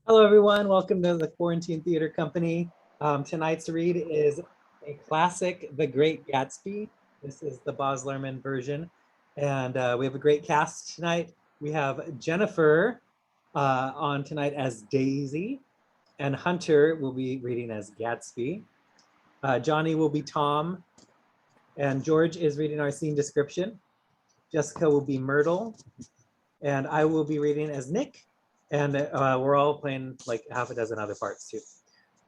Hello, everyone. Welcome to the Quarantine Theater Company. Tonight's read is a classic, The Great Gatsby. This is the Baz Luhrmann version. And we have a great cast tonight. We have Jennifer on tonight as Daisy, and Hunter will be reading as Gatsby. Johnny will be Tom, and George is reading our scene description. Jessica will be Myrtle, and I will be reading as Nick. And we're all playing like half a dozen other parts too.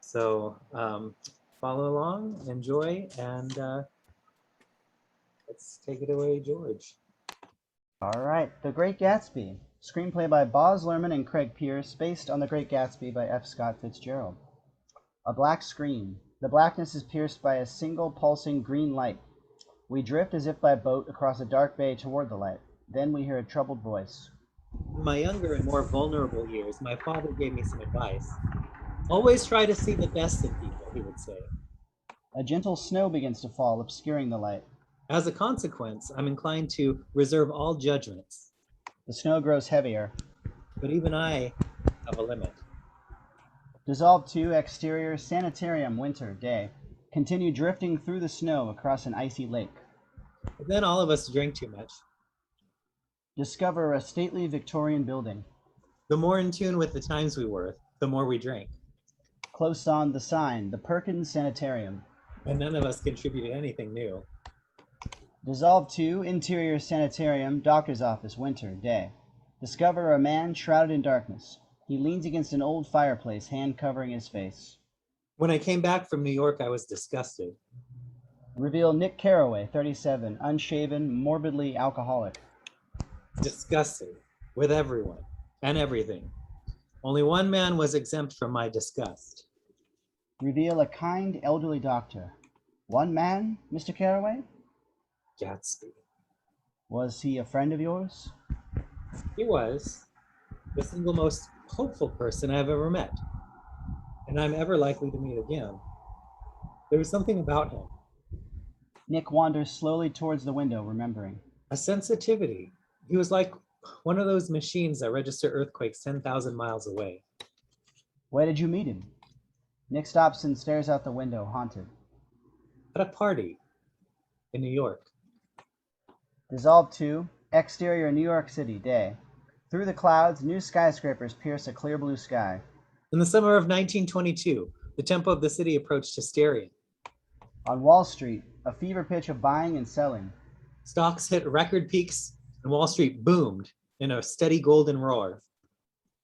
So follow along, enjoy, and let's take it away, George. All right, The Great Gatsby, screenplay by Baz Luhrmann and Craig Pearce, based on The Great Gatsby by F. Scott Fitzgerald. A black screen. The blackness is pierced by a single pulsing green light. We drift as if by boat across a dark bay toward the light. Then we hear a troubled voice. In my younger and more vulnerable years, my father gave me some advice. Always try to see the best in people, he would say. A gentle snow begins to fall, obscuring the light. As a consequence, I'm inclined to reserve all judgments. The snow grows heavier. But even I have a limit. Dissolve 2, exterior, sanitarium, winter, day. Continue drifting through the snow across an icy lake. But then all of us drink too much. Discover a stately Victorian building. The more in tune with the times we were, the more we drank. Close on the sign, the Perkins Sanitarium. And none of us contributed anything new. Dissolve 2, interior sanitarium, doctor's office, winter, day. Discover a man shrouded in darkness. He leans against an old fireplace, hand covering his face. When I came back from New York, I was disgusted. Reveal Nick Carraway, 37, unshaven, morbidly alcoholic. Disgusted with everyone and everything. Only one man was exempt from my disgust. Reveal a kind, elderly doctor. One man, Mr. Carraway? Gatsby. Was he a friend of yours? He was the single most hopeful person I've ever met, and I'm ever likely to meet again. There was something about him. Nick wanders slowly towards the window, remembering. A sensitivity. He was like one of those machines that register earthquakes 10,000 miles away. Where did you meet him? Nick stops and stares out the window, haunted. At a party in New York. Dissolve 2, exterior New York City, day. Through the clouds, new skyscrapers pierce a clear blue sky. In the summer of 1922, the tempo of the city approached hysteria. On Wall Street, a fever pitch of buying and selling. Stocks hit record peaks, and Wall Street boomed in a steady golden roar.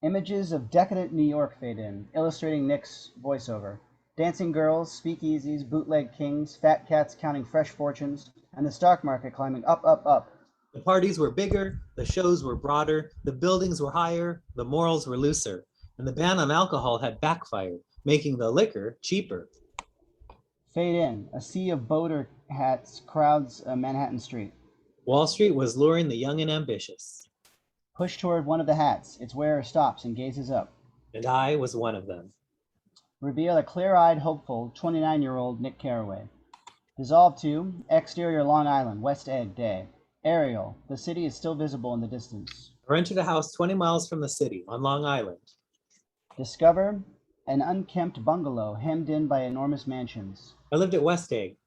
Images of decadent New York fade in, illustrating Nick's voiceover. Dancing girls, speakeasies, bootleg kings, fat cats counting fresh fortunes, and the stock market climbing up, up, up. The parties were bigger, the shows were broader, the buildings were higher, the morals were looser, and the ban on alcohol had backfired, making the liquor cheaper. Fade in, a sea of boater hats crowds a Manhattan street. Wall Street was luring the young and ambitious. Push toward one of the hats, its wearer stops and gazes up. And I was one of them. Reveal a clear-eyed, hopeful, 29-year-old Nick Carraway. Dissolve 2, exterior Long Island, West Egg, day. Aerial, the city is still visible in the distance. I rented a house 20 miles from the city on Long Island. Discover an unkempt bungalow hemmed in by enormous mansions. I lived at West Egg.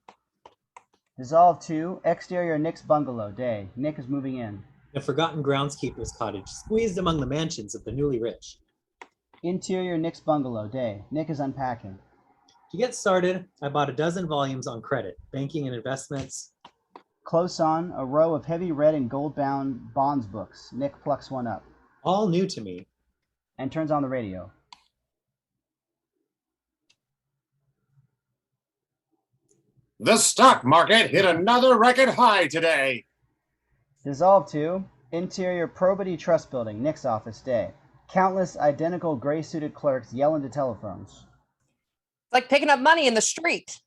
Dissolve 2, exterior Nick's bungalow, day. Nick is moving in. A forgotten groundskeeper's cottage, squeezed among the mansions of the newly rich. Interior Nick's bungalow, day. Nick is unpacking. To get started, I bought a dozen volumes on credit, banking and investments. Close on, a row of heavy red and gold-bound bonds books. Nick plucks one up. All new to me. And turns on the radio. The stock market hit another record high today. Dissolve 2, interior Probity Trust Building, Nick's office, day. Countless identical gray-suited clerks yell into telephones. It's like picking up money in the street.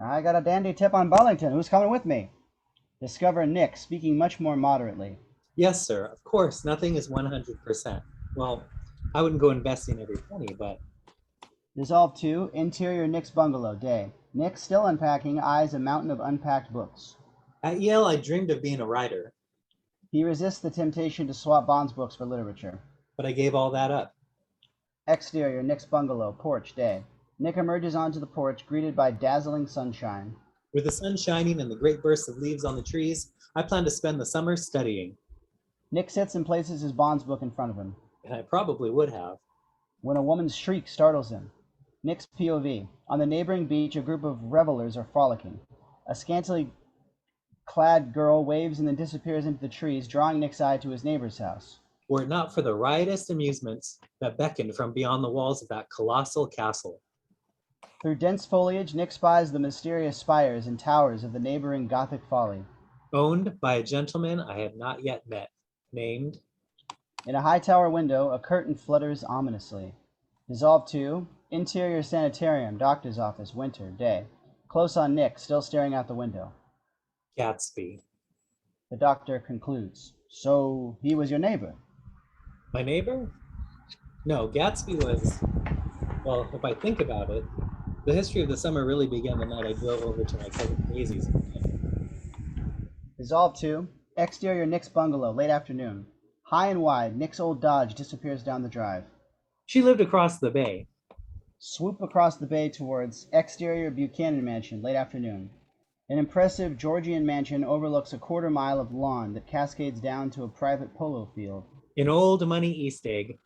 I got a dandy tip on Burlington. Who's coming with me? Discover Nick, speaking much more moderately. Yes, sir. Of course, nothing is 100%. Well, I wouldn't go investing every penny, but... Dissolve 2, interior Nick's bungalow, day. Nick, still unpacking, eyes a mountain of unpacked books. At Yale, I dreamed of being a writer. He resists the temptation to swap Bond's books for literature. but I gave all that up. Exterior, Nick's bungalow, porch, day. Nick emerges onto the porch, greeted by dazzling sunshine. With the sun shining and the great bursts of leaves on the trees, I plan to spend the summer studying, Nick sits and places his Bond's book in front of him. and I probably would have. When a woman's shriek startles him. Nick's POV. On the neighboring beach, a group of revelers are frolicking. A scantily clad girl waves and then disappears into the trees, drawing Nick's eye to his neighbor's house. Were it not for the riotous amusements that beckoned from beyond the walls of that colossal castle. Through dense foliage, Nick spies the mysterious spires and towers of the neighboring Gothic folly. Owned by a gentleman I had not yet met, named... In a high tower window, a curtain flutters ominously. Dissolved 2, interior sanitarium, doctor's office, winter, day. Close on Nick, still staring out the window. Gatsby. The doctor concludes. So, he was your neighbor? My neighbor? No, Gatsby was... Well, if I think about it, the history of the summer really began the night I drove over to my cousin Daisy's. Dissolved 2, exterior Nick's bungalow, late afternoon. High and wide, Nick's old Dodge disappears down the drive. She lived across the bay. Swoop across the bay towards exterior Buchanan mansion, late afternoon. An impressive Georgian mansion overlooks a quarter-mile of lawn that cascades down to a private polo field. An old money East egg.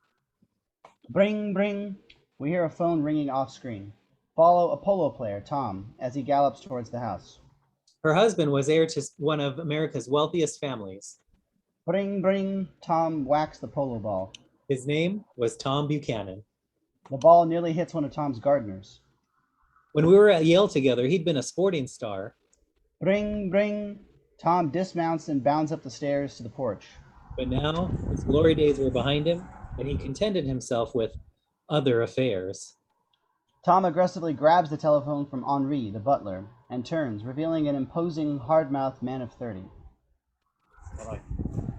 Bring, bring. We hear a phone ringing off-screen. Follow a polo player, Tom, as he gallops towards the house. Her husband was heir to one of America's wealthiest families. Bring, bring. Tom whacks the polo ball. His name was Tom Buchanan. The ball nearly hits one of Tom's gardeners. When we were at Yale together, he'd been a sporting star. Bring, bring. Tom dismounts and bounds up the stairs to the porch. But now his glory days were behind him, and he contented himself with other affairs. Tom aggressively grabs the telephone from Henri, the butler, and turns, revealing an imposing, hard-mouthed man of 30.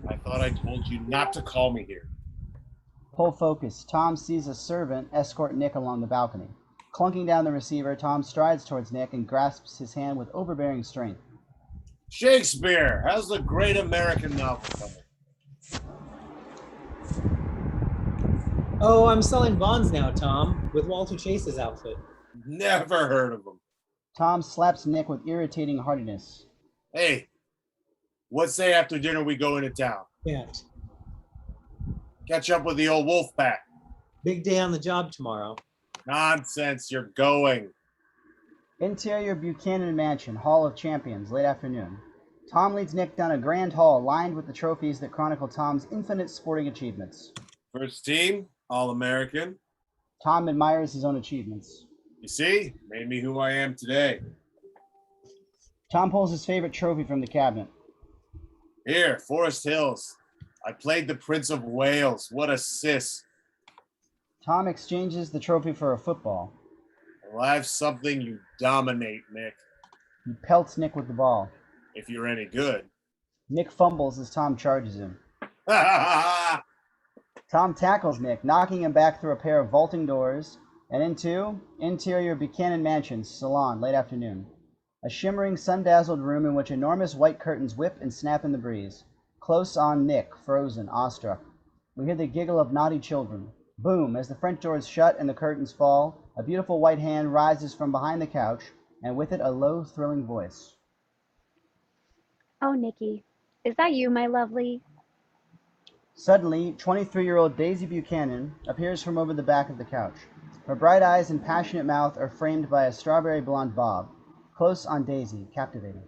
I thought I told you not to call me here. Pull focus. Tom sees a servant escort Nick along the balcony. Clunking down the receiver, Tom strides towards Nick and grasps his hand with overbearing strength. Shakespeare, how's the great American novel coming? Oh, I'm selling bonds now, Tom, with Walter Chase's outfit. Never heard of him. Tom slaps Nick with irritating heartiness. Hey, what say after dinner we go into town? Can't. Catch up with the old wolf pack. Big day on the job tomorrow. Nonsense, you're going. Interior Buchanan Mansion, Hall of Champions, late afternoon. Tom leads Nick down a grand hall lined with the trophies that chronicle Tom's infinite sporting achievements. First team, All-American. Tom admires his own achievements. You see, made me who I am today. Tom pulls his favorite trophy from the cabinet. Here, Forest Hills. I played the Prince of Wales. What a sis. Tom exchanges the trophy for a football. Well, I have something you dominate, Nick. He pelts Nick with the ball. If you're any good. Nick fumbles as Tom charges him. Ha Tom tackles Nick, knocking him back through a pair of vaulting doors and into interior Buchanan Mansion's salon, late afternoon. A shimmering, sun-dazzled room in which enormous white curtains whip and snap in the breeze. Close on Nick, frozen, awestruck. We hear the giggle of naughty children. Boom! As the front doors shut and the curtains fall, a beautiful white hand rises from behind the couch, and with it a low, thrilling voice. Oh, Nikki, is that you, my lovely? Suddenly, 23-year-old Daisy Buchanan appears from over the back of the couch. Her bright eyes and passionate mouth are framed by a strawberry blonde bob. Close on Daisy, captivating.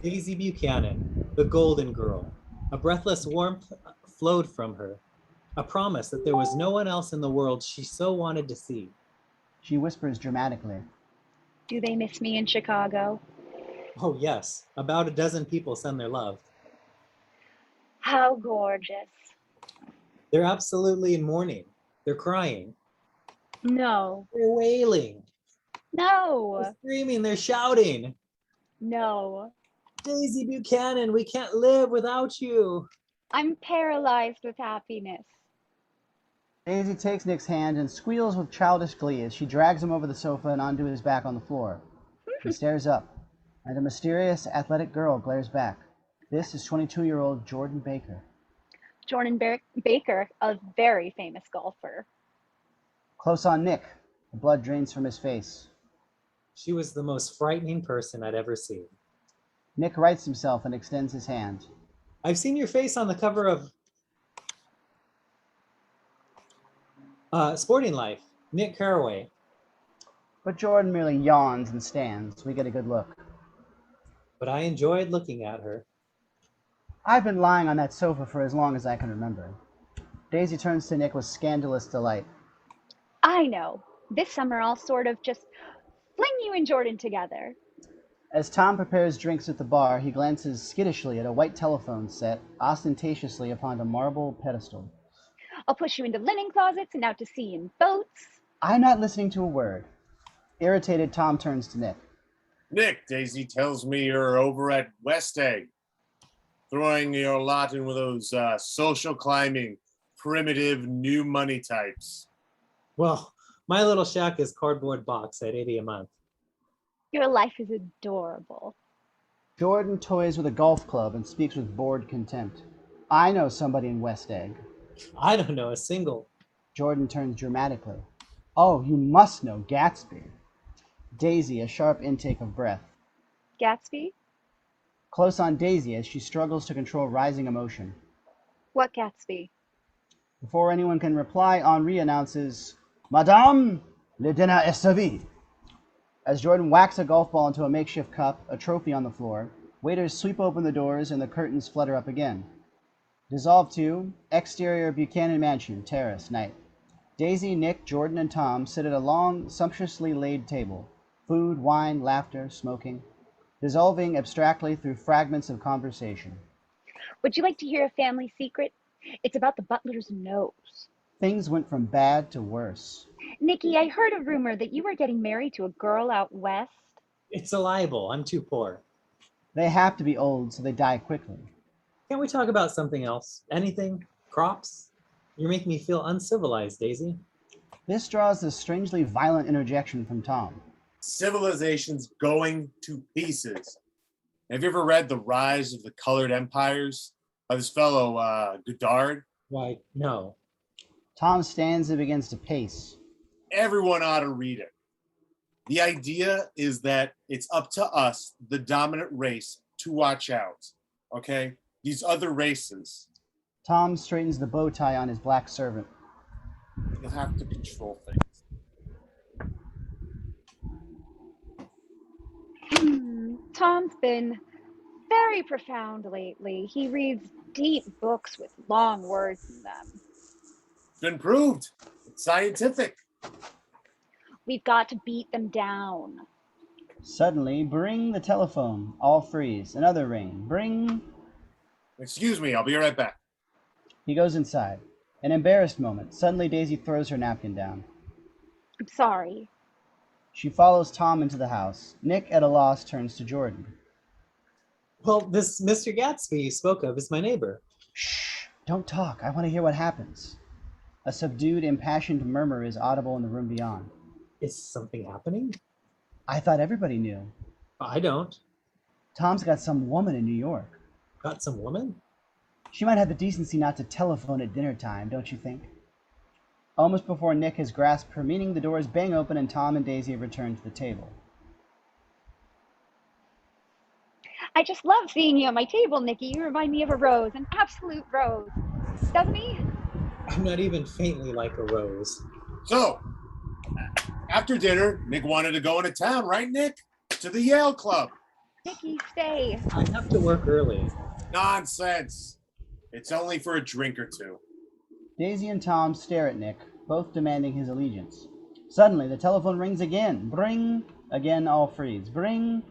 Daisy Buchanan, the golden girl. A breathless warmth flowed from her. A promise that there was no one else in the world she so wanted to see. She whispers dramatically. Do they miss me in Chicago? Oh yes, about a dozen people send their love. How gorgeous. They're absolutely in mourning. They're crying. No. They're wailing. No. They're screaming. They're shouting. No. Daisy Buchanan, we can't live without you. I'm paralyzed with happiness. Daisy takes Nick's hand and squeals with childish glee as she drags him over the sofa and onto his back on the floor. He stares up, and a mysterious, athletic girl glares back. This is 22-year-old Jordan Baker. Baker, a very famous golfer. Close on Nick. The blood drains from his face. She was the most frightening person I'd ever seen. Nick rights himself and extends his hand. I've seen your face on the cover of Sporting Life, Nick Carraway. But Jordan merely yawns and stands. We get a good look. But I enjoyed looking at her. I've been lying on that sofa for as long as I can remember. Daisy turns to Nick with scandalous delight. I know. This summer I'll sort of just fling you and Jordan together. As Tom prepares drinks at the bar, he glances skittishly at a white telephone set ostentatiously upon a marble pedestal. I'll push you into linen closets and out to sea in boats. I'm not listening to a word. Irritated, Tom turns to Nick. Nick, Daisy tells me you're over at West Egg, throwing your lot in with those social climbing, primitive, new money types. Well, my little shack is cardboard box at $80 a month. Your life is adorable. Jordan toys with a golf club and speaks with bored contempt. I know somebody in West Egg. I don't know a single. Jordan turns dramatically. Oh, you must know Gatsby. Daisy, a sharp intake of breath. Gatsby? Close on Daisy as she struggles to control rising emotion. What Gatsby? Before anyone can reply, Henri announces, Madame, le dinner est servi. As Jordan whacks a golf ball into a makeshift cup, a trophy on the floor, waiters sweep open the doors and the curtains flutter up again. Dissolve 2, exterior Buchanan Mansion, terrace, night. Daisy, Nick, Jordan, and Tom sit at a long, sumptuously laid table. Food, wine, laughter, smoking. Dissolving abstractly through fragments of conversation. Would you like to hear a family secret? It's about the butler's nose. Things went from bad to worse. Nikki, I heard a rumor that you were getting married to a girl out west. It's a libel. I'm too poor. They have to be old, so they die quickly. Can't we talk about something else? Anything? Crops? You're making me feel uncivilized, Daisy. This draws a strangely violent interjection from Tom. Civilization's going to pieces. Have you ever read The Rise of the Colored Empires by this fellow, Godard? Why, no. Tom stands and begins to pace. Everyone ought to read it. The idea is that it's up to us, the dominant race, to watch out. Okay? These other races, Tom straightens the bow tie on his black servant. you'll have to control things. Tom's been very profound lately. He reads deep books with long words in them. It's been proved. It's scientific. We've got to beat them down. Suddenly, bring the telephone. All freeze. Another ring. Bring. Excuse me, I'll be right back. He goes inside. An embarrassed moment. Suddenly, Daisy throws her napkin down. I'm sorry. She follows Tom into the house. Nick, at a loss, turns to Jordan. Well, this Mr. Gatsby you spoke of is my neighbor. Shh! Don't talk. I want to hear what happens. A subdued, impassioned murmur is audible in the room beyond. Is something happening? I thought everybody knew. I don't. Tom's got some woman in New York. Got some woman? She might have the decency not to telephone at dinner time, don't you think? Almost before Nick has grasped her meaning, the doors bang open and Tom and Daisy return to the table. I just love seeing you at my table, Nikki. You remind me of a rose, an absolute rose. Doesn't he? I'm not even faintly like a rose. So, after dinner, Nick wanted to go into town, right, Nick? To the Yale Club. Nikki, stay. I have to work early. Nonsense. It's only for a drink or two. Daisy and Tom stare at Nick, both demanding his allegiance. Suddenly, the telephone rings again. Bring! Again, all freeze. Bring!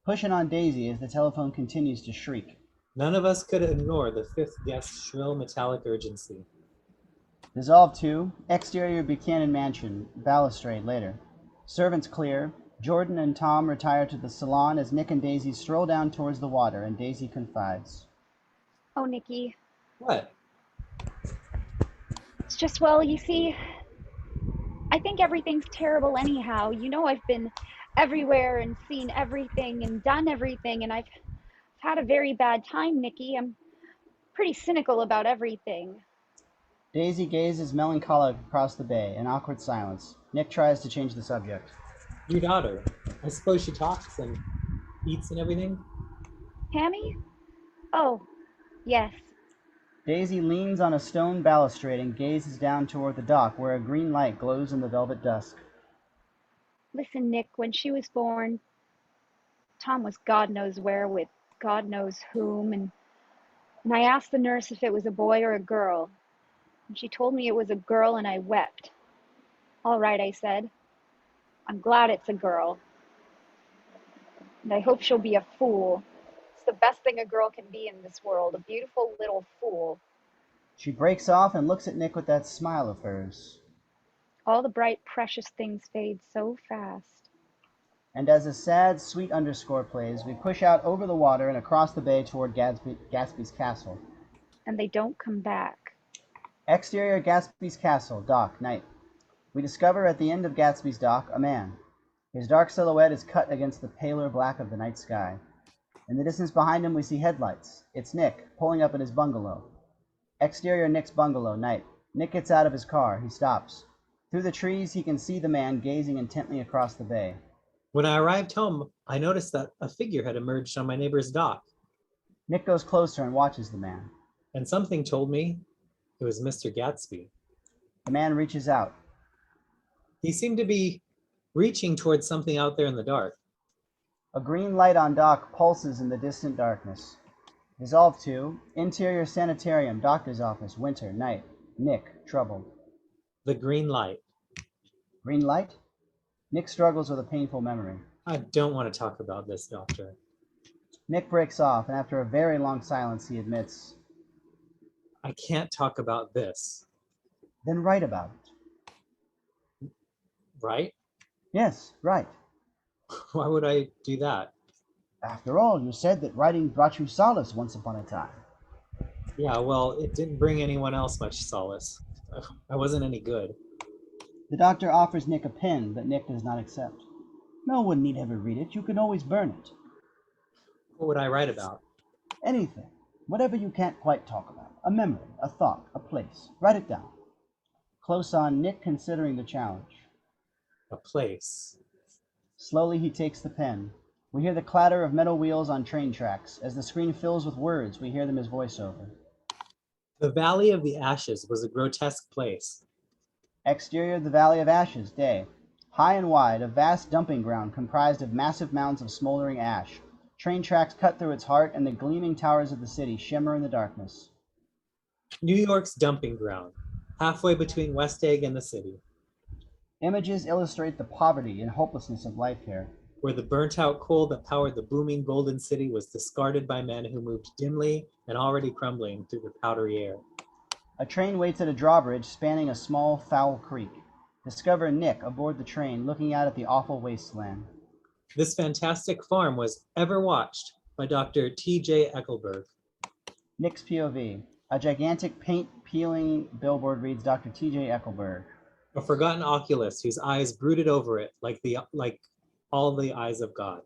Pushing on Daisy as the telephone continues to shriek. None of us could ignore the fifth guest's shrill metallic urgency. Dissolve 2, exterior Buchanan Mansion, balustrade later. Servants clear. Jordan and Tom retire to the salon as Nick and Daisy stroll down towards the water, and Daisy confides. Oh, Nikki. What? It's just, well, you see, I think everything's terrible anyhow. You know, I've been everywhere and seen everything and done everything, and I've had a very bad time, Mckee. I'm pretty cynical about everything. Daisy gazes melancholic across the bay, in awkward silence. Nick tries to change the subject. Your daughter, I suppose she talks and eats and everything? Hammy? Oh, yes. Daisy leans on a stone balustrade and gazes down toward the dock where a green light glows in the velvet dusk. Listen, Nick, when she was born, Tom was God knows where with God knows whom, and I asked the nurse if it was a boy or a girl, and she told me it was a girl, and I wept. All right, I said. I'm glad it's a girl, and I hope she'll be a fool. It's the best thing a girl can be in this world, a beautiful little fool. She breaks off and looks at Nick with that smile of hers. All the bright, precious things fade so fast. And as a sad, sweet underscore plays, we push out over the water and across the bay toward Gatsby's castle. And they don't come back. Exterior Gatsby's castle, dock, night. We discover at the end of Gatsby's dock a man. His dark silhouette is cut against the paler black of the night sky. In the distance behind him we see headlights. It's Nick, pulling up at his bungalow. Exterior Nick's bungalow, night. Nick gets out of his car. He stops. Through the trees he can see the man gazing intently across the bay. When I arrived home, I noticed that a figure had emerged on my neighbor's dock, Nick goes closer and watches the man. and something told me it was Mr. Gatsby. The man reaches out. He seemed to be reaching towards something out there in the dark. A green light on dock pulses in the distant darkness. Dissolved to Interior Sanitarium, Doctor's Office, winter, night. Nick, troubled. The green light. Green light? Nick struggles with a painful memory. I don't want to talk about this, Doctor. Nick breaks off, and after a very long silence, he admits, I can't talk about this. Then write about it. Right? Yes, right. Why would I do that? After all, you said that writing brought you solace once upon a time. Yeah, well, it didn't bring anyone else much solace. I wasn't any good. The doctor offers Nick a pen, but Nick does not accept. No one need ever read it. You can always burn it. What would I write about? Anything. Whatever you can't quite talk about. A memory, a thought, a place. Write it down. Close on, Nick considering the challenge. A place. Slowly he takes the pen. We hear the clatter of metal wheels on train tracks. As the screen fills with words, we hear them as voiceover. The Valley of the Ashes was a grotesque place. Exterior, the Valley of Ashes, day. High and wide, a vast dumping ground comprised of massive mounds of smoldering ash. Train tracks cut through its heart, and the gleaming towers of the city shimmer in the darkness. New York's dumping ground, halfway between West Egg and the city, Images illustrate the poverty and hopelessness of life here. where the burnt-out coal that powered the booming golden city was discarded by men who moved dimly and already crumbling through the powdery air. A train waits at a drawbridge spanning a small, foul creek. Discover Nick aboard the train, looking out at the awful wasteland. This fantastic farm was ever watched by Dr. T.J. Eckelberg. Nick's POV. A gigantic paint-peeling billboard reads Dr. T.J. Eckelberg. A forgotten oculist whose eyes brooded over it like all the eyes of God.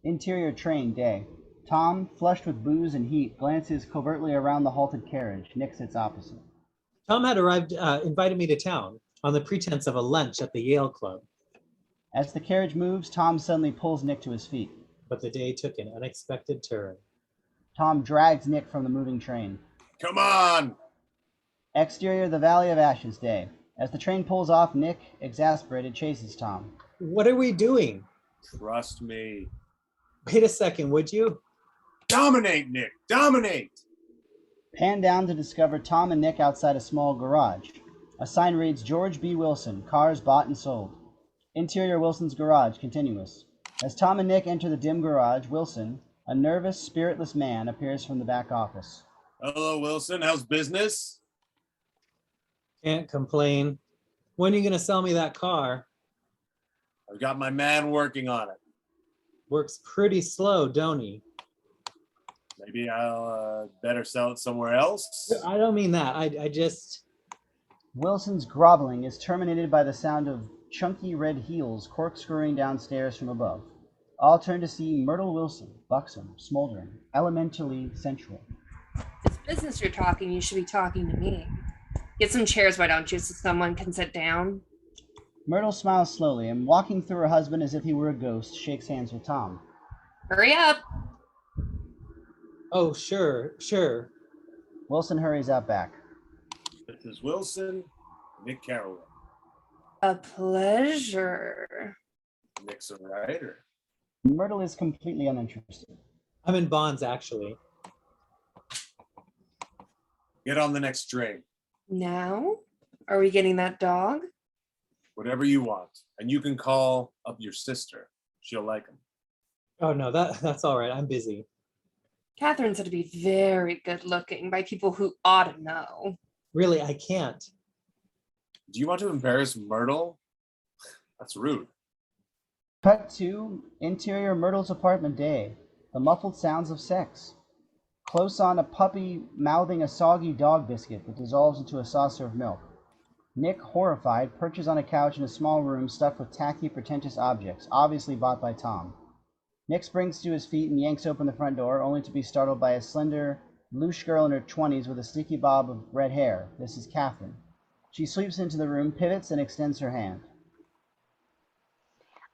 Interior train, day. Tom, flushed with booze and heat, glances covertly around the halted carriage. Nick sits opposite. Tom had invited me to town on the pretense of a lunch at the Yale Club, As the carriage moves, Tom suddenly pulls Nick to his feet. but the day took an unexpected turn. Tom drags Nick from the moving train. Come on! Exterior, the Valley of Ashes, day. As the train pulls off, Nick, exasperated, chases Tom. What are we doing? Trust me. Wait a second, would you? Dominate, Nick! Dominate! Pan down to discover Tom and Nick outside a small garage. A sign reads, George B. Wilson, cars bought and sold. Interior Wilson's garage, continuous. As Tom and Nick enter the dim garage, Wilson, a nervous, spiritless man, appears from the back office. Hello, Wilson. How's business? Can't complain. When are you gonna sell me that car? I've got my man working on it. Works pretty slow, don't he? Maybe I'll better sell it somewhere else. I don't mean that. I just... Wilson's groveling is terminated by the sound of chunky red heels corkscrewing downstairs from above. All turn to see Myrtle Wilson, buxom, smoldering, elementally sensual. If it's business you're talking, you should be talking to me. Get some chairs, why don't you, so someone can sit down? Myrtle smiles slowly and, walking through her husband as if he were a ghost, shakes hands with Tom. Hurry up. Oh, sure, sure. Wilson hurries out back. Mrs. Wilson, Nick Carraway. A pleasure. Nick's a writer. Myrtle is completely uninterested. I'm in bonds, actually. Get on the next train. Now? Are we getting that dog? Whatever you want. And you can call up your sister. She'll like him. Oh, no, that's all right. I'm busy. Catherine said to be very good looking by people who ought to know. Really, I can't. Do you want to embarrass Myrtle? That's rude. Cut to interior Myrtle's apartment day. The muffled sounds of sex. Close on, a puppy mouthing a soggy dog biscuit that dissolves into a saucer of milk. Nick, horrified, perches on a couch in a small room stuffed with tacky, pretentious objects, obviously bought by Tom. Nick springs to his feet and yanks open the front door, only to be startled by a slender, loose girl in her 20s with a sticky bob of red hair. This is Catherine. She sweeps into the room, pivots, and extends her hand.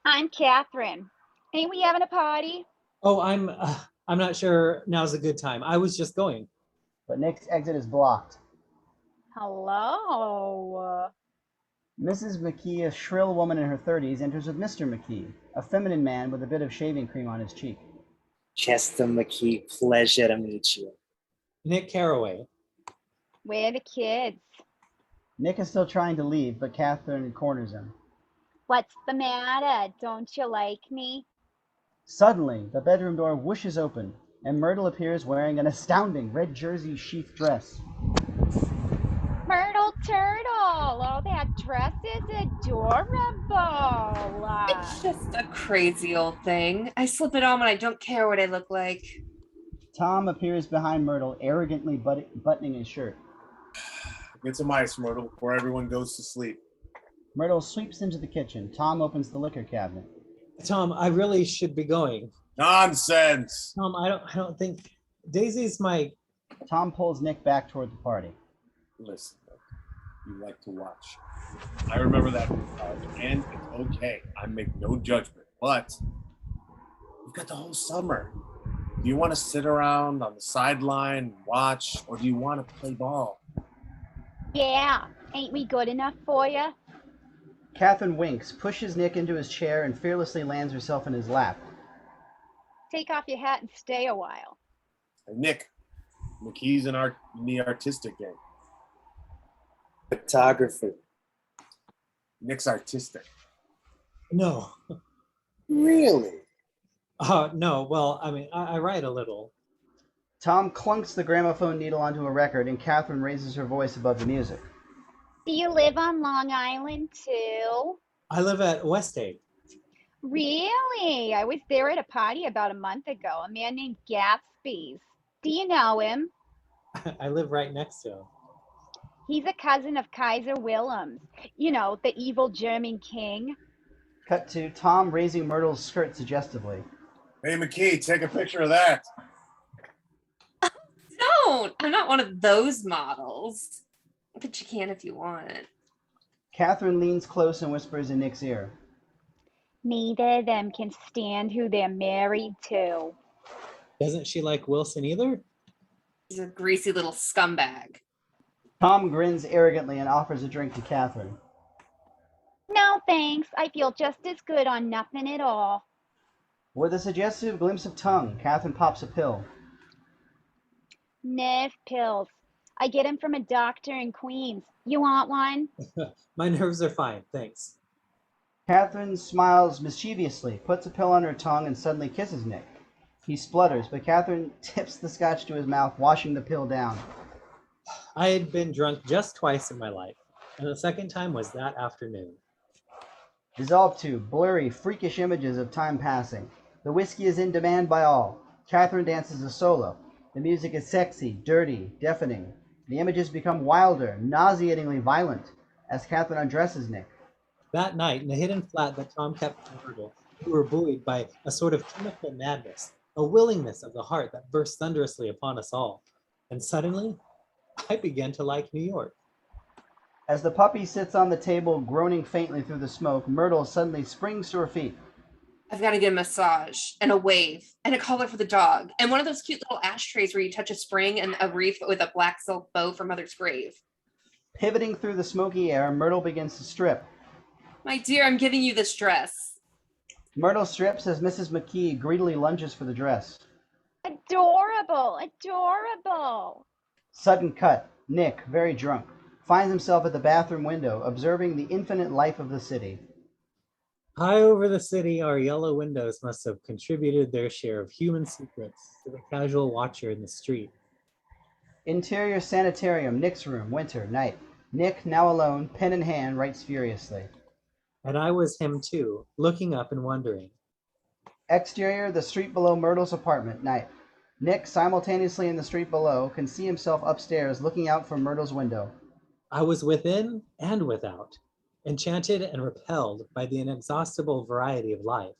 I'm Catherine. Ain't we having a party? Oh, I'm not sure now's a good time. I was just going. But Nick's exit is blocked. Hello. Mrs. Mckee, a shrill woman in her 30s, enters with Mr. Mckee, a feminine man with a bit of shaving cream on his cheek. Chester Mckee, pleasure to meet you. Nick Carraway. Where are the kids? Nick is still trying to leave, but Catherine corners him. What's the matter? Don't you like me? Suddenly, the bedroom door whooshes open, and Myrtle appears wearing an astounding red jersey sheath dress. Myrtle Turtle. Oh, that dress is adorable. It's just a crazy old thing. I slip it on when I don't care what I look like. Tom appears behind Myrtle, arrogantly buttoning his shirt. Get some ice, Myrtle, before everyone goes to sleep. Myrtle sweeps into the kitchen. Tom opens the liquor cabinet. Tom, I really should be going. Nonsense! Tom, I don't think Daisy's my. Tom pulls Nick back toward the party. Listen, you like to watch. I remember that from college, and it's okay. I make no judgment, but you've got the whole summer. Do you want to sit around on the sideline and watch, or do you want to play ball? Yeah. Ain't we good enough for you? Catherine winks, pushes Nick into his chair, and fearlessly lands herself in his lap. Take off your hat and stay a while. And Nick, McKee's in the artistic game. Photography. Nick's artistic. No. Really? No. Well, I mean, I write a little. Tom clunks the gramophone needle onto a record, and Catherine raises her voice above the music. Do you live on Long Island too? I live at West Egg. Really? I was there at a party about a month ago. A man named Gatsby's. Do you know him? I live right next to him. He's a cousin of Kaiser Wilhelm. You know, the evil German king. Cut to Tom raising Myrtle's skirt suggestively. Hey, McKee, take a picture of that. Don't! I'm not one of those models. But you can if you want. Catherine leans close and whispers in Nick's ear. Neither of them can stand who they're married to. Doesn't she like Wilson either? He's a greasy little scumbag. Tom grins arrogantly and offers a drink to Catherine. No thanks. I feel just as good on nothing at all. With a suggestive glimpse of tongue, Catherine pops a pill. Nerve pills. I get them from a doctor in Queens. You want one? My nerves are fine, thanks. Catherine smiles mischievously, puts a pill on her tongue, and suddenly kisses Nick. He splutters, but Catherine tips the scotch to his mouth, washing the pill down. I had been drunk just twice in my life, and the second time was that afternoon. Dissolved to blurry, freakish images of time passing. The whiskey is in demand by all. Catherine dances a solo. The music is sexy, dirty, deafening. The images become wilder, nauseatingly violent, as Catherine undresses Nick. That night, in the hidden flat that Tom kept from Myrtle, We were buoyed by a sort of chemical madness, a willingness of the heart that burst thunderously upon us all. And suddenly, I began to like New York. As the puppy sits on the table, groaning faintly through the smoke, Myrtle suddenly springs to her feet. I've got to get a massage and a wave and a collar for the dog and one of those cute little ashtrays where you touch a spring and a wreath with a black silk bow from Mother's grave. Pivoting through the smoky air, Myrtle begins to strip. My dear, I'm giving you this dress. Myrtle strips as Mrs. Mckee greedily lunges for the dress. Adorable, adorable. Sudden cut. Nick, very drunk, finds himself at the bathroom window, observing the infinite life of the city. High over the city, our yellow windows must have contributed their share of human secrets to the casual watcher in the street. Interior sanitarium, Nick's room, winter, night. Nick, now alone, pen in hand, writes furiously. And I was him too, looking up and wondering. Exterior, the street below Myrtle's apartment, night. Nick, simultaneously in the street below, can see himself upstairs looking out from Myrtle's window. I was within and without, enchanted and repelled by the inexhaustible variety of life.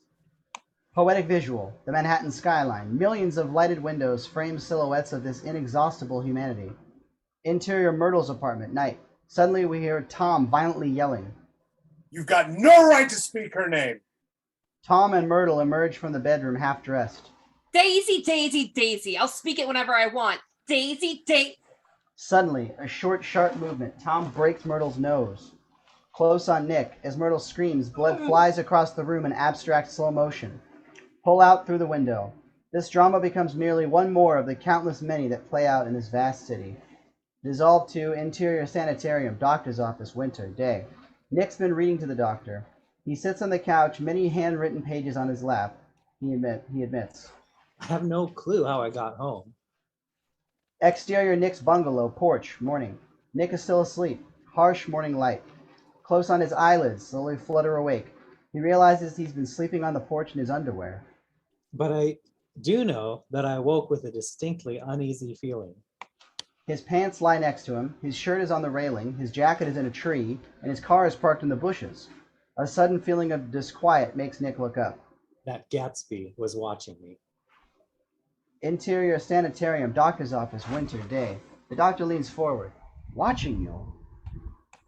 Poetic visual, the Manhattan skyline. Millions of lighted windows frame silhouettes of this inexhaustible humanity. Interior Myrtle's apartment, night. Suddenly we hear Tom violently yelling. You've got no right to speak her name. Tom and Myrtle emerge from the bedroom half-dressed. Daisy, Daisy, Daisy. I'll speak it whenever I want. Daisy, Daisy. Suddenly, a short, sharp movement. Tom breaks Myrtle's nose. Close on Nick, as Myrtle screams, blood flies across the room in abstract slow motion. Pull out through the window. This drama becomes merely one more of the countless many that play out in this vast city. Dissolved to interior sanitarium, doctor's office, winter, day. Nick's been reading to the doctor. He sits on the couch, many handwritten pages on his lap. He admits. I have no clue how I got home. Exterior Nick's bungalow, porch, morning. Nick is still asleep. Harsh morning light. Close on his eyelids, slowly flutter awake. He realizes he's been sleeping on the porch in his underwear. But I do know that I woke with a distinctly uneasy feeling. His pants lie next to him, his shirt is on the railing, his jacket is in a tree, and his car is parked in the bushes. A sudden feeling of disquiet makes Nick look up. That Gatsby was watching me. Interior sanitarium, doctor's office, winter, day. The doctor leans forward. Watching you?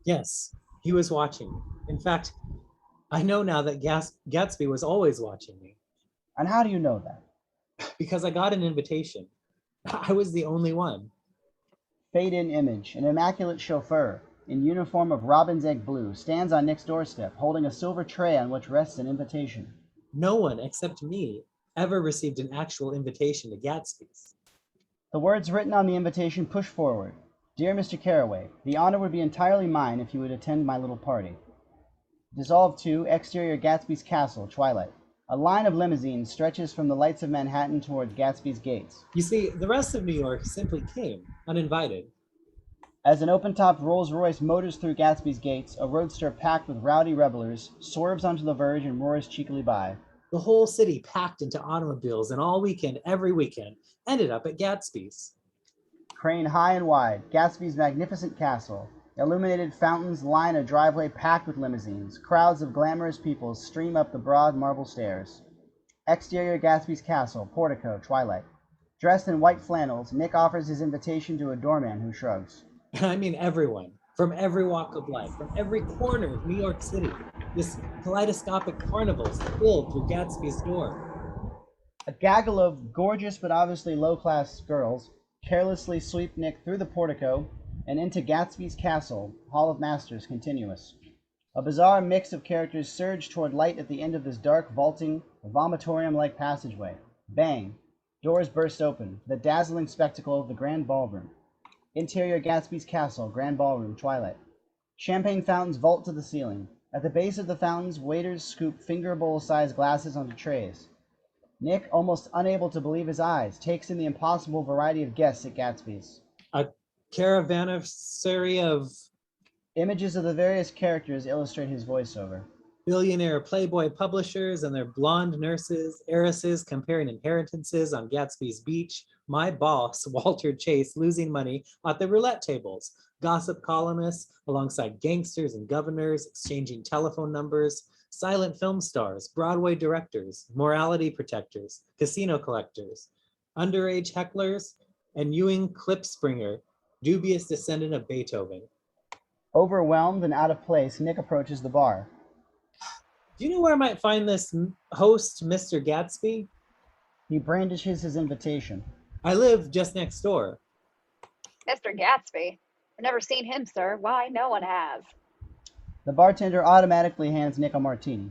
Yes, he was watching me. In fact, I know now that Gatsby was always watching me. And how do you know that? Because I got an invitation. I was the only one. Fade-in image. An immaculate chauffeur, in uniform of robin's egg blue, stands on Nick's doorstep, holding a silver tray on which rests an invitation. No one except me ever received an actual invitation to Gatsby's. The words written on the invitation push forward. Dear Mr. Carraway, the honor would be entirely mine if you would attend my little party. Dissolved to exterior Gatsby's castle, twilight. A line of limousines stretches from the lights of Manhattan toward Gatsby's gates. You see, the rest of New York simply came, uninvited. As an open-topped Rolls-Royce motors through Gatsby's gates, a roadster packed with rowdy revelers swerves onto the verge and roars cheekily by. The whole city packed into automobiles, and all weekend, every weekend, ended up at Gatsby's. Crane high and wide, Gatsby's magnificent castle. Illuminated fountains line a driveway packed with limousines. Crowds of glamorous people stream up the broad marble stairs. Exterior Gatsby's castle, portico, twilight. Dressed in white flannels, Nick offers his invitation to a doorman who shrugs. And I mean everyone, from every walk of life, from every corner of New York City. This kaleidoscopic carnival spilled through Gatsby's door. A gaggle of gorgeous but obviously low-class girls carelessly sweep Nick through the portico and into Gatsby's castle, Hall of Masters, continuous. A bizarre mix of characters surge toward light at the end of this dark, vaulting, vomitorium-like passageway. Bang! Doors burst open, the dazzling spectacle of the grand ballroom. Interior Gatsby's castle, grand ballroom, twilight. Champagne fountains vault to the ceiling. At the base of the fountains, waiters scoop finger bowl-sized glasses onto trays. Nick, almost unable to believe his eyes, takes in the impossible variety of guests at Gatsby's. A caravanserai of Images of the various characters illustrate his voiceover. billionaire Playboy publishers and their blonde nurses, heiresses comparing inheritances on Gatsby's beach, my boss, Walter Chase, losing money at the roulette tables, gossip columnists alongside gangsters and governors exchanging telephone numbers, silent film stars, Broadway directors, morality protectors, casino collectors, underage hecklers, and Ewing Klipspringer, dubious descendant of Beethoven. Overwhelmed and out of place, Nick approaches the bar. Do you know where I might find this host, Mr. Gatsby? He brandishes his invitation. I live just next door. Mr. Gatsby. I've never seen him, sir. Why, no one has. The bartender automatically hands Nick a martini.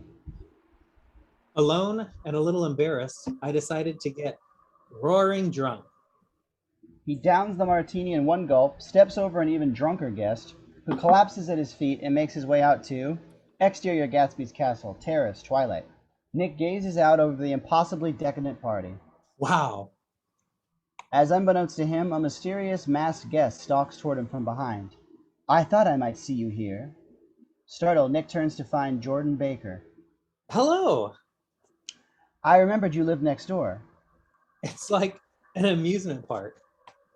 Alone and a little embarrassed, I decided to get roaring drunk. He downs the martini in one gulp, steps over an even drunker guest, who collapses at his feet and makes his way out to exterior Gatsby's castle, terrace, twilight. Nick gazes out over the impossibly decadent party. Wow. As unbeknownst to him, a mysterious masked guest stalks toward him from behind. I thought I might see you here. Startled, Nick turns to find Jordan Baker. Hello. I remembered you lived next door. It's like an amusement park.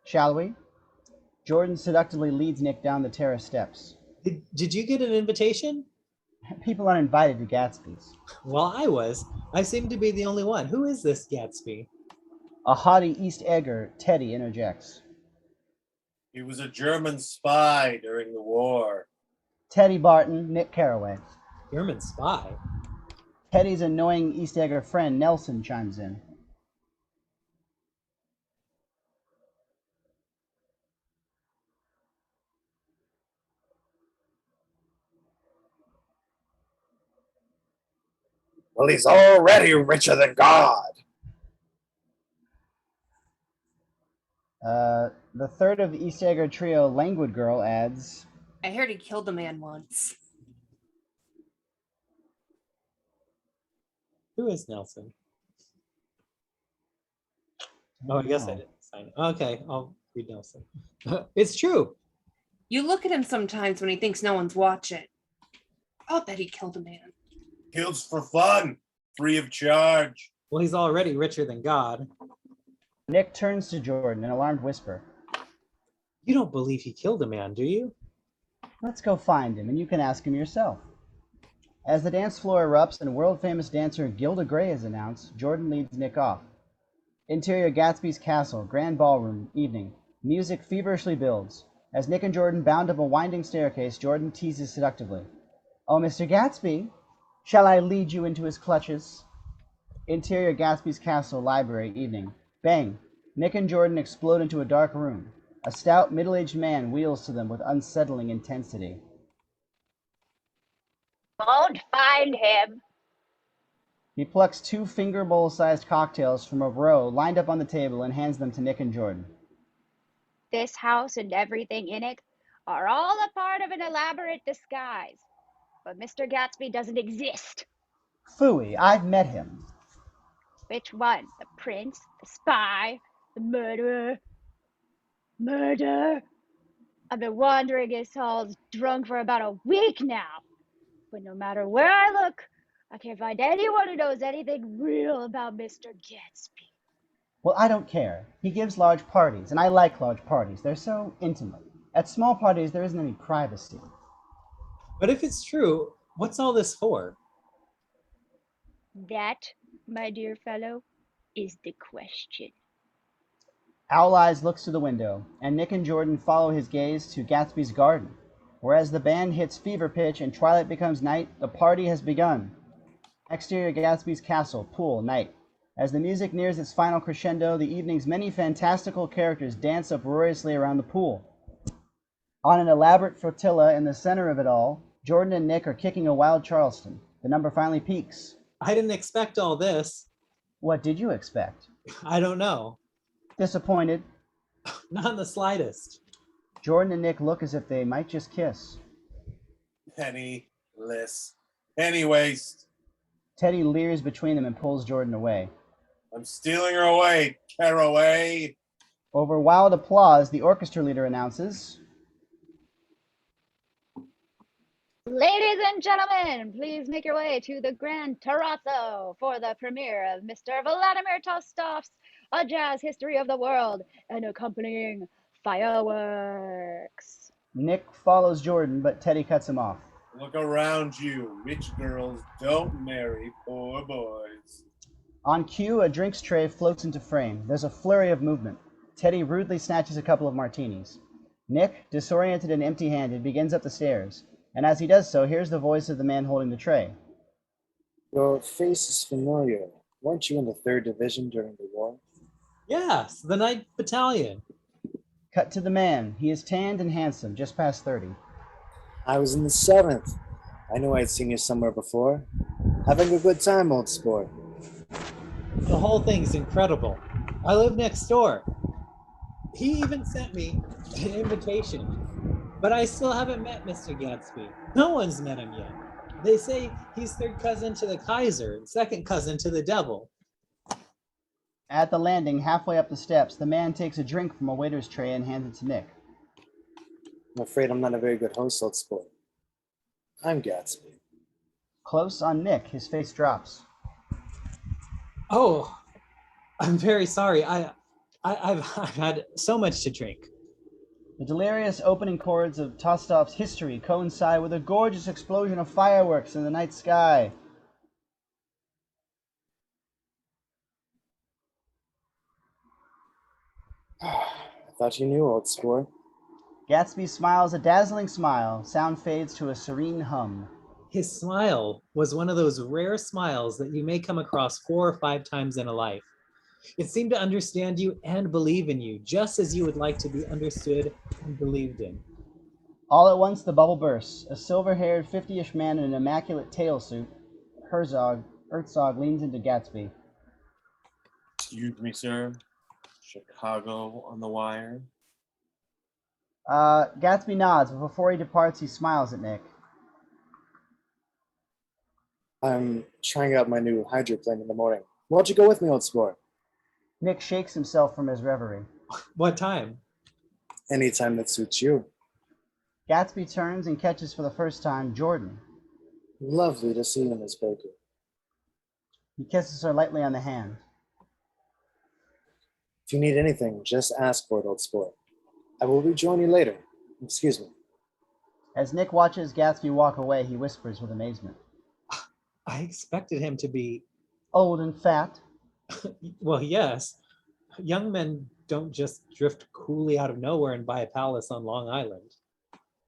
Shall we? Jordan seductively leads Nick down the terrace steps. Did you get an invitation? People aren't invited to Gatsby's. Well, I was. I seem to be the only one. Who is this Gatsby? A haughty East Egger, Teddy, interjects. He was a German spy during the war. Teddy Barton, Nick Carraway. German spy? Teddy's annoying East Egger friend, Nelson, chimes in. Well, he's already richer than God. The third of the East Egger trio, Languid Girl, adds, I heard he killed a man once. Who is Nelson? Oh, I guess I didn't sign it. Okay, I'll read Nelson. It's true. You look at him sometimes when he thinks no one's watching. I'll bet he killed a man. Kills for fun, free of charge. Well, he's already richer than God. Nick turns to Jordan, an alarmed whisper. You don't believe he killed a man, do you? Let's go find him, and you can ask him yourself. As the dance floor erupts and world-famous dancer Gilda Gray is announced, Jordan leads Nick off. Interior Gatsby's castle, grand ballroom, evening. Music feverishly builds. As Nick and Jordan bound up a winding staircase, Jordan teases seductively. Oh, Mr. Gatsby, shall I lead you into his clutches? Interior Gatsby's castle, library, evening. Bang! Nick and Jordan explode into a dark room. A stout, middle-aged man wheels to them with unsettling intensity. Won't find him. He plucks 2 finger bowl-sized cocktails from a row lined up on the table and hands them to Nick and Jordan. This house and everything in it are all a part of an elaborate disguise. But Mr. Gatsby doesn't exist. Phooey, I've met him. Which one? The prince? The spy? The murderer? Murder? I've been wandering his halls drunk for about a week now. But no matter where I look, I can't find anyone who knows anything real about Mr. Gatsby. Well, I don't care. He gives large parties, and I like large parties. They're so intimate. At small parties, there isn't any privacy. But if it's true, what's all this for? That, my dear fellow, is the question. Owl Eyes looks to the window, and Nick and Jordan follow his gaze to Gatsby's garden. Whereas the band hits fever pitch and twilight becomes night, the party has begun. Exterior Gatsby's castle, pool, night. As the music nears its final crescendo, the evening's many fantastical characters dance uproariously around the pool. On an elaborate flotilla in the center of it all, Jordan and Nick are kicking a wild Charleston. The number finally peaks. I didn't expect all this. What did you expect? I don't know. Disappointed. Not in the slightest. Jordan and Nick look as if they might just kiss. Penniless. Penny waste. Teddy leers between them and pulls Jordan away. I'm stealing her away, Carraway. Over wild applause, the orchestra leader announces, Ladies and gentlemen, please make your way to the Grand Terrazzo for the premiere of Mr. Vladimir Tostov's A Jazz History of the World and accompanying fireworks. Nick follows Jordan, but Teddy cuts him off. Look around you. Rich girls don't marry poor boys. On cue, a drinks tray floats into frame. There's a flurry of movement. Teddy rudely snatches a couple of martinis. Nick, disoriented and empty-handed, begins up the stairs, and as he does so, hears the voice of the man holding the tray. Your face is familiar. Weren't you in the 3rd Division during the war? Yes, the 9th Battalion. Cut to the man. He is tanned and handsome, just past 30. I was in the 7th. I knew I'd seen you somewhere before. Having a good time, old sport. The whole thing's incredible. I live next door. He even sent me an invitation. But I still haven't met Mr. Gatsby. No one's met him yet. They say he's 3rd cousin to the Kaiser and 2nd cousin to the devil. At the landing, halfway up the steps, the man takes a drink from a waiter's tray and hands it to Nick. I'm afraid I'm not a very good host, old sport. I'm Gatsby. Close on Nick, his face drops. Oh, I'm very sorry. I've had so much to drink. The delirious opening chords of Tostop's history coincide with a gorgeous explosion of fireworks in the night sky. I thought you knew, old sport. Gatsby smiles a dazzling smile. Sound fades to a serene hum. His smile was one of those rare smiles that you may come across 4 or 5 times in a life. It seemed to understand you and believe in you, just as you would like to be understood and believed in. All at once, the bubble bursts. A silver-haired, 50-ish man in an immaculate tail suit, Herzog leans into Gatsby. Excuse me, sir. Chicago on the wire. Gatsby nods, but before he departs, he smiles at Nick. I'm trying out my new hydroplane in the morning. Why don't you go with me, old sport? Nick shakes himself from his reverie. What time? Anytime that suits you. Gatsby turns and catches for the first time Jordan. Lovely to see you, Miss Baker. He kisses her lightly on the hand. If you need anything, just ask for it, old sport. I will rejoin you later. Excuse me. As Nick watches Gatsby walk away, he whispers with amazement. I expected him to be, Old and fat. well, yes. Young men don't just drift coolly out of nowhere and buy a palace on Long Island.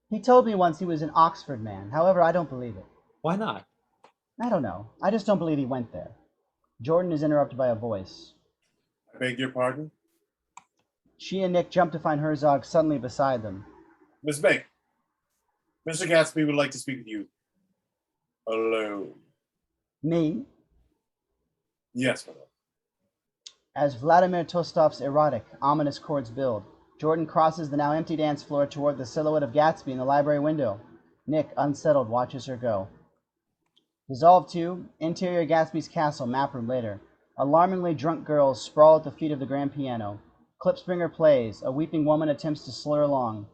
He told me once he was an Oxford man. However, I don't believe it. Why not? I don't know. I just don't believe he went there. Jordan is interrupted by a voice. I beg your pardon? She and Nick jump to find Herzog suddenly beside them. Miss Baker, Mr. Gatsby would like to speak with you. Alone. Me? Yes, madam. As Vladimir Tostov's erotic, ominous chords build, Jordan crosses the now empty dance floor toward the silhouette of Gatsby in the library window. Nick, unsettled, watches her go. Dissolved 2, interior Gatsby's castle, map room later. Alarmingly drunk girls sprawl at the feet of the grand piano. Klipspringer plays, a weeping woman attempts to slur along.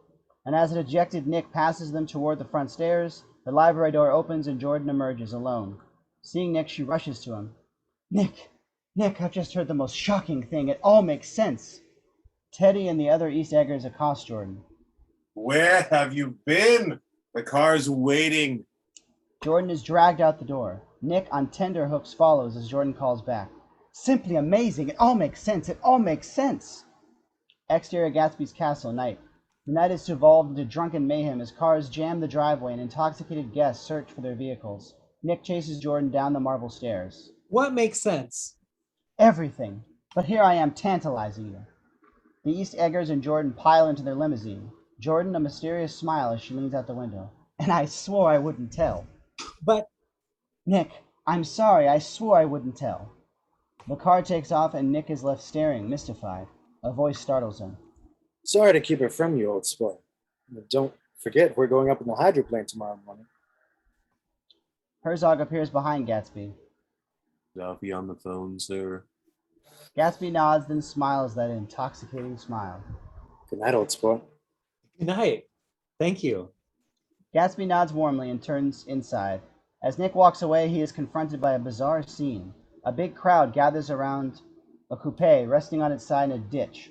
And as a dejected Nick passes them toward the front stairs, the library door opens and Jordan emerges alone. Seeing Nick, she rushes to him. Nick, I've just heard the most shocking thing. It all makes sense. Teddy and the other East Eggers accost Jordan. Where have you been? The car's waiting. Jordan is dragged out the door. Nick, on tender hooks, follows as Jordan calls back. Simply amazing. It all makes sense. It all makes sense. Exterior Gatsby's castle, night. The night is devolved into drunken mayhem as cars jam the driveway and intoxicated guests search for their vehicles. Nick chases Jordan down the marble stairs. What makes sense? Everything. But here I am tantalizing you. The East Eggers and Jordan pile into their limousine. Jordan, a mysterious smile as she leans out the window. And I swore I wouldn't tell. But Nick, I'm sorry, I swore I wouldn't tell. The car takes off and Nick is left staring, mystified. A voice startles him. Sorry to keep it from you, old sport. But don't forget, we're going up in the hydroplane tomorrow morning. Herzog appears behind Gatsby. I'll be on the phone, sir. Gatsby nods, then smiles that intoxicating smile. Good night, old sport. good night. Thank you. Gatsby nods warmly and turns inside. As Nick walks away, he is confronted by a bizarre scene. A big crowd gathers around a coupe resting on its side in a ditch.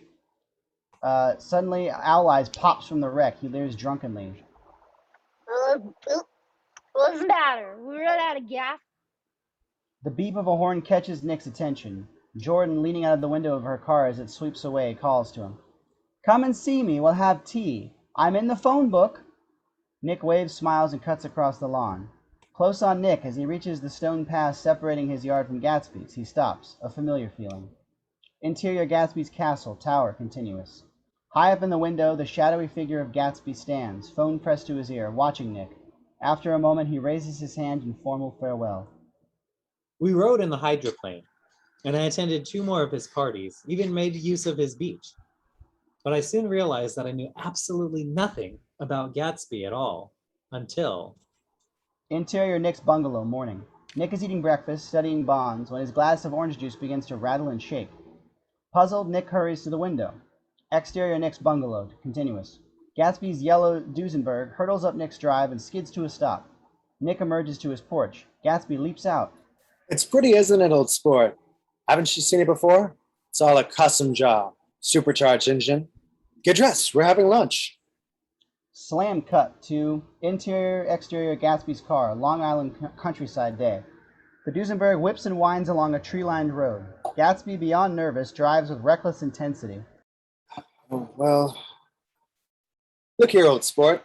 Suddenly, Owl Eyes pops from the wreck. He leers drunkenly. What's the matter? We run out of gas? The beep of a horn catches Nick's attention. Jordan, leaning out of the window of her car as it sweeps away, calls to him. Come and see me. We'll have tea. I'm in the phone book. Nick waves, smiles, and cuts across the lawn. Close on Nick, as he reaches the stone path separating his yard from Gatsby's, he stops, a familiar feeling. Interior Gatsby's castle, tower, continuous. High up in the window, the shadowy figure of Gatsby stands, phone pressed to his ear, watching Nick. After a moment, he raises his hand in formal farewell. We rode in the hydroplane, and I attended 2 more of his parties, even made use of his beach. But I soon realized that I knew absolutely nothing about Gatsby at all, until... Interior Nick's bungalow, morning. Nick is eating breakfast, studying bonds, when his glass of orange juice begins to rattle and shake. Puzzled, Nick hurries to the window. Exterior Nick's bungalow, continuous. Gatsby's yellow Duesenberg hurtles up Nick's drive and skids to a stop. Nick emerges to his porch. Gatsby leaps out. It's pretty, isn't it, old sport? Haven't you seen it before? It's all a custom job. Supercharged engine. Get dressed. We're having lunch. Slam cut to interior, exterior Gatsby's car, Long Island countryside day. The Duesenberg whips and winds along a tree-lined road. Gatsby, beyond nervous, drives with reckless intensity. Oh, well, look here, old sport.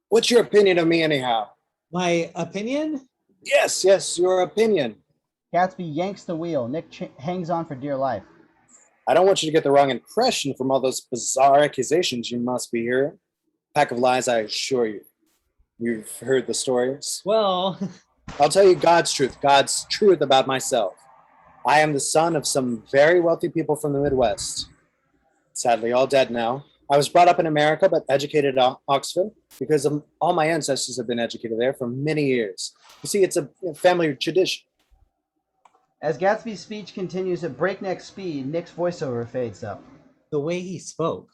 What's your opinion of me anyhow? My opinion? Yes, your opinion. Gatsby yanks the wheel. Nick hangs on for dear life. I don't want you to get the wrong impression from all those bizarre accusations you must be hearing. Pack of lies, I assure you. You've heard the stories. Well... I'll tell you God's truth about myself. I am the son of some very wealthy people from the Midwest. Sadly, all dead now. I was brought up in America, but educated at Oxford because all my ancestors have been educated there for many years. You see, it's a family tradition. As Gatsby's speech continues at breakneck speed, Nick's voiceover fades up. The way he spoke.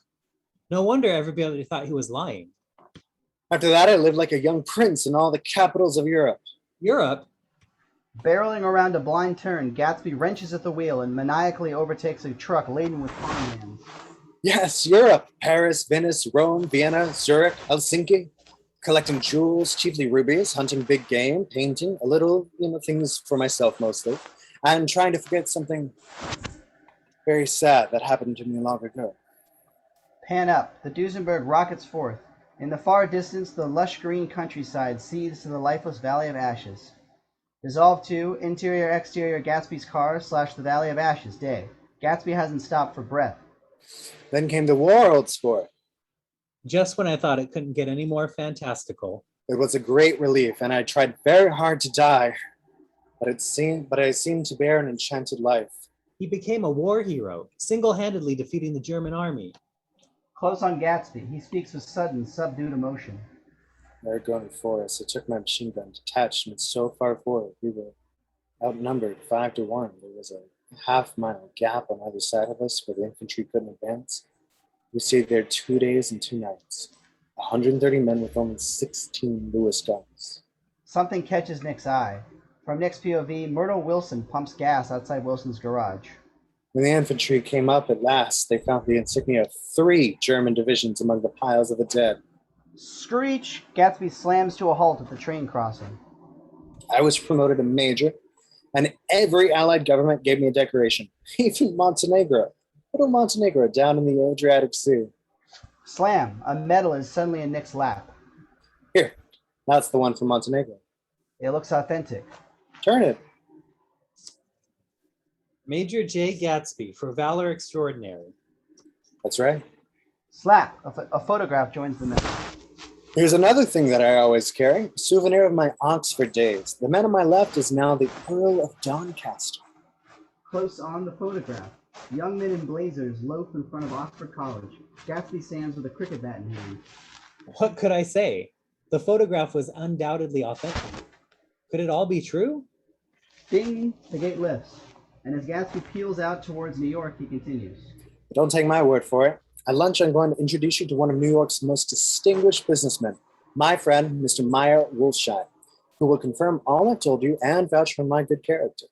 No wonder everybody thought he was lying. After that, I lived like a young prince in all the capitals of Europe. Europe? Barreling around a blind turn, Gatsby wrenches at the wheel and maniacally overtakes a truck laden with farmhands. Yes, Europe. Paris, Venice, Rome, Vienna, Zurich, Helsinki. Collecting jewels, chiefly rubies, hunting big game, painting, a little, things for myself mostly. And trying to forget something very sad that happened to me long ago. Pan up. The Duesenberg rockets forth. In the far distance, the lush green countryside seethes to the lifeless Valley of Ashes. Dissolve to interior, exterior Gatsby's car / the Valley of Ashes day. Gatsby hasn't stopped for breath. Then came the war, old sport. Just when I thought it couldn't get any more fantastical. It was a great relief, and I tried very hard to die, but I seemed to bear an enchanted life. He became a war hero, single-handedly defeating the German army. Close on Gatsby, he speaks with sudden, subdued emotion. There going before us, I took my machine gun, detached, and so far forward, we were outnumbered 5 to 1. There was a half-mile gap on either side of us where the infantry couldn't advance. We stayed there 2 days and 2 nights. 130 men with only 16 Lewis guns. Something catches Nick's eye. From Nick's POV, Myrtle Wilson pumps gas outside Wilson's garage. When the infantry came up at last, they found the insignia of 3 German divisions among the piles of the dead. Screech! Gatsby slams to a halt at the train crossing. I was promoted to major, and every Allied government gave me a decoration. Even Montenegro. Little Montenegro down in the Adriatic Sea. Slam! A medal is suddenly in Nick's lap. Here, that's the one from Montenegro. It looks authentic. Turn it. Major J. Gatsby for valor extraordinary. That's right. Slap! A photograph joins the medal. Here's another thing that I always carry, a souvenir of my Oxford days. The man on my left is now the Earl of Doncaster. Close on the photograph. Young men in blazers loaf in front of Oxford College. Gatsby stands with a cricket bat in hand. What could I say? The photograph was undoubtedly authentic. Could it all be true? Ding! The gate lifts. And as Gatsby peels out towards New York, he continues. Don't take my word for it. At lunch, I'm going to introduce you to one of New York's most distinguished businessmen, my friend, Mr. Meyer Wolfsheim, who will confirm all I've told you and vouch for my good character.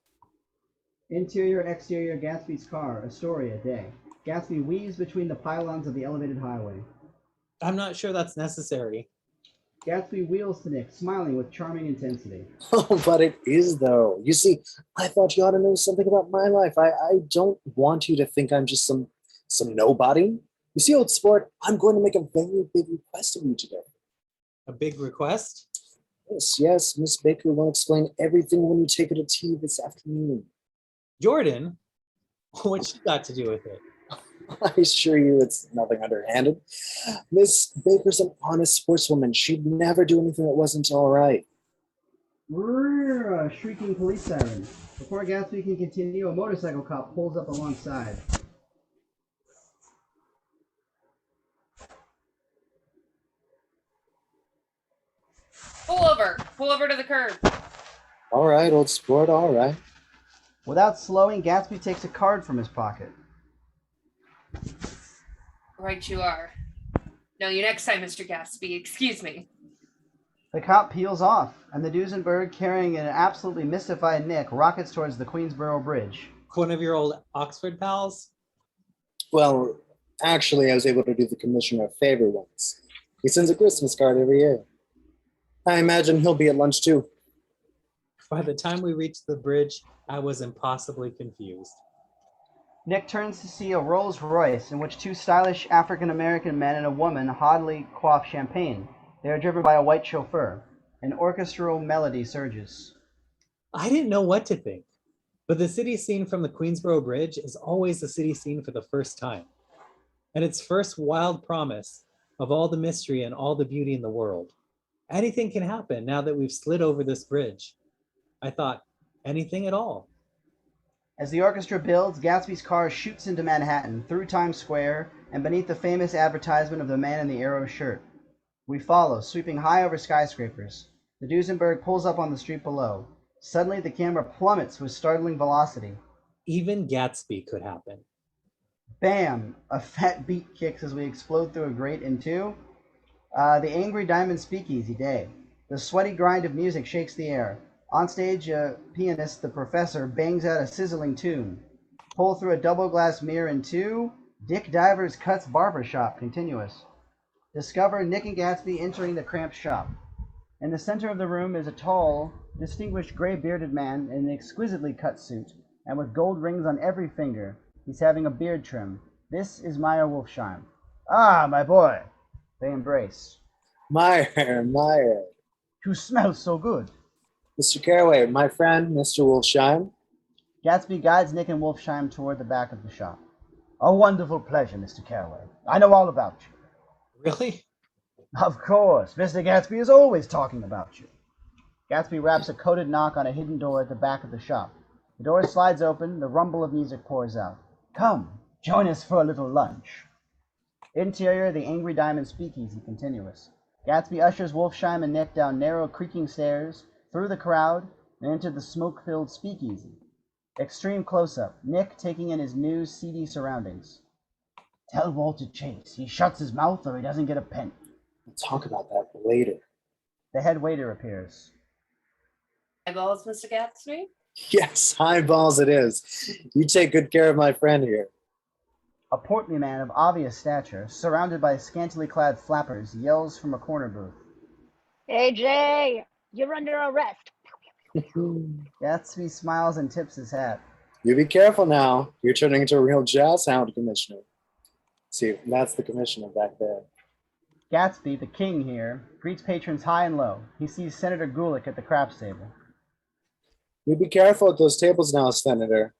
Interior and exterior Gatsby's car, Astoria day. Gatsby weaves between the pylons of the elevated highway. I'm not sure that's necessary. Gatsby wheels to Nick, smiling with charming intensity. Oh, but it is, though. You see, I thought you ought to know something about my life. I don't want you to think I'm just some nobody. You see, old sport, I'm going to make a very big request of you today. A big request? Yes, Miss Baker will explain everything when you take her to tea this afternoon. Jordan? What's she got to do with it? I assure you it's nothing underhanded. Miss Baker's an honest sportswoman. She'd never do anything that wasn't all right. A shrieking police siren. Before Gatsby can continue, a motorcycle cop pulls up alongside. Pull over. Pull over to the curb. All right, old sport, all right. Without slowing, Gatsby takes a card from his pocket. Right you are. No, you next time, Mr. Gatsby. Excuse me. The cop peels off, and the Duesenberg, carrying an absolutely mystified Nick, rockets towards the Queensboro Bridge. One of your old Oxford pals? Well, actually, I was able to do the commissioner a favor once. He sends a Christmas card every year. I imagine he'll be at lunch too. By the time we reached the bridge, I was impossibly confused. Nick turns to see a Rolls Royce in which two stylish African-American men and a woman haughtily quaff champagne. They are driven by a white chauffeur. An orchestral melody surges. I didn't know what to think, but the city scene from the Queensboro Bridge is always the city scene for the first time. And its first wild promise of all the mystery and all the beauty in the world. Anything can happen now that we've slid over this bridge. I thought, anything at all. As the orchestra builds, Gatsby's car shoots into Manhattan, through Times Square, and beneath the famous advertisement of the man in the arrow shirt. We follow, sweeping high over skyscrapers. The Duesenberg pulls up on the street below. Suddenly, the camera plummets with startling velocity. Even Gatsby could happen. Bam! A fat beat kicks as we explode through a grate into the Angry Diamond Speakeasy Day. The sweaty grind of music shakes the air. On stage, a pianist, the professor, bangs out a sizzling tune. Pull through a double glass mirror into Dick Divers Cuts Barber Shop, continuous. Discover Nick and Gatsby entering the cramped shop. In the center of the room is a tall, distinguished gray-bearded man in an exquisitely cut suit, and with gold rings on every finger. He's having a beard trim. This is Meyer Wolfsheim. Ah, my boy! They embrace. Meyer. You smell so good. Mr. Carraway, my friend, Mr. Wolfsheim. Gatsby guides Nick and Wolfsheim toward the back of the shop. A wonderful pleasure, Mr. Carraway. I know all about you. Really? Of course. Mr. Gatsby is always talking about you. Gatsby raps a coded knock on a hidden door at the back of the shop. The door slides open. The rumble of music pours out. Come, join us for a little lunch. Interior, the Angry Diamond Speakeasy, continuous. Gatsby ushers Wolfsheim and Nick down narrow, creaking stairs, through the crowd, and into the smoke-filled speakeasy. Extreme close-up, Nick taking in his new, seedy surroundings. Tell Walter Chase he shuts his mouth or he doesn't get a penny. We'll talk about that later. The head waiter appears. Eyeballs, Mr. Gatsby? Yes, high balls it is. You take good care of my friend here. A portly man of obvious stature, surrounded by scantily clad flappers, yells from a corner booth. Hey, Jay, you're under arrest. Gatsby smiles and tips his hat. You be careful now. You're turning into a real jazz hound, Commissioner. See, that's the commissioner back there. Gatsby, the king here, greets patrons high and low. He sees Senator Gulick at the craps table. You be careful at those tables now, Senator.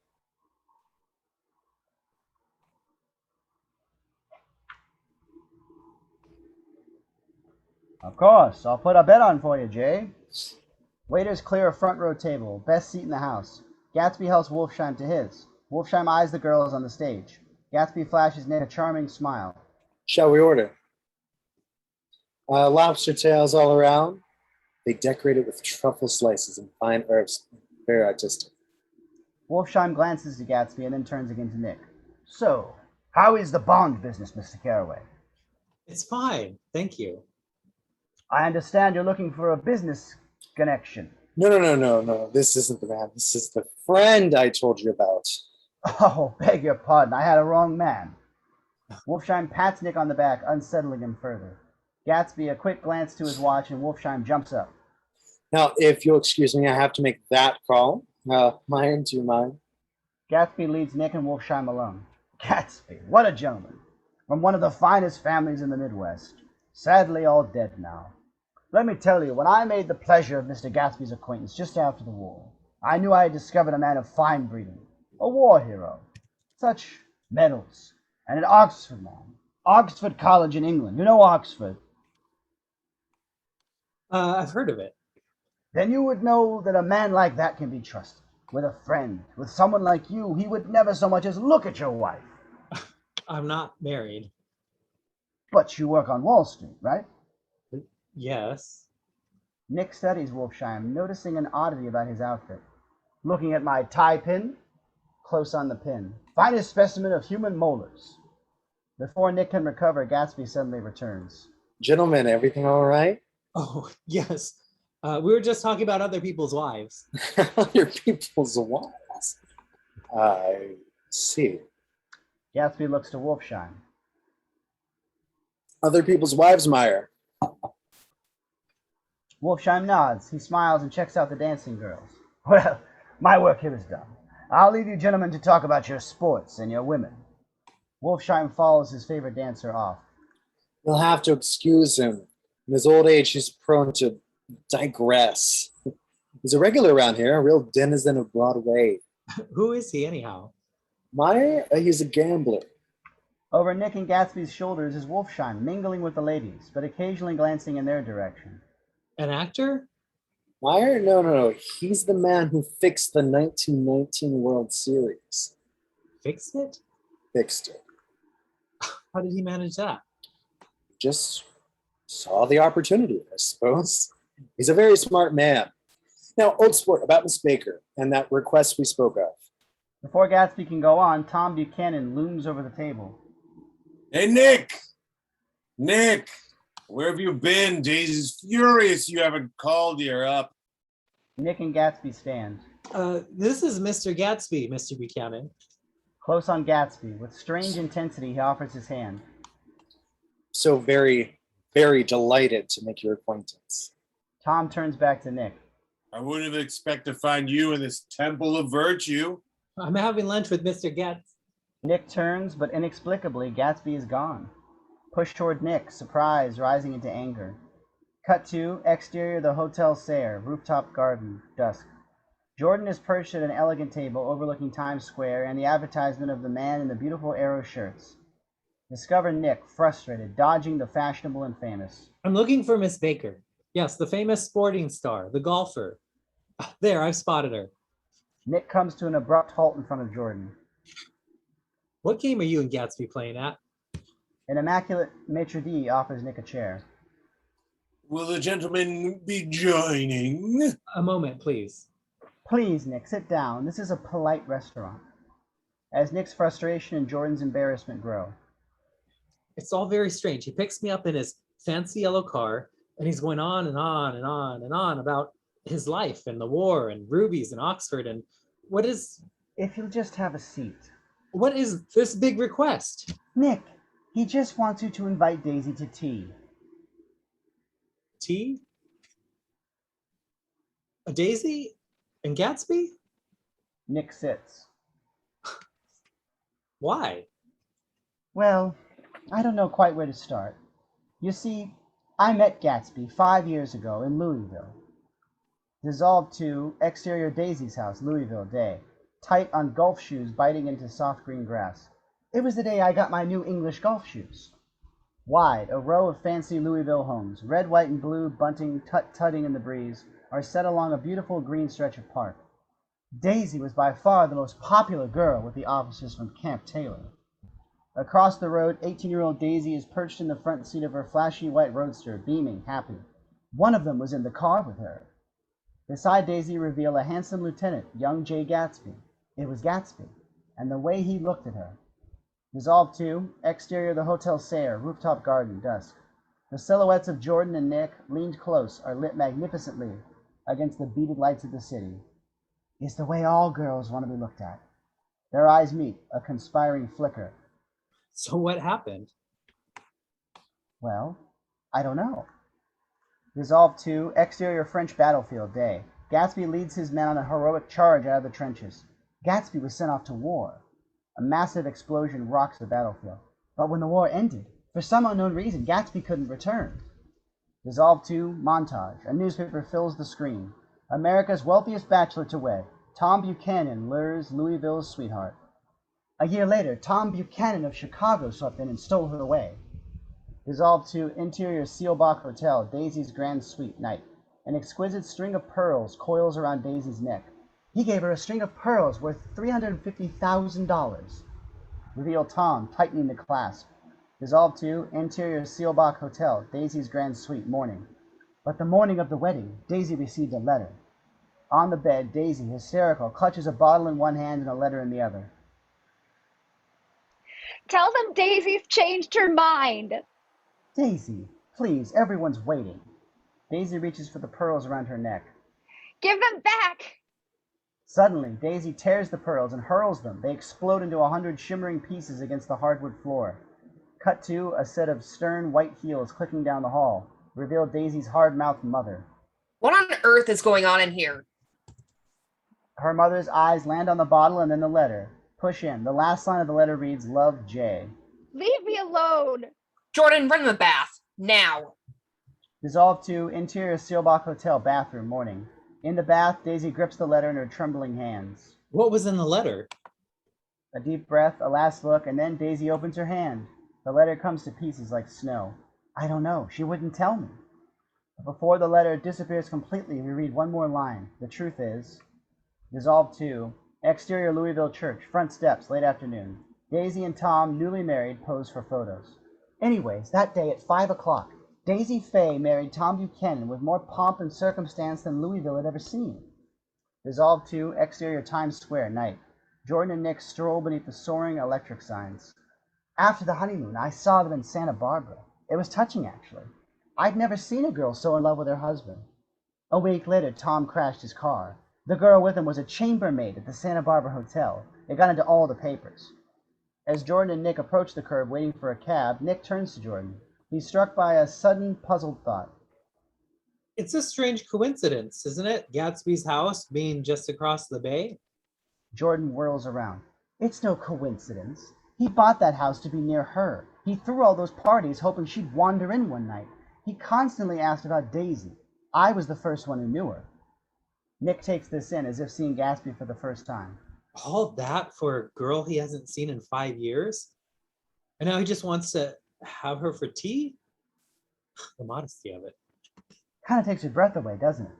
Of course, I'll put a bet on for you, Jay. Waiters clear a front row table, best seat in the house. Gatsby helps Wolfsheim to his. Wolfsheim eyes the girls on the stage. Gatsby flashes Nick a charming smile. Shall we order? Lobster tails all around. They decorate it with truffle slices and fine herbs. Very artistic. Wolfsheim glances to Gatsby and then turns again to Nick. So, how is the bond business, Mr. Carraway? It's fine, thank you. I understand you're looking for a business connection. No. This isn't the man. This is the friend I told you about. Oh, beg your pardon. I had a wrong man. Wolfsheim pats Nick on the back, unsettling him further. Gatsby, a quick glance to his watch, and Wolfsheim jumps up. Now, if you'll excuse me, I have to make that call. Meyer, do you mind? Gatsby leads Nick and Wolfsheim alone. Gatsby, what a gentleman. From one of the finest families in the Midwest. Sadly all dead now. Let me tell you, when I made the pleasure of Mr. Gatsby's acquaintance just after the war, I knew I had discovered a man of fine breeding, a war hero. Such medals. And at Oxford, man. Oxford College in England. You know Oxford. I've heard of it. Then you would know that a man like that can be trusted. With a friend, with someone like you, he would never so much as look at your wife. I'm not married. But you work on Wall Street, right? Yes. Nick studies Wolfsheim, noticing an oddity about his outfit. Looking at my tie pin, close on the pin. Finest specimen of human molars. Before Nick can recover, Gatsby suddenly returns. Gentlemen, everything all right? Oh, yes. We were just talking about other people's wives. Your people's wives. I see. Gatsby looks to Wolfsheim. Other people's wives, Meyer. Wolfsheim nods. He smiles and checks out the dancing girls. Well, my work here is done. I'll leave you gentlemen to talk about your sports and your women. Wolfsheim follows his favorite dancer off. You'll have to excuse him. In his old age, he's prone to digress. He's a regular around here, a real denizen of Broadway. Who is he anyhow? Meyer, he's a gambler. Over Nick and Gatsby's shoulders is Wolfsheim, mingling with the ladies, but occasionally glancing in their direction. An actor? Meyer? No. He's the man who fixed the 1919 World Series. Fixed it? Fixed it. How did he manage that? Just saw the opportunity, I suppose. He's a very smart man. Now, old sport, about Miss Baker and that request we spoke of. Before Gatsby can go on, Tom Buchanan looms over the table. Hey, Nick! Nick! Where have you been? Daisy's furious you haven't called her up. Nick and Gatsby stand. This is Mr. Gatsby, Mr. Buchanan. Close on Gatsby, with strange intensity, he offers his hand. So very, very delighted to make your acquaintance. Tom turns back to Nick. I wouldn't have expected to find you in this temple of virtue. I'm having lunch with Mr. Gats. Nick turns, but inexplicably, Gatsby is gone. Push toward Nick, surprise rising into anger. Cut to, exterior the Hotel Sayre, rooftop garden, dusk. Jordan is perched at an elegant table overlooking Times Square and the advertisement of the man in the beautiful arrow shirts. Discover Nick, frustrated, dodging the fashionable and famous. I'm looking for Miss Baker. Yes, the famous sporting star, the golfer. There, I've spotted her. Nick comes to an abrupt halt in front of Jordan. What game are you and Gatsby playing at? An immaculate maitre d' offers Nick a chair. Will the gentleman be joining? A moment, please. Please, Nick, sit down. This is a polite restaurant. As Nick's frustration and Jordan's embarrassment grow. It's all very strange. He picks me up in his fancy yellow car, and he's going on and on and on and on about his life and the war and rubies and Oxford and what is If you'll just have a seat. this big request? Nick, he just wants you to invite Daisy to tea. Tea? A Daisy and Gatsby? Nick sits. Why? Well, I don't know quite where to start. You see, I met Gatsby 5 years ago in Louisville. Dissolved to exterior Daisy's house, Louisville day. Tight on golf shoes biting into soft green grass. It was the day I got my new English golf shoes. Wide, a row of fancy Louisville homes, red, white, and blue, bunting, tut-tutting in the breeze, are set along a beautiful green stretch of park. Daisy was by far the most popular girl with the officers from Camp Taylor. Across the road, 18-year-old Daisy is perched in the front seat of her flashy white roadster, beaming, happy. One of them was in the car with her. Beside Daisy revealed a handsome lieutenant, young J. Gatsby. It was Gatsby, and the way he looked at her. Dissolved to, exterior the Hotel Sayre, rooftop garden, dusk. The silhouettes of Jordan and Nick, leaned close, are lit magnificently against the beaded lights of the city. It's the way all girls want to be looked at. Their eyes meet, a conspiring flicker. So what happened? Well, I don't know. Resolve 2, exterior French battlefield, day. Gatsby leads his men on a heroic charge out of the trenches. Gatsby was sent off to war. A massive explosion rocks the battlefield. But when the war ended, for some unknown reason, Gatsby couldn't return. Resolve 2, montage. A newspaper fills the screen. America's wealthiest bachelor to wed. Tom Buchanan lures Louisville's sweetheart. A year later, Tom Buchanan of Chicago swept in and stole her away. Resolve 2, interior Seelbach Hotel, Daisy's grand suite, night. An exquisite string of pearls coils around Daisy's neck. He gave her a string of pearls worth $350,000. Reveal Tom, tightening the clasp. Resolve 2, interior Seelbach Hotel, Daisy's grand suite, morning. But the morning of the wedding, Daisy received a letter. On the bed, Daisy, hysterical, clutches a bottle in one hand and a letter in the other. Tell them Daisy's changed her mind. Daisy, please, everyone's waiting. Daisy reaches for the pearls around her neck. Give them back. Suddenly, Daisy tears the pearls and hurls them. They explode into 100 shimmering pieces against the hardwood floor. Cut to a set of stern white heels clicking down the hall. Reveal Daisy's hard-mouthed mother. What on earth is going on in here? Her mother's eyes land on the bottle and then the letter. Push in. The last line of the letter reads, Love, Jay. Leave me alone. Jordan, run the bath. Now. Resolve 2, interior Seelbach Hotel, bathroom, morning. In the bath, Daisy grips the letter in her trembling hands. What was in the letter? A deep breath, a last look, and then Daisy opens her hand. The letter comes to pieces like snow. I don't know. She wouldn't tell me. But before the letter disappears completely, we read one more line. The truth is, Resolve 2, exterior Louisville Church, front steps, late afternoon. Daisy and Tom, newly married, pose for photos. Anyways, that day at 5 o'clock, Daisy Fay married Tom Buchanan with more pomp and circumstance than Louisville had ever seen. Resolve 2, exterior Times Square, night. Jordan and Nick stroll beneath the soaring electric signs. After the honeymoon, I saw them in Santa Barbara. It was touching, actually. I'd never seen a girl so in love with her husband. A week later, Tom crashed his car. The girl with him was a chambermaid at the Santa Barbara Hotel. It got into all the papers. As Jordan and Nick approach the curb waiting for a cab, Nick turns to Jordan. He's struck by a sudden, puzzled thought. It's a strange coincidence, isn't it? Gatsby's house being just across the bay. Jordan whirls around. It's no coincidence. He bought that house to be near her. He threw all those parties hoping she'd wander in one night. He constantly asked about Daisy. I was the first one who knew her. Nick takes this in as if seeing Gatsby for the first time. All that for a girl he hasn't seen in 5 years? And now he just wants to have her for tea? The modesty of it. Kind of takes your breath away, doesn't it?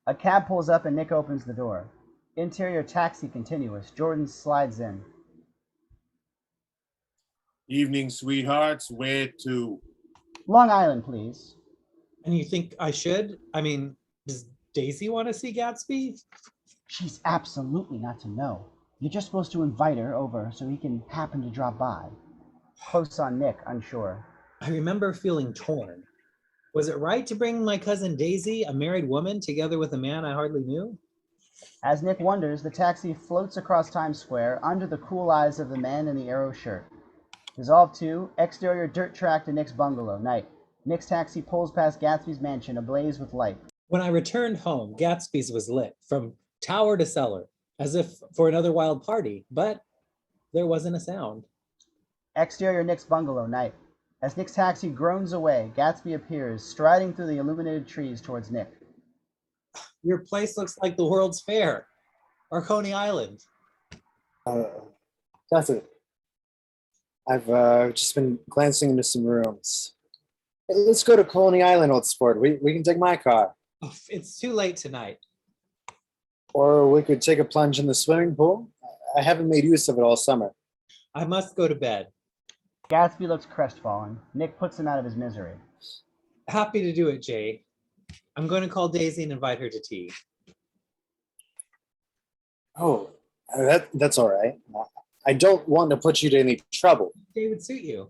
A cab pulls up and Nick opens the door. Interior taxi continuous. Jordan slides in. Evening, sweethearts. Where to? Long Island, please. And you think I should? I mean, does Daisy want to see Gatsby? She's absolutely not to know. You're just supposed to invite her over so he can happen to drop by. Close on Nick, unsure. I remember feeling torn. Was it right to bring my cousin Daisy, a married woman, together with a man I hardly knew? As Nick wonders, the taxi floats across Times Square under the cool eyes of the man in the arrow shirt. Resolve 2, exterior dirt track to Nick's bungalow, night. Nick's taxi pulls past Gatsby's mansion, ablaze with light. When I returned home, Gatsby's was lit from tower to cellar, as if for another wild party, but there wasn't a sound. Exterior Nick's bungalow, night. As Nick's taxi groans away, Gatsby appears, striding through the illuminated trees towards Nick. Your place looks like the World's Fair, or Coney Island. That's it. I've just been glancing into some rooms. Hey, let's go to Coney Island, old sport. We can take my car. Oh, it's too late tonight. Or we could take a plunge in the swimming pool. I haven't made use of it all summer. I must go to bed. Gatsby looks crestfallen. Nick puts him out of his misery. Happy to do it, Jay. I'm going to call Daisy and invite her to tea. Oh, that's all right. I don't want to put you to any trouble. Day would suit you.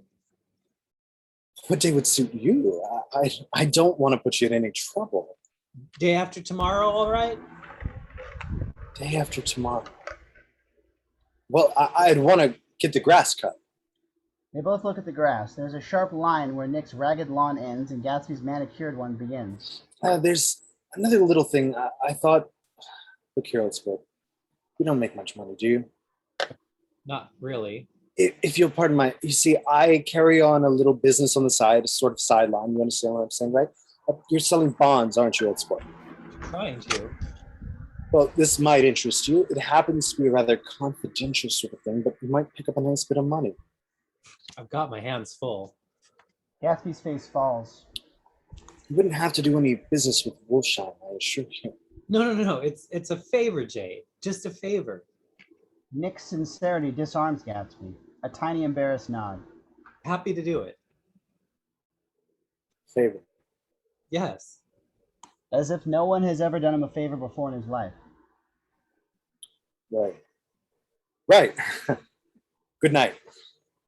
What day would suit you? I don't want to put you in any trouble. Day after tomorrow, all right? Day after tomorrow. Well, I'd want to get the grass cut. They both look at the grass. There's a sharp line where Nick's ragged lawn ends and Gatsby's manicured one begins. There's another little thing. I thought, look here, old sport. You don't make much money, do you? Not really. If you'll pardon you see, I carry on a little business on the side, a sort of sideline. You understand what I'm saying, right? You're selling bonds, aren't you, old sport? Trying to. Well, this might interest you. It happens to be a rather confidential sort of thing, but you might pick up a nice bit of money. I've got my hands full. Gatsby's face falls. You wouldn't have to do any business with Wolfsheim, I assure you. No. It's a favor, Jay. Just a favor. Nick's sincerity disarms Gatsby. A tiny embarrassed nod. Happy to do it. Favor. Yes. As if no one has ever done him a favor before in his life. Right. Good night.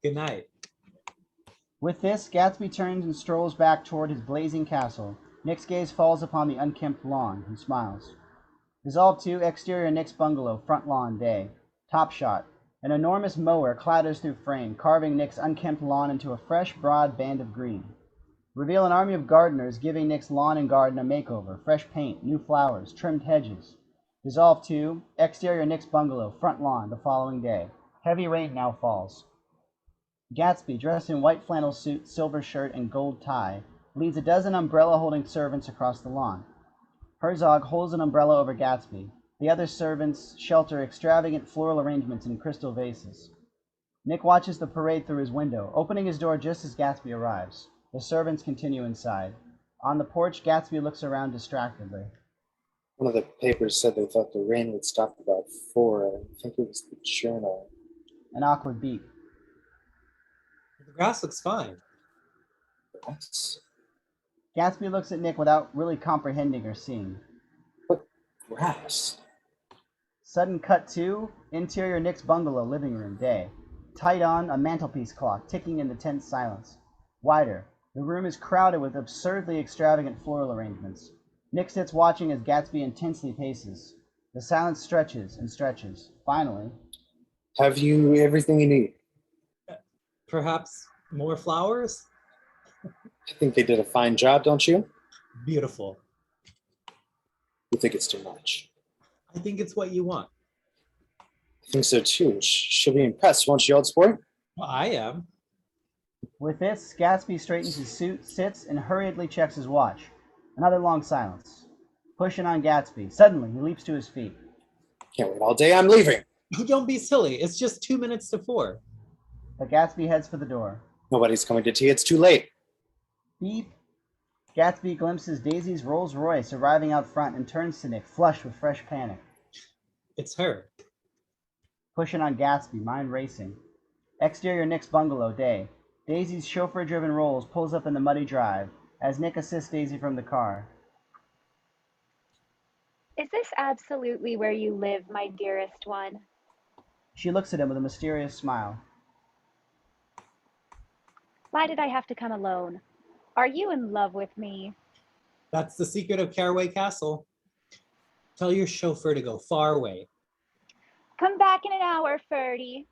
Good night. With this, Gatsby turns and strolls back toward his blazing castle. Nick's gaze falls upon the unkempt lawn. He smiles. Dissolve 2, exterior Nick's bungalow, front lawn, day. Top shot. An enormous mower clatters through frame, carving Nick's unkempt lawn into a fresh, broad band of green. Reveal an army of gardeners giving Nick's lawn and garden a makeover. Fresh paint, new flowers, trimmed hedges. Dissolve 2, exterior Nick's bungalow, front lawn, the following day. Heavy rain now falls. Gatsby, dressed in white flannel suit, silver shirt, and gold tie, leads a dozen umbrella-holding servants across the lawn. Herzog holds an umbrella over Gatsby. The other servants shelter extravagant floral arrangements in crystal vases. Nick watches the parade through his window, opening his door just as Gatsby arrives. The servants continue inside. On the porch, Gatsby looks around distractedly. One of the papers said they thought the rain would stop about 4. I think it was the Journal. An awkward beat. The grass looks fine. Grass? Gatsby looks at Nick without really comprehending or seeing. What grass? Sudden cut to interior Nick's bungalow living room, day. Tight on, a mantelpiece clock ticking in the tense silence. Wider. The room is crowded with absurdly extravagant floral arrangements. Nick sits watching as Gatsby intensely paces. The silence stretches and stretches. Finally, Have you everything you need? Perhaps more flowers? I think they did a fine job, don't you? Beautiful. You think it's too much? I think it's what you want. I think so too. She'll be impressed, won't she, old sport? Well, I am. with this, Gatsby straightens his suit, sits, and hurriedly checks his watch. Another long silence. Pushing on Gatsby. Suddenly, he leaps to his feet. Can't wait all day. I'm leaving. Don't be silly. It's just 2 minutes to 4. But Gatsby heads for the door. Nobody's coming to tea. It's too late. Beep. Gatsby glimpses Daisy's Rolls Royce arriving out front and turns to Nick, flushed with fresh panic. It's her. Pushing on Gatsby, mind racing. Exterior Nick's bungalow, day. Daisy's chauffeur-driven Rolls pulls up in the muddy drive as Nick assists Daisy from the car. Is this absolutely where you live, my dearest one? She looks at him with a mysterious smile. Why did I have to come alone? Are you in love with me? That's the secret of Carraway Castle. Tell your chauffeur to go far away. Come back in an hour, Ferdy.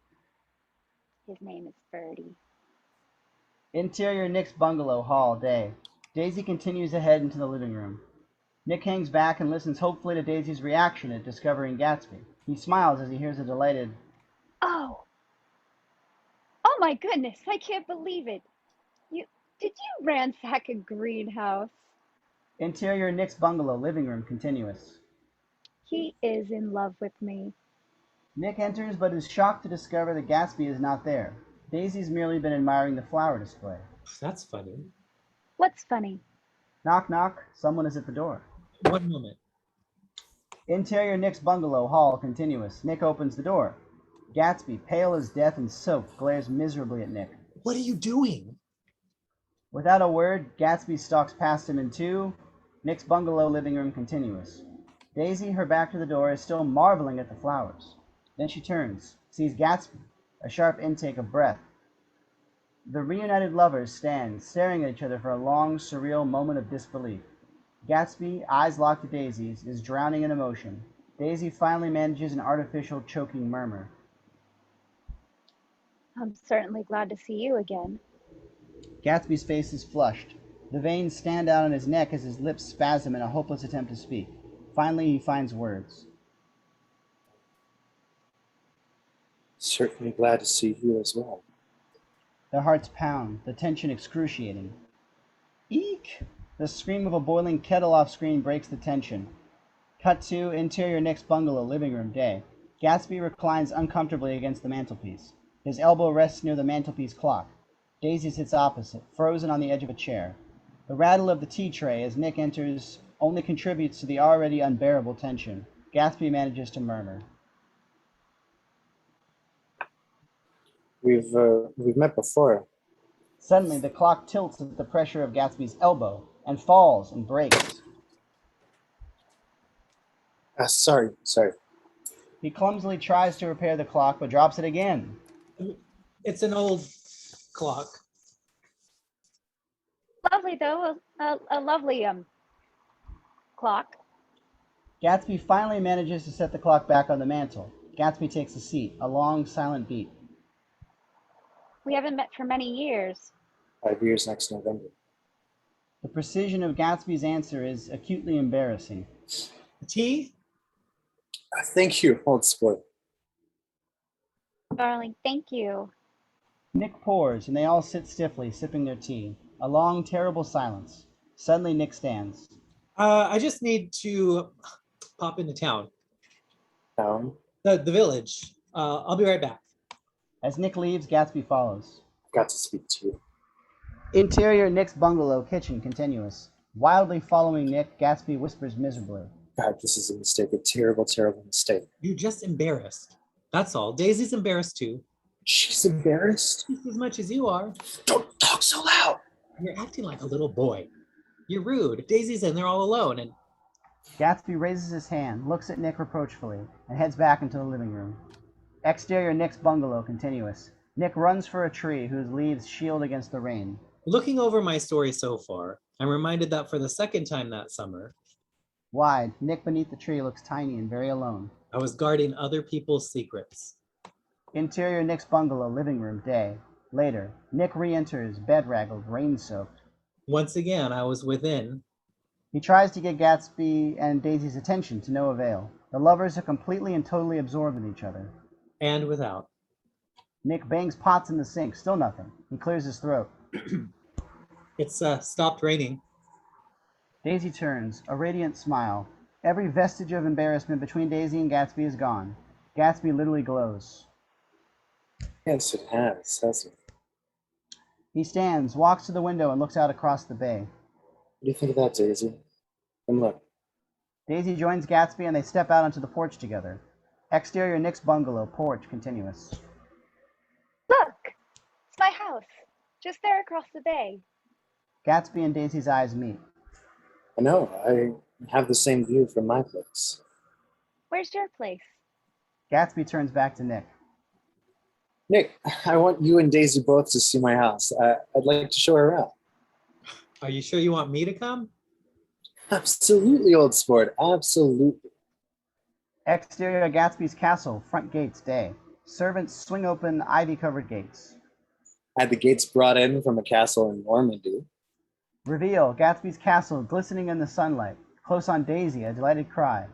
His name is Ferdy. Interior Nick's bungalow, hall, day. Daisy continues ahead into the living room. Nick hangs back and listens hopefully to Daisy's reaction at discovering Gatsby. He smiles as he hears a delighted, Oh! Oh my goodness, I can't believe it. Did you ransack a greenhouse? Interior Nick's bungalow, living room, continuous. He is in love with me. Nick enters but is shocked to discover that Gatsby is not there. Daisy's merely been admiring the flower display. That's funny. What's funny? Knock, knock. Someone is at the door. 1 moment. Interior Nick's bungalow, hall, continuous. Nick opens the door. Gatsby, pale as death and soaked, glares miserably at Nick. What are you doing? Without a word, Gatsby stalks past him in two. Nick's bungalow, living room, continuous. Daisy, her back to the door, is still marveling at the flowers. Then she turns, sees Gatsby, a sharp intake of breath. The reunited lovers stand, staring at each other for a long, surreal moment of disbelief. Gatsby, eyes locked to Daisy's, is drowning in emotion. Daisy finally manages an artificial, choking murmur. I'm certainly glad to see you again. Gatsby's face is flushed. The veins stand out on his neck as his lips spasm in a hopeless attempt to speak. Finally, he finds words. Certainly glad to see you as well. Their hearts pound, the tension excruciating. Eek! The scream of a boiling kettle off screen breaks the tension. Cut to interior Nick's bungalow living room day. Gatsby reclines uncomfortably against the mantelpiece. His elbow rests near the mantelpiece clock. Daisy sits opposite, frozen on the edge of a chair. The rattle of the tea tray as Nick enters only contributes to the already unbearable tension. Gatsby manages to murmur. We've met before. Suddenly, the clock tilts at the pressure of Gatsby's elbow and falls and breaks. Sorry. He clumsily tries to repair the clock, but drops it again. It's an old clock. Lovely though, a lovely clock. Gatsby finally manages to set the clock back on the mantel. Gatsby takes a seat, a long, silent beat. We haven't met for many years. 5 years next November. The precision of Gatsby's answer is acutely embarrassing. Tea? Thank you, old sport. Darling, thank you. Nick pours, and they all sit stiffly, sipping their tea. A long, terrible silence. Suddenly, Nick stands. I just need to pop into town. Town? The village. I'll be right back. As Nick leaves, Gatsby follows. Got to speak to you. Interior Nick's bungalow, kitchen continuous. Wildly following Nick, Gatsby whispers miserably. God, this is a mistake. A terrible, terrible mistake. You're just embarrassed. That's all. Daisy's embarrassed too. She's embarrassed? Just as much as you are. Don't talk so loud. You're acting like a little boy. You're rude. Daisy's in there all alone, and Gatsby raises his hand, looks at Nick reproachfully, and heads back into the living room. Exterior Nick's bungalow continuous. Nick runs for a tree whose leaves shield against the rain. looking over my story so far, I'm reminded that for the second time that summer, Wide, Nick beneath the tree looks tiny and very alone. I was guarding other people's secrets. Interior Nick's bungalow, living room, day. Later, Nick re-enters, bed-raggled, rain-soaked. Once again, I was within. He tries to get Gatsby and Daisy's attention to no avail. The lovers are completely and totally absorbed in each other. And without. Nick bangs pots in the sink, still nothing. He clears his throat. It's stopped raining. Daisy turns, a radiant smile. Every vestige of embarrassment between Daisy and Gatsby is gone. Gatsby literally glows. Yes, it has, hasn't it? He stands, walks to the window, and looks out across the bay. What do you think of that, Daisy? Come look. Daisy joins Gatsby and they step out onto the porch together. Exterior Nick's bungalow, porch continuous. Look! It's my house. Just there across the bay. Gatsby and Daisy's eyes meet. I know, I have the same view from my place. Where's your place? Gatsby turns back to Nick. Nick, I want you and Daisy both to see my house. I'd like to show her around. Are you sure you want me to come? Absolutely, old sport. Absolutely. Exterior Gatsby's castle, front gates, day. Servants swing open ivy-covered gates. I had the gates brought in from a castle in Normandy. Reveal, Gatsby's castle glistening in the sunlight. Close on Daisy, a delighted cry.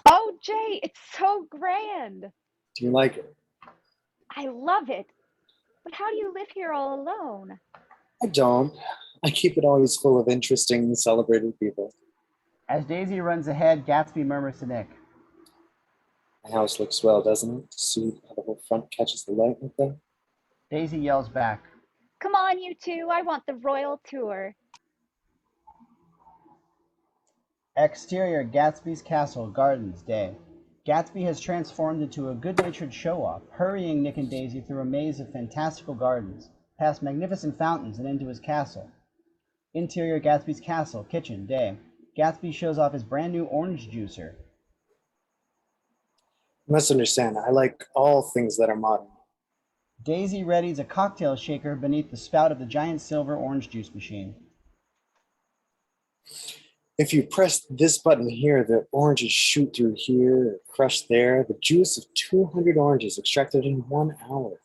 Oh, Jay, it's so grand. Do you like it? I love it. But how do you live here all alone? I don't. I keep it always full of interesting, celebrated people. As Daisy runs ahead, Gatsby murmurs to Nick. My house looks swell, doesn't it? See how the whole front catches the light like that? Daisy yells back. Come on, you two. I want the royal tour. Exterior Gatsby's castle, gardens, day. Gatsby has transformed into a good-natured show-off, hurrying Nick and Daisy through a maze of fantastical gardens, past magnificent fountains and into his castle. Interior Gatsby's castle, kitchen, day. Gatsby shows off his brand new orange juicer. You must understand, I like all things that are modern. Daisy readies a cocktail shaker beneath the spout of the giant silver orange juice machine. If you press this button here, the oranges shoot through here, crush there. The juice of 200 oranges extracted in 1 hour.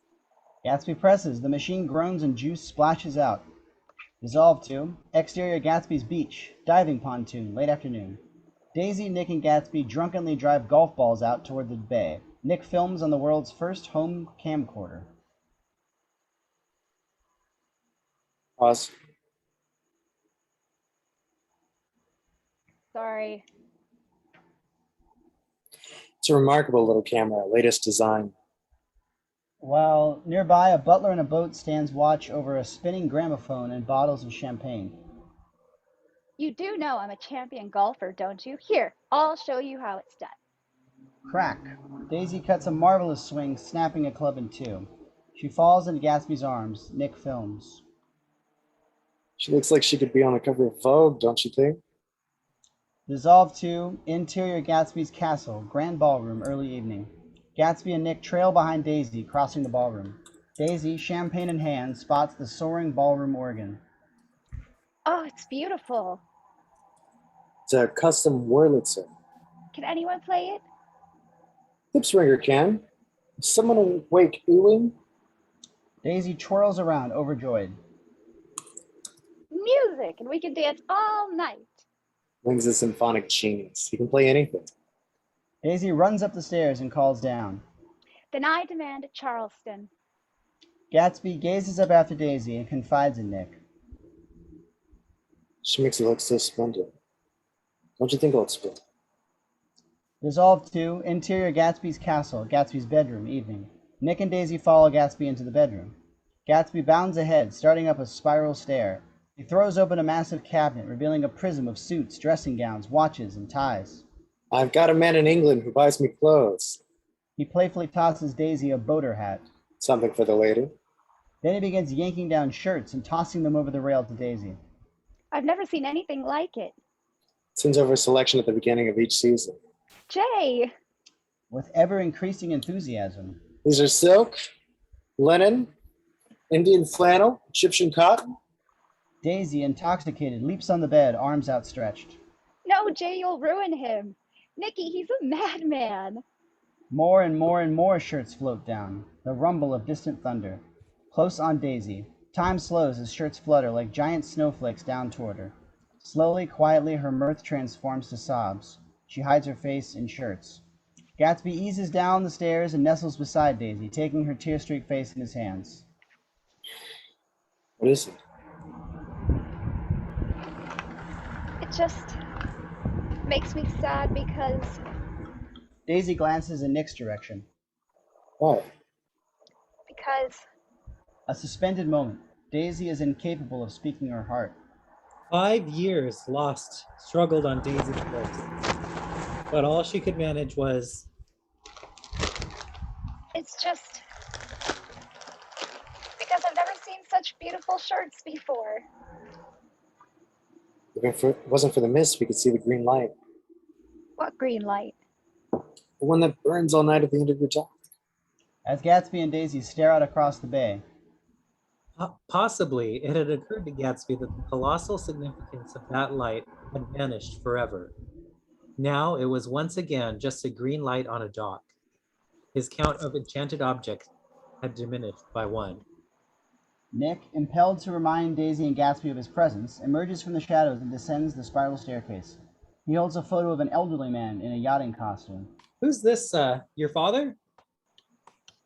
Gatsby presses. The machine groans and juice splashes out. Dissolve to exterior Gatsby's beach. Diving pontoon. Late afternoon. Daisy, Nick, and Gatsby drunkenly drive golf balls out toward the bay. Nick films on the world's first home camcorder. Pause. Sorry. It's a remarkable little camera, latest design. While nearby, a butler in a boat stands watch over a spinning gramophone and bottles of champagne. You do know I'm a champion golfer, don't you? Here, I'll show you how it's done. Crack. Daisy cuts a marvelous swing, snapping a club in two. She falls into Gatsby's arms. Nick films. She looks like she could be on the cover of Vogue, don't you think? Dissolve to interior Gatsby's castle, grand ballroom, early evening. Gatsby and Nick trail behind Daisy, crossing the ballroom. Daisy, champagne in hand, spots the soaring ballroom organ. Oh, it's beautiful. It's a custom Wurlitzer. Can anyone play it? Lipsringer can. Is someone awake oohing? Daisy twirls around, overjoyed. Music, and we can dance all night. Wing's a symphonic genius. He can play anything. Daisy runs up the stairs and calls down. Then I demand Charleston. Gatsby gazes up after Daisy and confides in Nick. She makes it look so splendid. Don't you think, old sport? Dissolve to interior Gatsby's castle, Gatsby's bedroom, evening. Nick and Daisy follow Gatsby into the bedroom. Gatsby bounds ahead, starting up a spiral stair. He throws open a massive cabinet, revealing a prism of suits, dressing gowns, watches, and ties. I've got a man in England who buys me clothes. He playfully tosses Daisy a boater hat. Something for the lady. Then he begins yanking down shirts and tossing them over the rail to Daisy. I've never seen anything like it. Sends over a selection at the beginning of each season. Jay! With ever-increasing enthusiasm. These are silk, linen, Indian flannel, Egyptian cotton. Daisy, intoxicated, leaps on the bed, arms outstretched. No, Jay, you'll ruin him. Nikki, he's a madman. More and more and more shirts float down, the rumble of distant thunder. Close on Daisy. Time slows as shirts flutter like giant snowflakes down toward her. Slowly, quietly, her mirth transforms to sobs. She hides her face in shirts. Gatsby eases down the stairs and nestles beside Daisy, taking her tear-streaked face in his hands. What is it? It just makes me sad because Daisy glances in Nick's direction. Why? A suspended moment. Daisy is incapable of speaking her heart. 5 years lost, struggled on Daisy's lips. But all she could manage was, it's just because I've never seen such beautiful shirts before. If it wasn't for the mist, we could see the green light. What green light? The one that burns all night at the end of your job. As Gatsby and Daisy stare out across the bay, possibly it had occurred to Gatsby that the colossal significance of that light had vanished forever. Now it was once again just a green light on a dock. His count of enchanted objects had diminished by 1. Nick, impelled to remind Daisy and Gatsby of his presence, emerges from the shadows and descends the spiral staircase. He holds a photo of an elderly man in a yachting costume. Who's this, your father?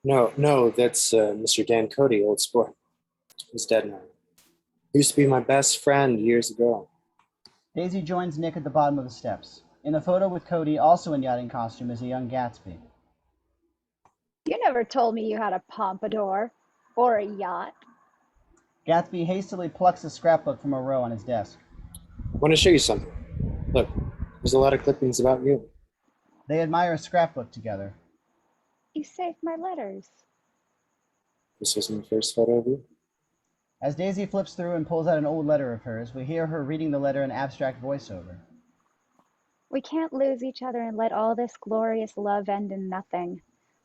No, that's Mr. Dan Cody, old sport. He's dead now. He used to be my best friend years ago. Daisy joins Nick at the bottom of the steps. In the photo with Cody, also in yachting costume, is a young Gatsby. You never told me you had a pompadour or a yacht. Gatsby hastily plucks a scrapbook from a row on his desk. I want to show you something. Look, there's a lot of clippings about you. They admire a scrapbook together. You saved my letters. This was my first photo of you. As Daisy flips through and pulls out an old letter of hers, we hear her reading the letter in abstract voiceover. We can't lose each other and let all this glorious love end in nothing.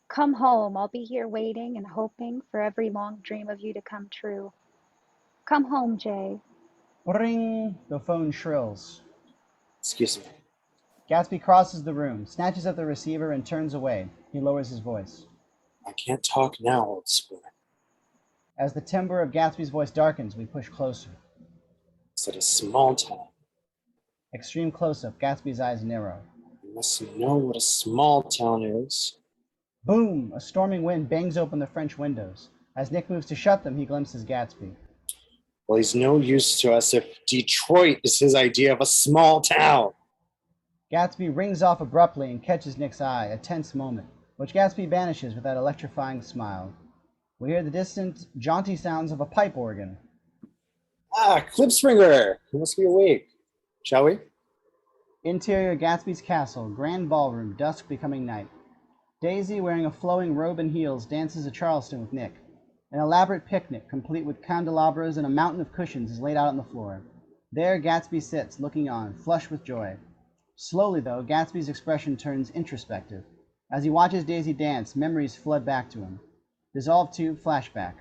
Come home. I'll be here waiting and hoping for every long dream of you to come true. Come home, Jay. Ring! The phone shrills. Excuse me. Gatsby crosses the room, snatches up the receiver, and turns away. He lowers his voice. I can't talk now, old sport. As the timbre of Gatsby's voice darkens, we push closer. It's at a small town. Extreme close-up, Gatsby's eyes narrow. You must know what a small town is. Boom! A storming wind bangs open the French windows. As Nick moves to shut them, he glimpses Gatsby. Well, he's no use to us if Detroit is his idea of a small town. Gatsby rings off abruptly and catches Nick's eye, a tense moment, which Gatsby banishes with that electrifying smile. We hear the distant, jaunty sounds of a pipe organ. Ah, Clipspringer! You must be awake. Shall we? Interior Gatsby's castle, grand ballroom, dusk becoming night. Daisy, wearing a flowing robe and heels, dances a Charleston with Nick. An elaborate picnic, complete with candelabras and a mountain of cushions, is laid out on the floor. There Gatsby sits, looking on, flushed with joy. Slowly, though, Gatsby's expression turns introspective. As he watches Daisy dance, memories flood back to him. Dissolve to flashback.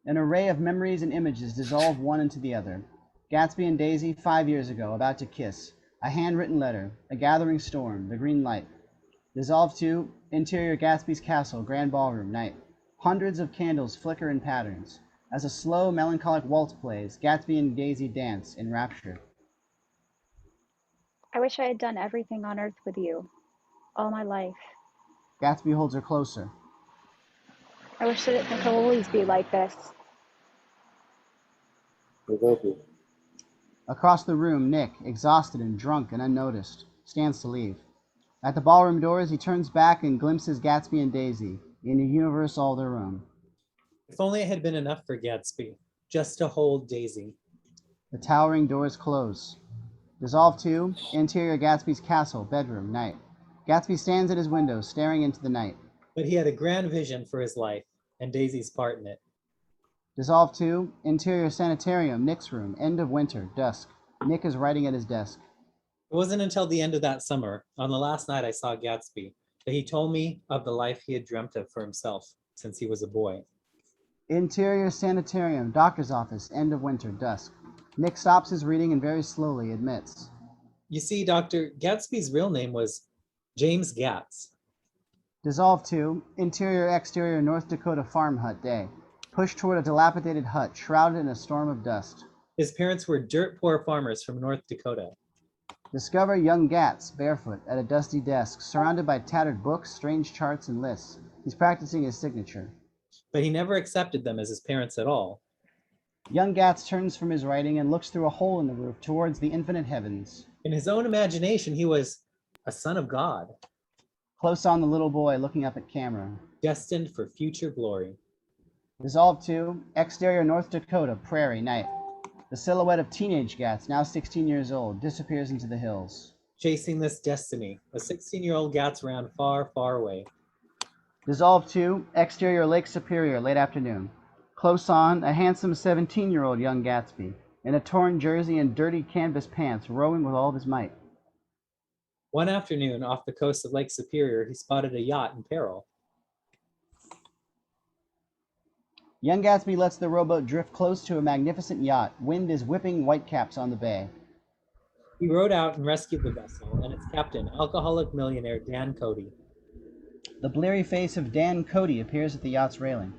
An array of memories and images dissolve one into the other. Gatsby and Daisy, 5 years ago, about to kiss. A handwritten letter, a gathering storm, the green light. Dissolve to interior Gatsby's castle, grand ballroom, night. Hundreds of candles flicker in patterns. As a slow, melancholic waltz plays, Gatsby and Daisy dance in rapture. I wish I had done everything on earth with you, all my life. Gatsby holds her closer. I wish that it could always be like this. We will be. Across the room, Nick, exhausted and drunk and unnoticed, stands to leave. At the ballroom doors, he turns back and glimpses Gatsby and Daisy in a universe all their own. If only it had been enough for Gatsby, just to hold Daisy. The towering doors close. Dissolve to interior Gatsby's castle, bedroom, night. Gatsby stands at his window, staring into the night. But he had a grand vision for his life, and Daisy's part in it. Dissolve to interior sanitarium, Nick's room, end of winter, dusk. Nick is writing at his desk. It wasn't until the end of that summer, on the last night I saw Gatsby, that he told me of the life he had dreamt of for himself since he was a boy. Interior sanitarium, doctor's office, end of winter, dusk. Nick stops his reading and very slowly admits. You see, Doctor, Gatsby's real name was James Gatz. Dissolve to interior exterior North Dakota farm hut, day. Push toward a dilapidated hut, shrouded in a storm of dust. His parents were dirt poor farmers from North Dakota. Discover young Gatz, barefoot, at a dusty desk, surrounded by tattered books, strange charts, and lists. He's practicing his signature. But he never accepted them as his parents at all. Young Gatz turns from his writing and looks through a hole in the roof towards the infinite heavens. In his own imagination, he was a son of God, Close on the little boy looking up at camera. destined for future glory. Dissolve to exterior North Dakota, prairie, night. The silhouette of teenage Gatz, now 16 years old, disappears into the hills. Chasing this destiny, a 16-year-old Gatz ran far, far away. Dissolve to exterior Lake Superior, late afternoon. Close on, a handsome 17-year-old young Gatsby, in a torn jersey and dirty canvas pants, rowing with all of his might. One afternoon, off the coast of Lake Superior, he spotted a yacht in peril. Young Gatsby lets the rowboat drift close to a magnificent yacht. Wind is whipping whitecaps on the bay. He rowed out and rescued the vessel and its captain, alcoholic millionaire Dan Cody. The bleary face of Dan Cody appears at the yacht's railing.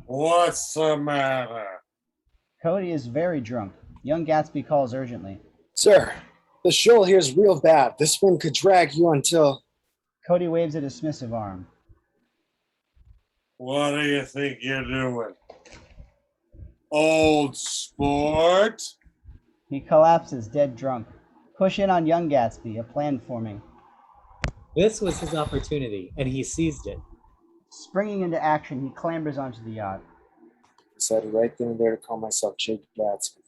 What's the matter? Cody is very drunk. Young Gatsby calls urgently. Sir, the shoal here's real bad. This wind could drag you until... Cody waves a dismissive arm. What do you think you're doing? Old sport? He collapses, dead drunk. Push in on young Gatsby, a plan forming. This was his opportunity, and he seized it. Springing into action, he clambers onto the yacht. I decided right then and there to call myself Jake Gatsby.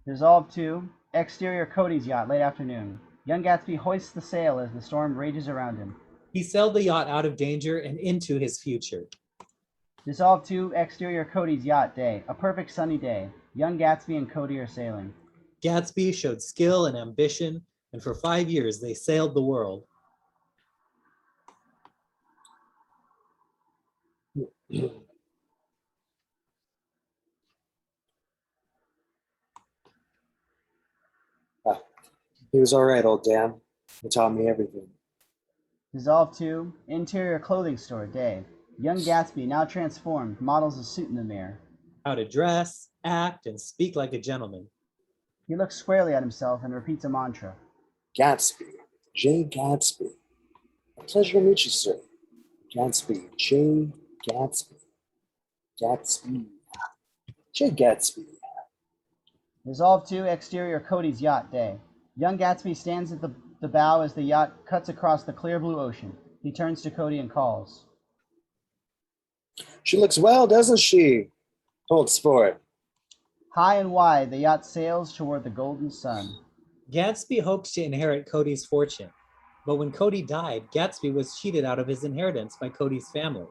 Dissolve to exterior Cody's yacht, late afternoon. Young Gatsby hoists the sail as the storm rages around him. He sailed the yacht out of danger and into his future. Dissolve to exterior Cody's yacht, day. A perfect sunny day. Young Gatsby and Cody are sailing. Gatsby showed skill and ambition, and for 5 years they sailed the world. He was all right, old Dan. He taught me everything. Dissolve to interior clothing store, day. Young Gatsby, now transformed, models a suit in the mirror. How to dress, act, and speak like a gentleman. He looks squarely at himself and repeats a mantra. Gatsby, J. Gatsby. A pleasure to meet you, sir. Gatsby, J. Gatsby. Gatsby. J. Gatsby. Resolve 2, exterior Cody's yacht day. Young Gatsby stands at the bow as the yacht cuts across the clear blue ocean. He turns to Cody and calls. She looks well, doesn't she? Hold sport. High and wide, the yacht sails toward the golden sun. Gatsby hopes to inherit Cody's fortune, but when Cody died, Gatsby was cheated out of his inheritance by Cody's family.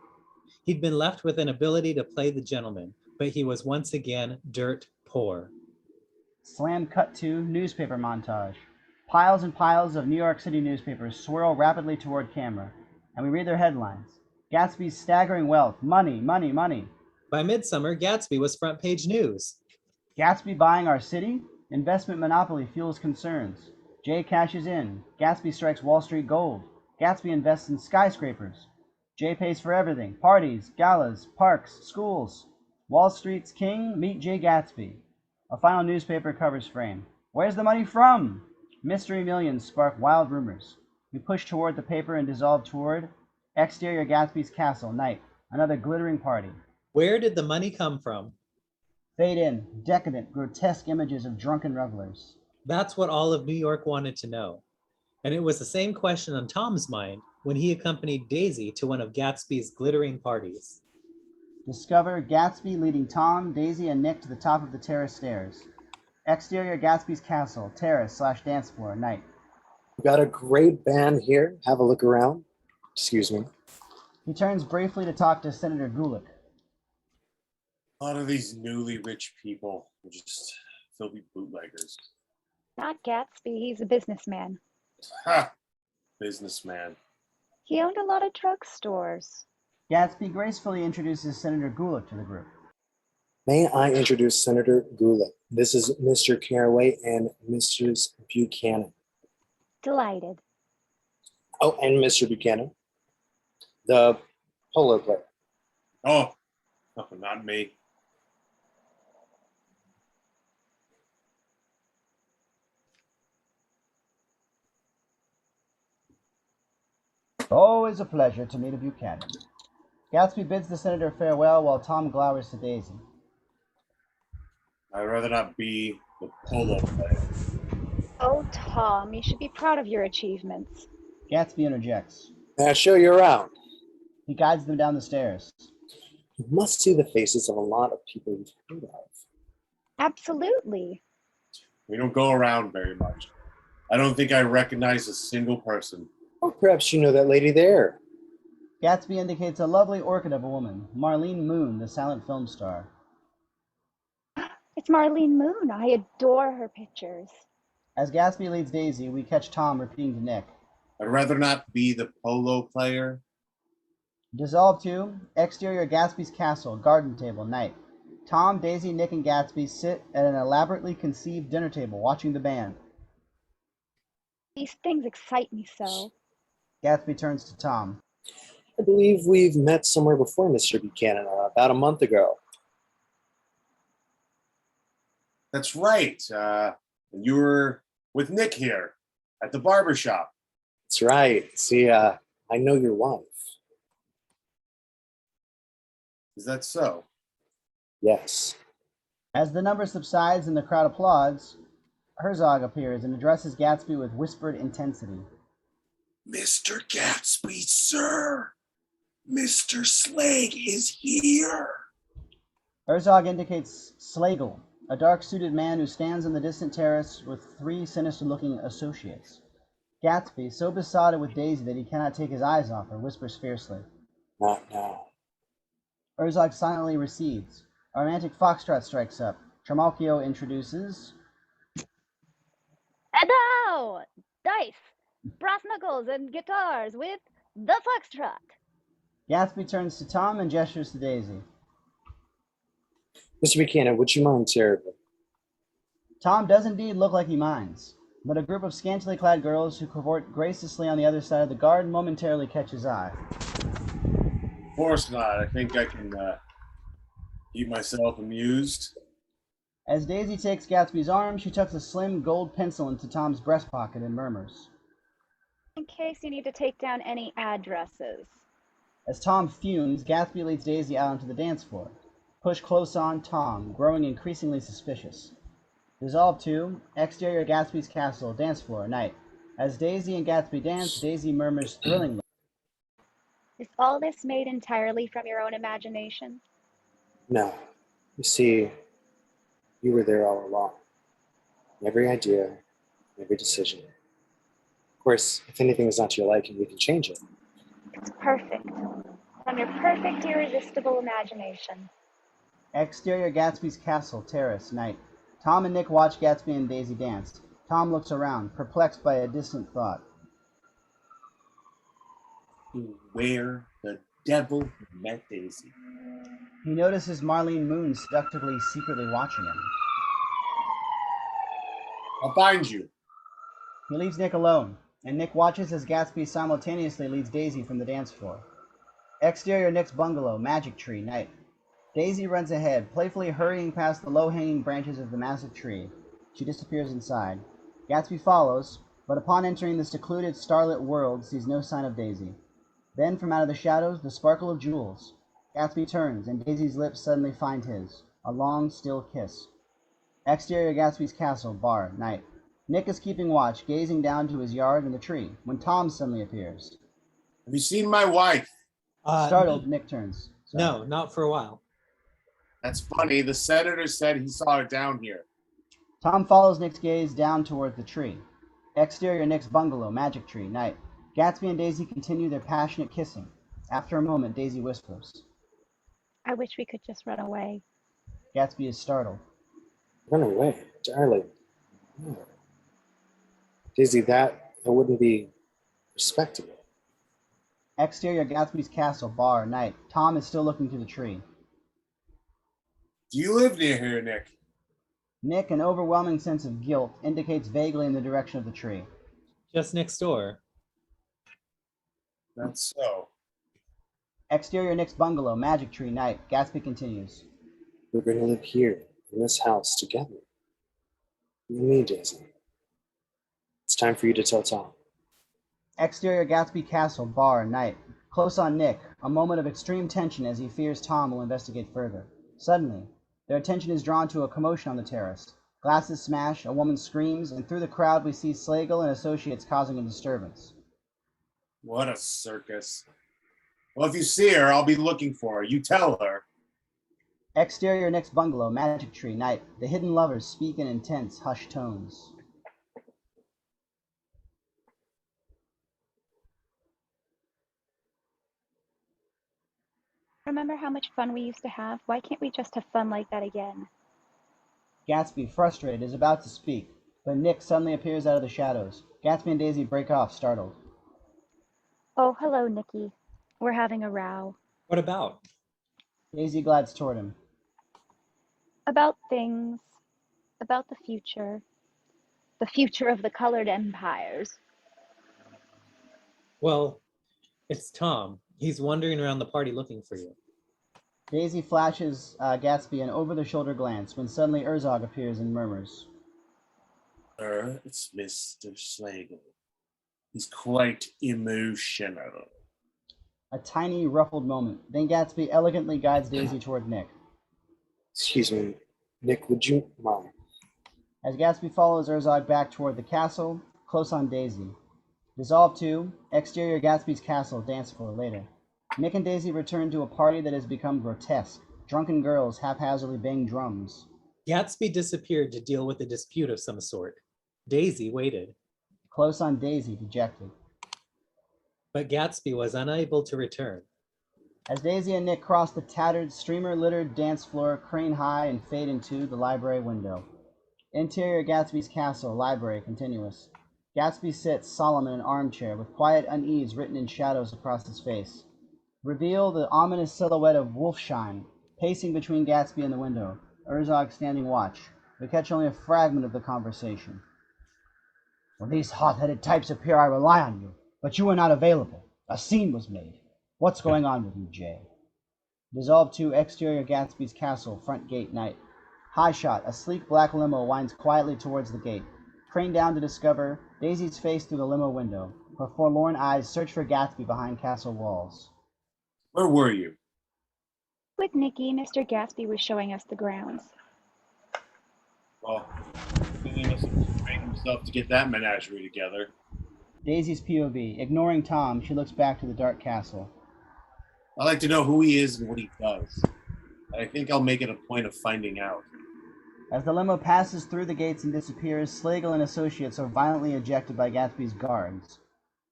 He'd been left with an ability to play the gentleman, but he was once again dirt poor. Slam cut to newspaper montage. Piles and piles of New York City newspapers swirl rapidly toward camera, and we read their headlines. Gatsby's staggering wealth, money, money, money. By midsummer, Gatsby was front page news. Gatsby buying our city? Investment monopoly fuels concerns. Jay cashes in. Gatsby strikes Wall Street gold. Gatsby invests in skyscrapers. Jay pays for everything. Parties, galas, parks, schools. Wall Street's king, meet Jay Gatsby. A final newspaper covers frame. Where's the money from? Mystery millions spark wild rumors. We push toward the paper and dissolve toward exterior Gatsby's castle, night. Another glittering party. Where did the money come from? Fade in, decadent, grotesque images of drunken revelers. That's what all of New York wanted to know. And it was the same question on Tom's mind when he accompanied Daisy to one of Gatsby's glittering parties. Discover Gatsby leading Tom, Daisy, and Nick to the top of the terrace stairs. Exterior Gatsby's castle, terrace/dance floor, night. We've got a great band here. Have a look around. Excuse me. He turns briefly to talk to Senator Gulick. A lot of these newly rich people are just filthy bootleggers. Not Gatsby, he's a businessman. Ha! Businessman. He owned a lot of drugstores. Gatsby gracefully introduces Senator Gulick to the group. May I introduce Senator Gulick? This is Mr. Carraway and Mrs. Buchanan. Delighted. Oh, and Mr. Buchanan, the polo player. Oh, not me. Always a pleasure to meet a Buchanan. Gatsby bids the senator farewell while Tom glowers to Daisy. I'd rather not be the polo player. Oh, Tom, you should be proud of your achievements. Gatsby interjects. May I show you around? He guides them down the stairs. You must see the faces of a lot of people you've heard of. Absolutely. We don't go around very much. I don't think I recognize a single person. Or perhaps you know that lady there. Gatsby indicates a lovely orchid of a woman, Marlene Moon, the silent film star. It's Marlene Moon. I adore her pictures. As Gatsby leads Daisy, we catch Tom repeating to Nick. I'd rather not be the polo player. Dissolve 2, exterior Gatsby's castle, garden table, night. Tom, Daisy, Nick, and Gatsby sit at an elaborately conceived dinner table watching the band. These things excite me so. Gatsby turns to Tom. I believe we've met somewhere before, Mr. Buchanan, about a month ago. That's right. You were with Nick here at the barber shop. That's right. See, I know your wife. Is that so? Yes. As the number subsides and the crowd applauds, Herzog appears and addresses Gatsby with whispered intensity. Mr. Gatsby, sir. Mr. Slag is here. Herzog indicates Slagle, a dark-suited man who stands on the distant terrace with three sinister-looking associates. Gatsby, so besotted with Daisy that he cannot take his eyes off her, whispers fiercely. Not now. Herzog silently recedes. A romantic foxtrot strikes up. Trimalchio introduces... And now, dice, brass knuckles, and guitars with the foxtrot. Gatsby turns to Tom and gestures to Daisy. Mr. Buchanan, would you mind terribly? Tom does indeed look like he minds, but a group of scantily clad girls who cavort graciously on the other side of the garden momentarily catch his eye. course not. I think I can keep myself amused. As Daisy takes Gatsby's arm, she tucks a slim gold pencil into Tom's breast pocket and murmurs. In case you need to take down any addresses. As Tom fumes, Gatsby leads Daisy out onto the dance floor. Push close on Tom, growing increasingly suspicious. Dissolve 2, exterior Gatsby's castle, dance floor, night. As Daisy and Gatsby dance, Daisy murmurs thrillingly. Is all this made entirely from your own imagination? No. You see, you were there all along. Every idea, every decision. Of course, if anything is not to your liking, we can change it. It's perfect. From your perfect, irresistible imagination. Exterior Gatsby's castle, terrace, night. Tom and Nick watch Gatsby and Daisy dance. Tom looks around, perplexed by a distant thought. Where the devil met Daisy? He notices Marlene Moon seductively, secretly watching him. I'll find you. He leaves Nick alone, and Nick watches as Gatsby simultaneously leads Daisy from the dance floor. Exterior Nick's bungalow, magic tree, night. Daisy runs ahead, playfully hurrying past the low-hanging branches of the massive tree. She disappears inside. Gatsby follows, but upon entering the secluded, starlit world, sees no sign of Daisy. Then, from out of the shadows, the sparkle of jewels. Gatsby turns, and Daisy's lips suddenly find his. A long, still kiss. Exterior Gatsby's castle, bar, night. Nick is keeping watch, gazing down to his yard and the tree, when Tom suddenly appears. Have you seen my wife? Startled, Nick turns. Sorry. No, not for a while. That's funny. The senator said he saw her down here. Tom follows Nick's gaze down toward the tree. Exterior Nick's bungalow, magic tree, night. Gatsby and Daisy continue their passionate kissing. After a moment, Daisy whispers. I wish we could just run away. Gatsby is startled. Run away, darling. No. Daisy, that wouldn't be respectable. Exterior Gatsby's castle, bar, night. Tom is still looking to the tree. Do you live near here, Nick? Nick, an overwhelming sense of guilt, indicates vaguely in the direction of the tree. Just next door. That's so. Exterior Nick's bungalow, magic tree, night. Gatsby continues. We're going to live here, in this house, together. You and me, Daisy. It's time for you to tell Tom. Exterior Gatsby castle, bar, night. Close on Nick, a moment of extreme tension as he fears Tom will investigate further. Suddenly, their attention is drawn to a commotion on the terrace. Glasses smash, a woman screams, and through the crowd we see Slagle and associates causing a disturbance. What a circus. Well, if you see her, I'll be looking for her. You tell her. Exterior Nick's bungalow, magic tree, night. The hidden lovers speak in intense, hushed tones. Remember how much fun we used to have? Why can't we just have fun like that again? Gatsby, frustrated, is about to speak, but Nick suddenly appears out of the shadows. Gatsby and Daisy break off, startled. Oh, hello, Mckee. We're having a row. What about? Daisy glides toward him. About things. About the future. The future of the colored empires. Well, it's Tom. He's wandering around the party looking for you. Daisy flashes Gatsby an over-the-shoulder glance when suddenly Herzog appears and murmurs. It's Mr. Slagle. He's quite emotional. A tiny, ruffled moment. Then Gatsby elegantly guides Daisy toward Nick. Excuse me, Nick, would you mind? As Gatsby follows Herzog back toward the castle, close on Daisy. Dissolve 2, exterior Gatsby's castle, dance floor, later. Nick and Daisy return to a party that has become grotesque. Drunken girls haphazardly bang drums. Gatsby disappeared to deal with a dispute of some sort. Daisy waited. Close on Daisy, dejected. But Gatsby was unable to return. As Daisy and Nick cross the tattered, streamer-littered dance floor, crane high and fade into the library window. Interior Gatsby's castle, library, continuous. Gatsby sits solemn in an armchair with quiet unease written in shadows across his face. Reveal the ominous silhouette of Wolfsheim, pacing between Gatsby and the window, Herzog standing watch. We catch only a fragment of the conversation. When these hot-headed types appear, I rely on you, but you are not available. A scene was made. What's going on with you, Jay? Dissolved 2, exterior Gatsby's castle, front gate, night. High shot, a sleek black limo winds quietly towards the gate. Crane down to discover Daisy's face through the limo window. Her forlorn eyes search for Gatsby behind castle walls. Where were you? With Nikki, Mr. Gatsby was showing us the grounds. Well, he must have trained himself to get that menagerie together. Daisy's POV. Ignoring Tom, she looks back to the dark castle. I like to know who he is and what he does. I think I'll make it a point of finding out. As the limo passes through the gates and disappears, Slagle and associates are violently ejected by Gatsby's guards.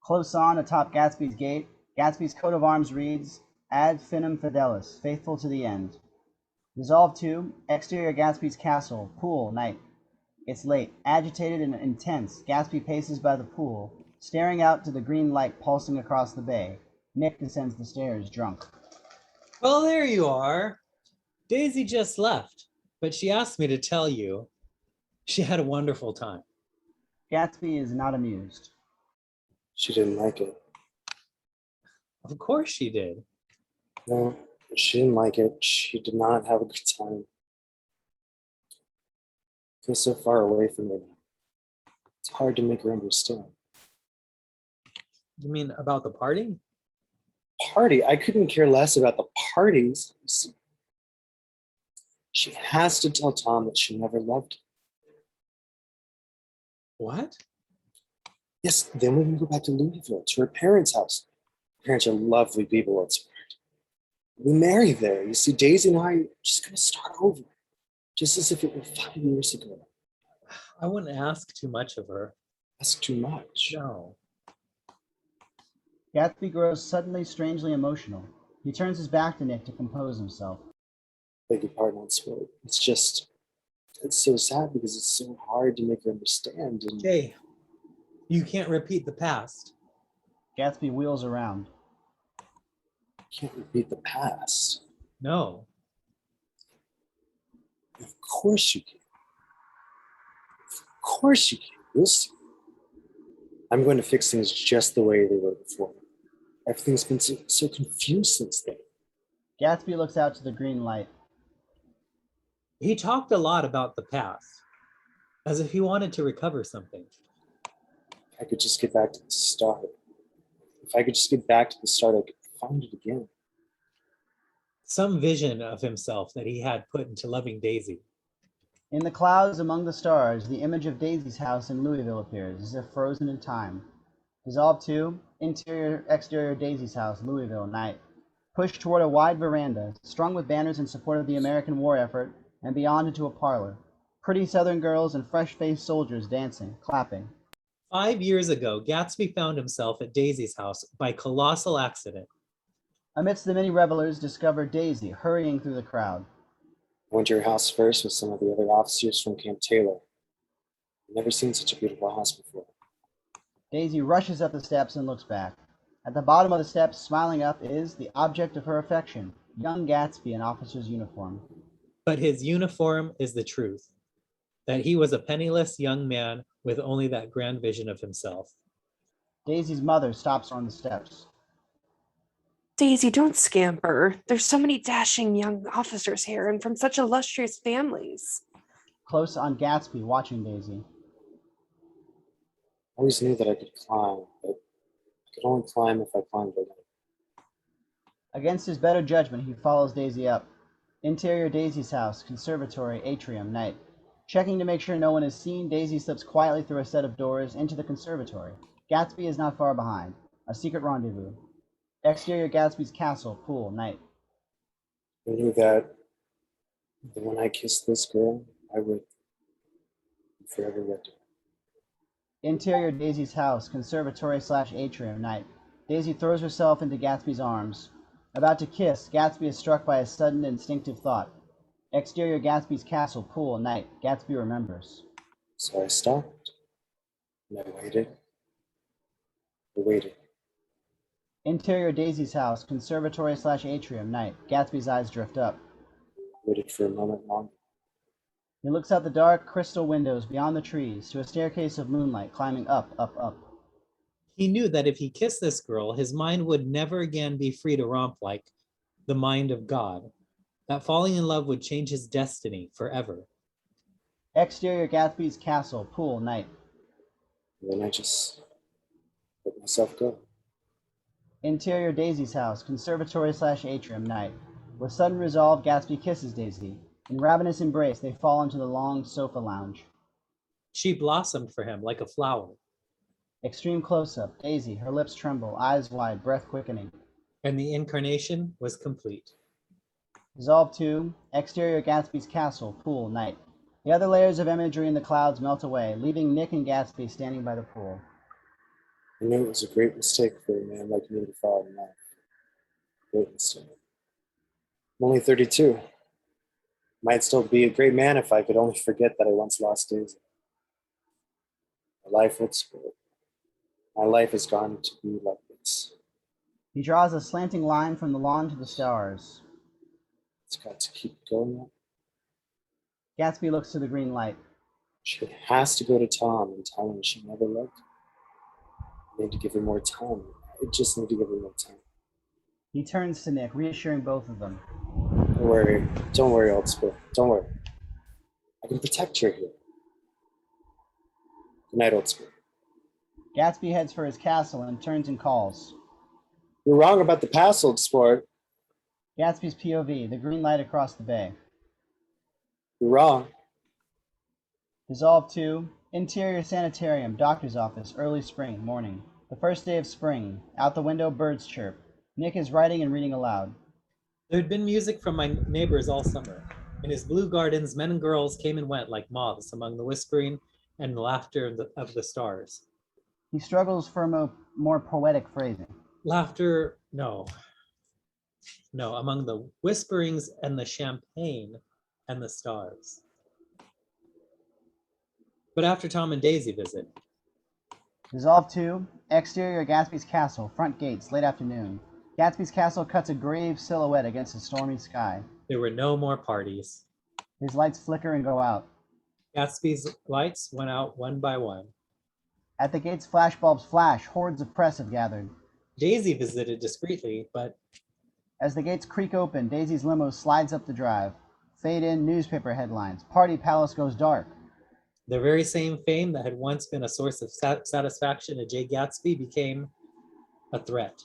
Close on, atop Gatsby's gate, Gatsby's coat of arms reads, Ad Finem Fidelis, faithful to the end. Dissolved 2, exterior Gatsby's castle, pool, night. It's late. Agitated and intense, Gatsby paces by the pool, staring out to the green light pulsing across the bay. Nick descends the stairs, drunk. Well, there you are. Daisy just left, but she asked me to tell you she had a wonderful time. Gatsby is not amused. She didn't like it. Of course she did. No, she didn't like it. She did not have a good time. I feel so far away from her. It's hard to make her understand. You mean about the party? Party? I couldn't care less about the parties. She has to tell Tom that she never loved him. What? Yes, then we can go back to Louisville, to her parents' house. Her parents are lovely people, it's weird. We marry there. You see, Daisy and I are just going to start over, just as if it were 5 years ago. I wouldn't ask too much of her. That's too much. No. Gatsby grows suddenly strangely emotional. He turns his back to Nick to compose himself. Beg your pardon, it's so sad because it's so hard to make her understand. And Jay, you can't repeat the past. Gatsby wheels around. can't repeat the past. No. Of course you can. Of course you can. You'll see. I'm going to fix things just the way they were before. Everything's been so confused since then. Gatsby looks out to the green light. He talked a lot about the past, as if he wanted to recover something. If I could just get back to the start. If I could just get back to the start, I could find it again. Some vision of himself that he had put into loving Daisy. In the clouds among the stars, the image of Daisy's house in Louisville appears, as if frozen in time. Dissolved to interior, exterior Daisy's house, Louisville, night. Pushed toward a wide veranda, strung with banners in support of the American war effort, and beyond into a parlor. Pretty Southern girls and fresh-faced soldiers dancing, clapping. 5 years ago, Gatsby found himself at Daisy's house by colossal accident. Amidst the many revelers, discovered Daisy hurrying through the crowd. I went to your house first with some of the other officers from Camp Taylor. I've never seen such a beautiful house before. Daisy rushes up the steps and looks back. At the bottom of the steps, smiling up, is the object of her affection, young Gatsby in officer's uniform. But his uniform is the truth, that he was a penniless young man with only that grand vision of himself. Daisy's mother stops her on the steps. Daisy, don't scamper. There's so many dashing young officers here and from such illustrious families. Close on Gatsby, watching Daisy. I always knew that I could climb, but I could only climb if I climbed alone. Against his better judgment, he follows Daisy up. Interior Daisy's house, conservatory, atrium, night. Checking to make sure no one is seen, Daisy slips quietly through a set of doors into the conservatory. Gatsby is not far behind. A secret rendezvous. Exterior Gatsby's castle, pool, night. I knew that when I kissed this girl, I would forever wed her. Interior Daisy's house, conservatory/atrium, night. Daisy throws herself into Gatsby's arms. About to kiss, Gatsby is struck by a sudden instinctive thought. Exterior Gatsby's castle, pool, night. Gatsby remembers. So I stopped, and I waited. I waited. Interior Daisy's house, conservatory/atrium, night. Gatsby's eyes drift up. Waited for a moment longer. He looks out the dark crystal windows beyond the trees to a staircase of moonlight climbing up, up, up. He knew that if he kissed this girl, his mind would never again be free to romp like the mind of God, that falling in love would change his destiny forever. Exterior Gatsby's castle, pool, night. And then I just let myself go. Interior Daisy's house, conservatory/atrium, night. With sudden resolve, Gatsby kisses Daisy. In ravenous embrace, they fall into the long sofa lounge. She blossomed for him like a flower. Extreme close-up, Daisy, her lips tremble, eyes wide, breath quickening. And the incarnation was complete. Dissolve 2, exterior Gatsby's castle, pool, night. The other layers of imagery in the clouds melt away, leaving Nick and Gatsby standing by the pool. I knew it was a great mistake for a man like me to fall in love. Great mistake. I'm only 32. Might still be a great man if I could only forget that I once lost Daisy. My life would split. My life has gone to be like this. He draws a slanting line from the lawn to the stars. It's got to keep going up. Gatsby looks to the green light. She has to go to Tom and tell him she never loved him. I need to give her more time. I just need to give her more time. He turns to Nick, reassuring both of them. Don't worry, old sport. Don't worry. I can protect her here. Good night, old sport. Gatsby heads for his castle and turns and calls. You're wrong about the past, old sport. Gatsby's POV, the green light across the bay. You're wrong. Dissolve 2, interior sanitarium, doctor's office, early spring, morning. The first day of spring. Out the window, birds chirp. Nick is writing and reading aloud. There had been music from my neighbors all summer. In his blue gardens, men and girls came and went like moths among the whispering and laughter of the stars. He struggles for a more poetic phrasing. Laughter, no, among the whisperings and the champagne and the stars. But after Tom and Daisy visit. Dissolve 2, exterior Gatsby's castle, front gates, late afternoon. Gatsby's castle cuts a grave silhouette against a stormy sky. There were no more parties. His lights flicker and go out. Gatsby's lights went out one by one. At the gates, flashbulbs flash, hordes of press have gathered. Daisy visited discreetly, but as the gates creak open, Daisy's limo slides up the drive. Fade in newspaper headlines. Party palace goes dark. the very same fame that had once been a source of satisfaction to Jay Gatsby became a threat.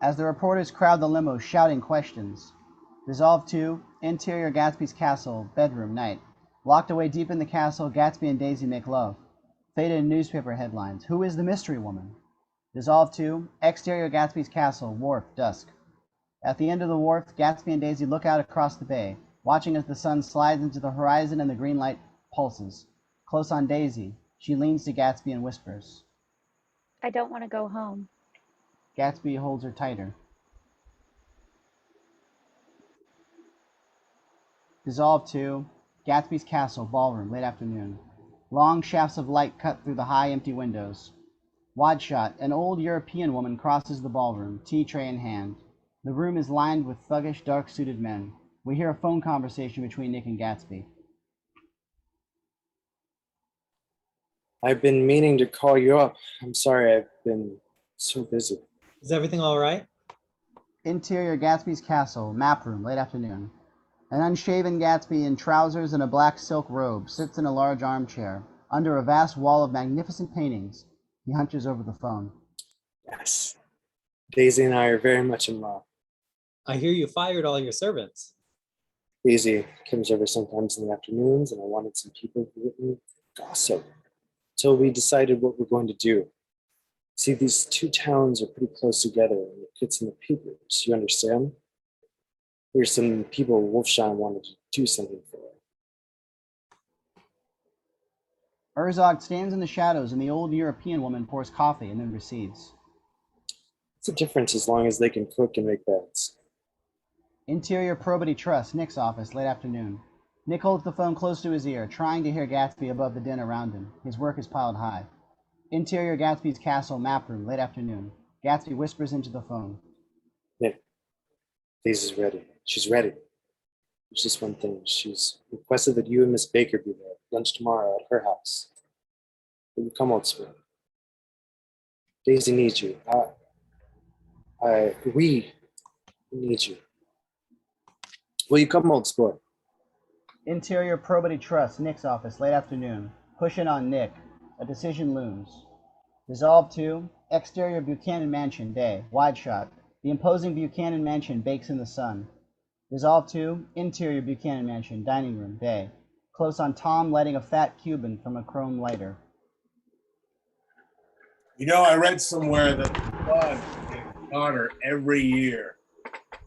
As the reporters crowd the limo, shouting questions. Dissolve 2, interior Gatsby's castle, bedroom, night. Locked away deep in the castle, Gatsby and Daisy make love. Faded in newspaper headlines. Who is the mystery woman? Dissolve 2, exterior Gatsby's castle, wharf, dusk. At the end of the wharf, Gatsby and Daisy look out across the bay, watching as the sun slides into the horizon and the green light pulses. Close on Daisy, she leans to Gatsby and whispers. I don't want to go home. Gatsby holds her tighter. Dissolve 2, Gatsby's castle, ballroom, late afternoon. Long shafts of light cut through the high, empty windows. Wide shot, an old European woman crosses the ballroom, tea tray in hand. The room is lined with thuggish, dark-suited men. We hear a phone conversation between Nick and Gatsby. I've been meaning to call you up. I'm sorry, I've been so busy. Is everything all right? Interior Gatsby's castle, map room, late afternoon. An unshaven Gatsby in trousers and a black silk robe sits in a large armchair under a vast wall of magnificent paintings. He hunches over the phone. Yes. Daisy and I are very much in love. I hear you fired all your servants. Daisy comes over sometimes in the afternoons, and I wanted some people who would gossip until we decided what we're going to do. See, these two towns are pretty close together, and it gets in the papers. You understand? There's some people Wolfsheim wanted to do something for. Herzog stands in the shadows, and the old European woman pours coffee and then recedes. What's the difference as long as they can cook and make beds? Interior Probity Trust, Nick's office, late afternoon. Nick holds the phone close to his ear, trying to hear Gatsby above the din around him. His work is piled high. Interior Gatsby's castle, map room, late afternoon. Gatsby whispers into the phone. Nick, Daisy's ready. She's ready. There's just one thing. She's requested that you and Miss Baker be there at lunch tomorrow at her house. Will you come, old sport? Daisy needs you. We need you. Will you come, old sport? Interior Probity Trust, Nick's office, late afternoon. Push in on Nick. A decision looms. Resolve to exterior Buchanan Mansion, day, wide shot. The imposing Buchanan Mansion bakes in the sun. Resolve to interior Buchanan Mansion, dining room, day. Close on Tom lighting a fat Cuban from a chrome lighter. You know, I read somewhere that the sun gets hotter every year.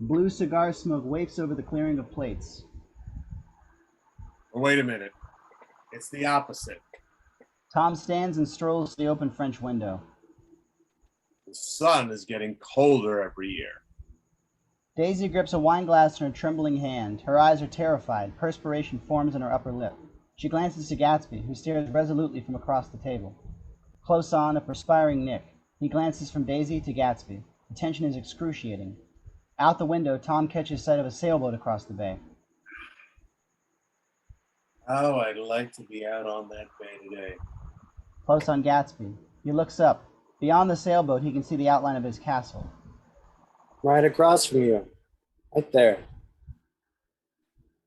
Blue cigar smoke wafts over the clearing of plates. Wait a minute. It's the opposite. Tom stands and strolls to the open French window. The sun is getting colder every year. Daisy grips a wine glass in her trembling hand. Her eyes are terrified. Perspiration forms on her upper lip. She glances to Gatsby, who stares resolutely from across the table. Close on, a perspiring Nick. He glances from Daisy to Gatsby. The tension is excruciating. Out the window, Tom catches sight of a sailboat across the bay. Oh, I'd like to be out on that bay today. Close on Gatsby. He looks up. Beyond the sailboat, he can see the outline of his castle. Right across from you. Right there.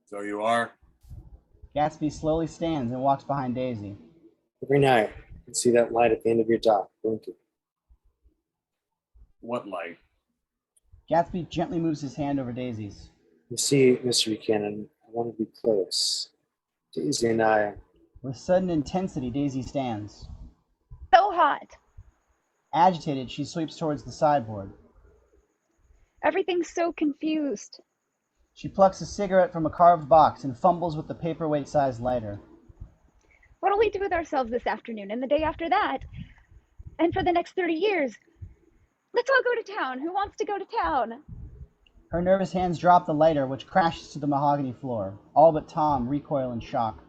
So you are? Gatsby slowly stands and walks behind Daisy. Every night, you can see that light at the end of your dock, blinking. What light? Gatsby gently moves his hand over Daisy's. You see, Mr. Buchanan, I want to be close. Daisy and I. With sudden intensity, Daisy stands. So hot. Agitated, she sweeps towards the sideboard. Everything's so confused. She plucks a cigarette from a carved box and fumbles with the paperweight-sized lighter. What'll we do with ourselves this afternoon and the day after that? And for the next 30 years? Let's all go to town. Who wants to go to town? Her nervous hands drop the lighter, which crashes to the mahogany floor. All but Tom recoil in shock.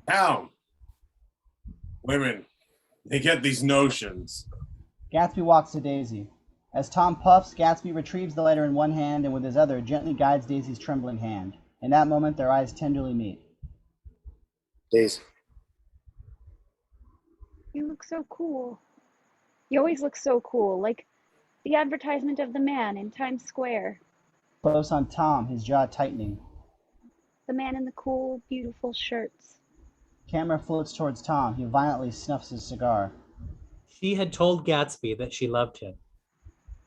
Town. Women, they get these notions. Gatsby walks to Daisy. As Tom puffs, Gatsby retrieves the lighter in one hand and with his other gently guides Daisy's trembling hand. In that moment, their eyes tenderly meet. Daisy. You look so cool. You always look so cool, like the advertisement of the man in Times Square. Close on Tom, his jaw tightening. The man in the cool, beautiful shirts. Camera floats towards Tom. He violently snuffs his cigar. She had told Gatsby that she loved him,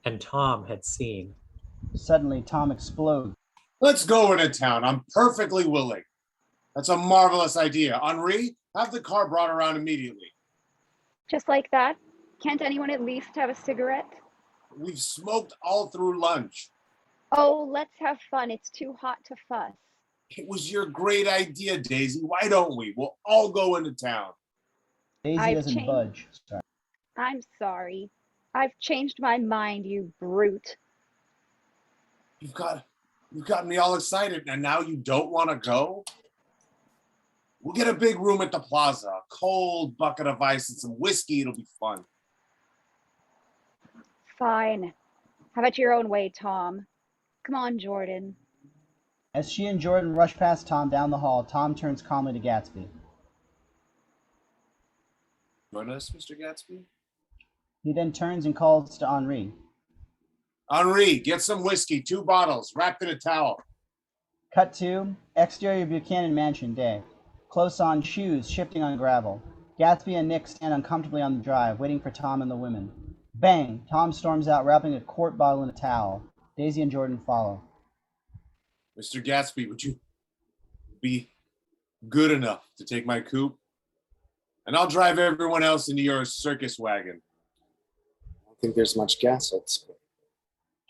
and Tom had seen. Suddenly, Tom explodes. Let's go into town. I'm perfectly willing. That's a marvelous idea. Henri, have the car brought around immediately. Just like that? Can't anyone at least have a cigarette? We've smoked all through lunch. Oh, let's have fun. It's too hot to fuss. It was your great idea, Daisy. Why don't we? We'll all go into town. Daisy doesn't budge. Sorry. I'm sorry. I've changed my mind, you brute. You've got me all excited, and now you don't want to go? We'll get a big room at the plaza, a cold bucket of ice and some whiskey. It'll be fun. Fine. Have it your own way, Tom. Come on, Jordan. As she and Jordan rush past Tom down the hall, Tom turns calmly to Gatsby. Join us, Mr. Gatsby? He then turns and calls to Henri. Henri, get some whiskey, 2 bottles, wrapped in a towel. Cut to exterior Buchanan Mansion, day. Close on, shoes shifting on gravel. Gatsby and Nick stand uncomfortably on the drive, waiting for Tom and the women. Bang! Tom storms out, wrapping a quart bottle in a towel. Daisy and Jordan follow. Mr. Gatsby, would you be good enough to take my coupe? And I'll drive everyone else into your circus wagon. I don't think there's much gas at school.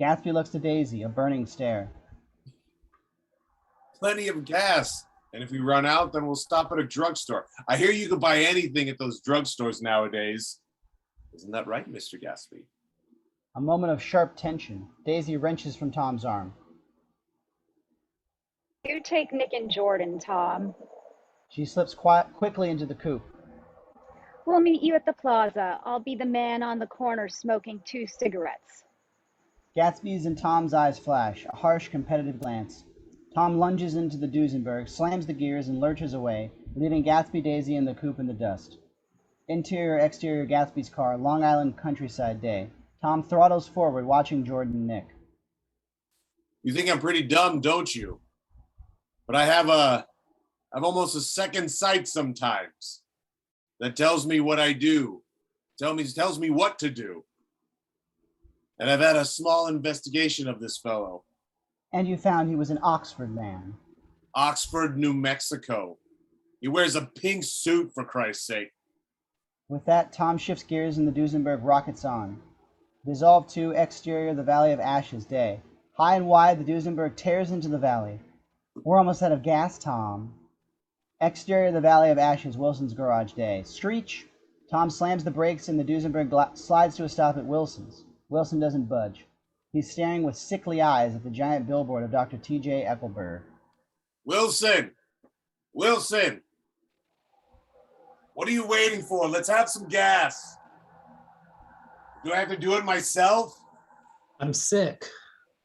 Gatsby looks to Daisy, a burning stare. Plenty of gas. And if we run out, then we'll stop at a drugstore. I hear you can buy anything at those drugstores nowadays. Isn't that right, Mr. Gatsby? A moment of sharp tension. Daisy wrenches from Tom's arm. You take Nick and Jordan, Tom. She slips quickly into the coupe. We'll meet you at the plaza. I'll be the man on the corner smoking 2 cigarettes. Gatsby's and Tom's eyes flash, a harsh, competitive glance. Tom lunges into the Duesenberg, slams the gears, and lurches away, leaving Gatsby, Daisy, and the coupe in the dust. Interior, exterior Gatsby's car, Long Island countryside day. Tom throttles forward, watching Jordan and Nick. You think I'm pretty dumb, don't you? But I've almost a second sight sometimes that tells me what I do, tells me what to do. And I've had a small investigation of this fellow. And you found he was an Oxford man. Oxford, New Mexico. He wears a pink suit, for Christ's sake. With that, Tom shifts gears and the Duesenberg rockets on. Dissolve 2, exterior, the Valley of Ashes, day. High and wide, the Duesenberg tears into the valley. We're almost out of gas, Tom. Exterior, the Valley of Ashes, Wilson's garage, day. Screech! Tom slams the brakes and the Duesenberg slides to a stop at Wilson's. Wilson doesn't budge. He's staring with sickly eyes at the giant billboard of Dr. T.J. Eckelberg. Wilson! Wilson! What are you waiting for? Let's have some gas. Do I have to do it myself? I'm sick.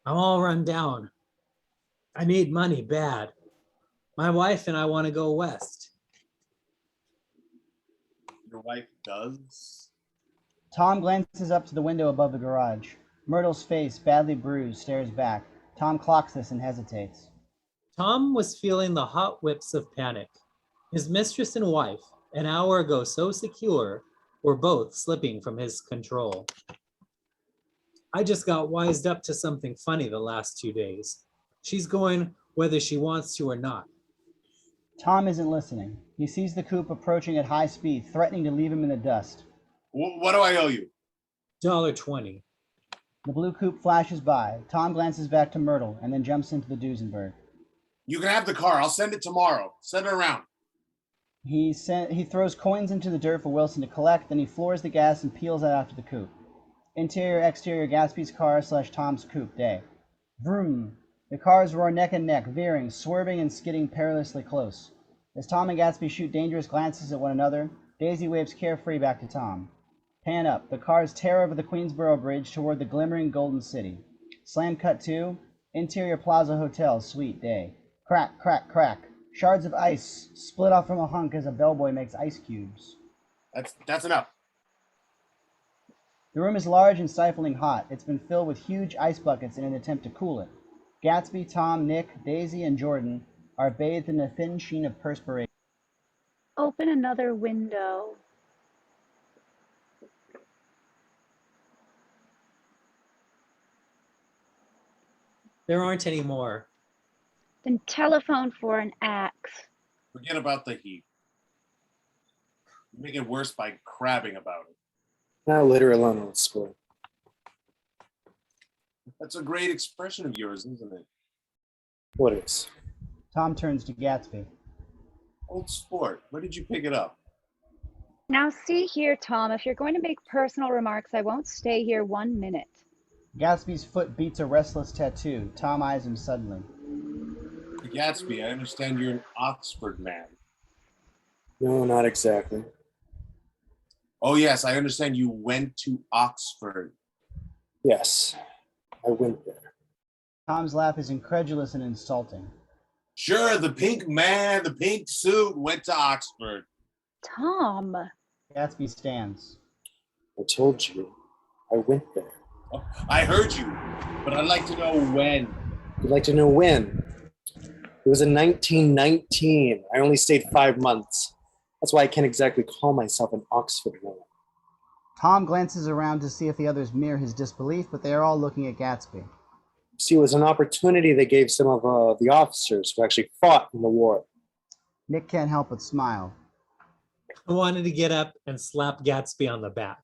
I'm all run down. I need money bad. My wife and I want to go west. Your wife does? Tom glances up to the window above the garage. Myrtle's face, badly bruised, stares back. Tom clocks this and hesitates. Tom was feeling the hot whips of panic. His mistress and wife, an hour ago so secure, were both slipping from his control. I just got wised up to something funny the last 2 days. She's going whether she wants to or not. Tom isn't listening. He sees the coupe approaching at high speed, threatening to leave him in the dust. What do I owe you? $1.20. The blue coupe flashes by. Tom glances back to Myrtle and then jumps into the Duesenberg. You can have the car. I'll send it tomorrow. Send it around. He throws coins into the dirt for Wilson to collect, then he floors the gas and peels out after the coupe. Interior, exterior, Gatsby's car / Tom's coupe, day. Vroom! The cars roar neck and neck, veering, swerving, and skidding perilously close. As Tom and Gatsby shoot dangerous glances at one another, Daisy waves carefree back to Tom. Pan up. The cars tear over the Queensboro Bridge toward the glimmering Golden City. Slam cut 2. Interior Plaza Hotel, suite, day. Crack, crack, crack. Shards of ice split off from a hunk as a bellboy makes ice cubes. That's enough. The room is large and stifling hot. It's been filled with huge ice buckets in an attempt to cool it. Gatsby, Tom, Nick, Daisy, and Jordan are bathed in a thin sheen of perspiration. Open another window. There aren't any more. Then telephone for an axe. Forget about the heat. You make it worse by crabbing about it. Now let her alone, old sport. That's a great expression of yours, isn't it? What is? Tom turns to Gatsby. Old sport. Where did you pick it up? Now see here, Tom, if you're going to make personal remarks, I won't stay here 1 minute. Gatsby's foot beats a restless tattoo. Tom eyes him suddenly. Gatsby, I understand you're an Oxford man. No, not exactly. Oh, yes, I understand you went to Oxford. Yes, I went there. Tom's laugh is incredulous and insulting. Sure, the pink man, the pink suit went to Oxford. Tom. Gatsby stands. I told you, I went there. Oh, I heard you, but I'd like to know when. You'd like to know when? It was in 1919. I only stayed 5 months. That's why I can't exactly call myself an Oxford man. Tom glances around to see if the others mirror his disbelief, but they are all looking at Gatsby. See, it was an opportunity they gave some of the officers who actually fought in the war. Nick can't help but smile. I wanted to get up and slap Gatsby on the back.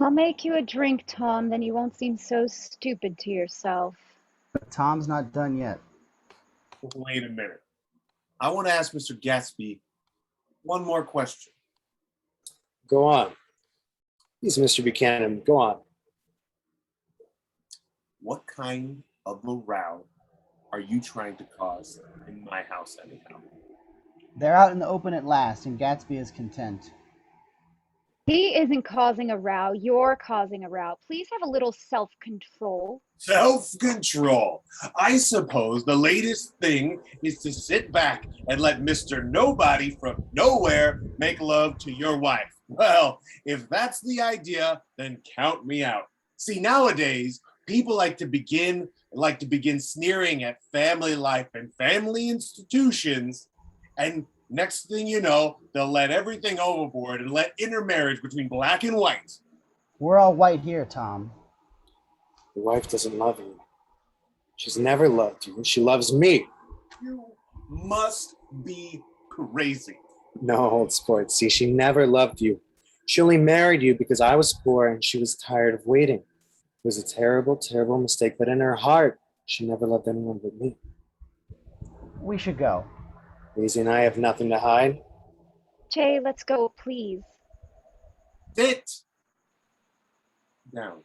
I'll make you a drink, Tom, then you won't seem so stupid to yourself. But Tom's not done yet. Wait a minute. I want to ask Mr. Gatsby one more question. Go on. Please, Mr. Buchanan, go on. What kind of a row are you trying to cause in my house anyhow? They're out in the open at last, and Gatsby is content. He isn't causing a row. You're causing a row. Please have a little self-control. Self-control. I suppose the latest thing is to sit back and let Mr. Nobody from nowhere make love to your wife. Well, if that's the idea, then count me out. See, nowadays, people like to begin sneering at family life and family institutions, and next thing you know, they'll let everything overboard and let intermarriage between black and white. We're all white here, Tom. Your wife doesn't love you. She's never loved you, and she loves me. You must be crazy. No, old sport. See, she never loved you. She only married you because I was poor and she was tired of waiting. It was a terrible, terrible mistake, but in her heart, she never loved anyone but me. We should go. Daisy and I have nothing to hide. Jay, let's go, please. Sit down.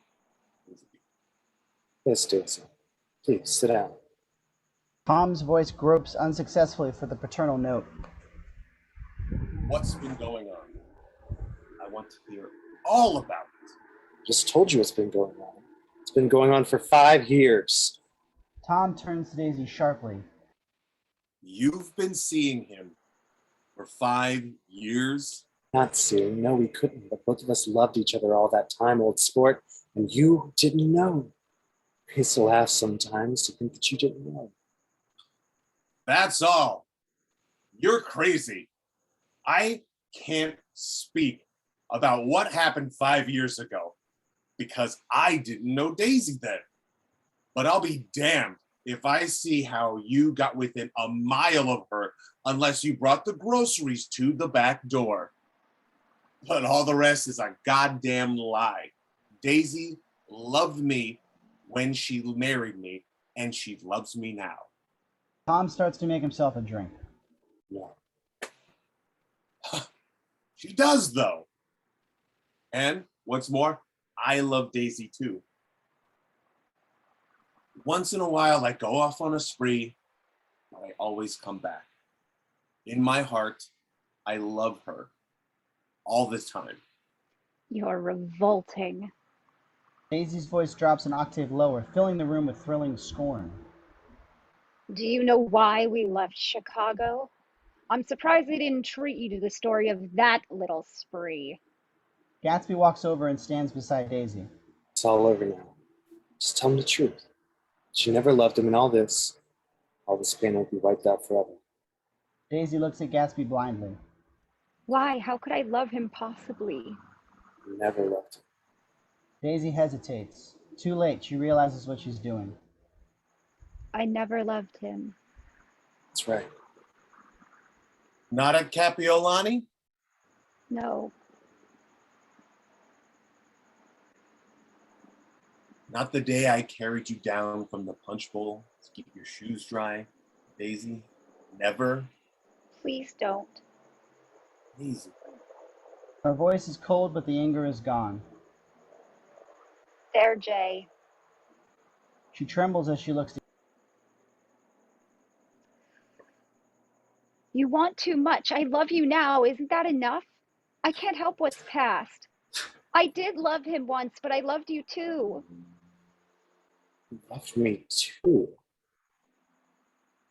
Yes, Daisy. Please, sit down. Tom's voice gropes unsuccessfully for the paternal note. What's been going on? I want to hear all about it. Just told you what's been going on. It's been going on for 5 years. Tom turns to Daisy sharply. You've been seeing him for 5 years? Not seeing. No, we couldn't. But both of us loved each other all that time, old sport. And you didn't know. I used to laugh sometimes to think that you didn't know. That's all. You're crazy. I can't speak about what happened 5 years ago because I didn't know Daisy then. But I'll be damned if I see how you got within a mile of her unless you brought the groceries to the back door. But all the rest is a goddamn lie. Daisy loved me when she married me, and she loves me now. Tom starts to make himself a drink. Yeah. She does, though. And what's more, I love Daisy too. Once in a while, I go off on a spree, but I always come back. In my heart, I love her all the time. You're revolting. Daisy's voice drops an octave lower, filling the room with thrilling scorn. Do you know why we left Chicago? I'm surprised they didn't treat you to the story of that little spree. Gatsby walks over and stands beside Daisy. It's all over now. Just tell him the truth. She never loved him, and all this pain will be wiped out forever. Daisy looks at Gatsby blindly. Why? How could I love him possibly? You never loved him. Daisy hesitates. Too late, she realizes what she's doing. I never loved him. That's right. Not at Capiolani? No. Not the day I carried you down from the punch bowl to keep your shoes dry, Daisy? Never? Please don't. Daisy. Her voice is cold, but the anger is gone. There, Jay. She trembles as she looks. You want too much. I love you now. Isn't that enough? I can't help what's past. I did love him once, but I loved you too. You loved me too.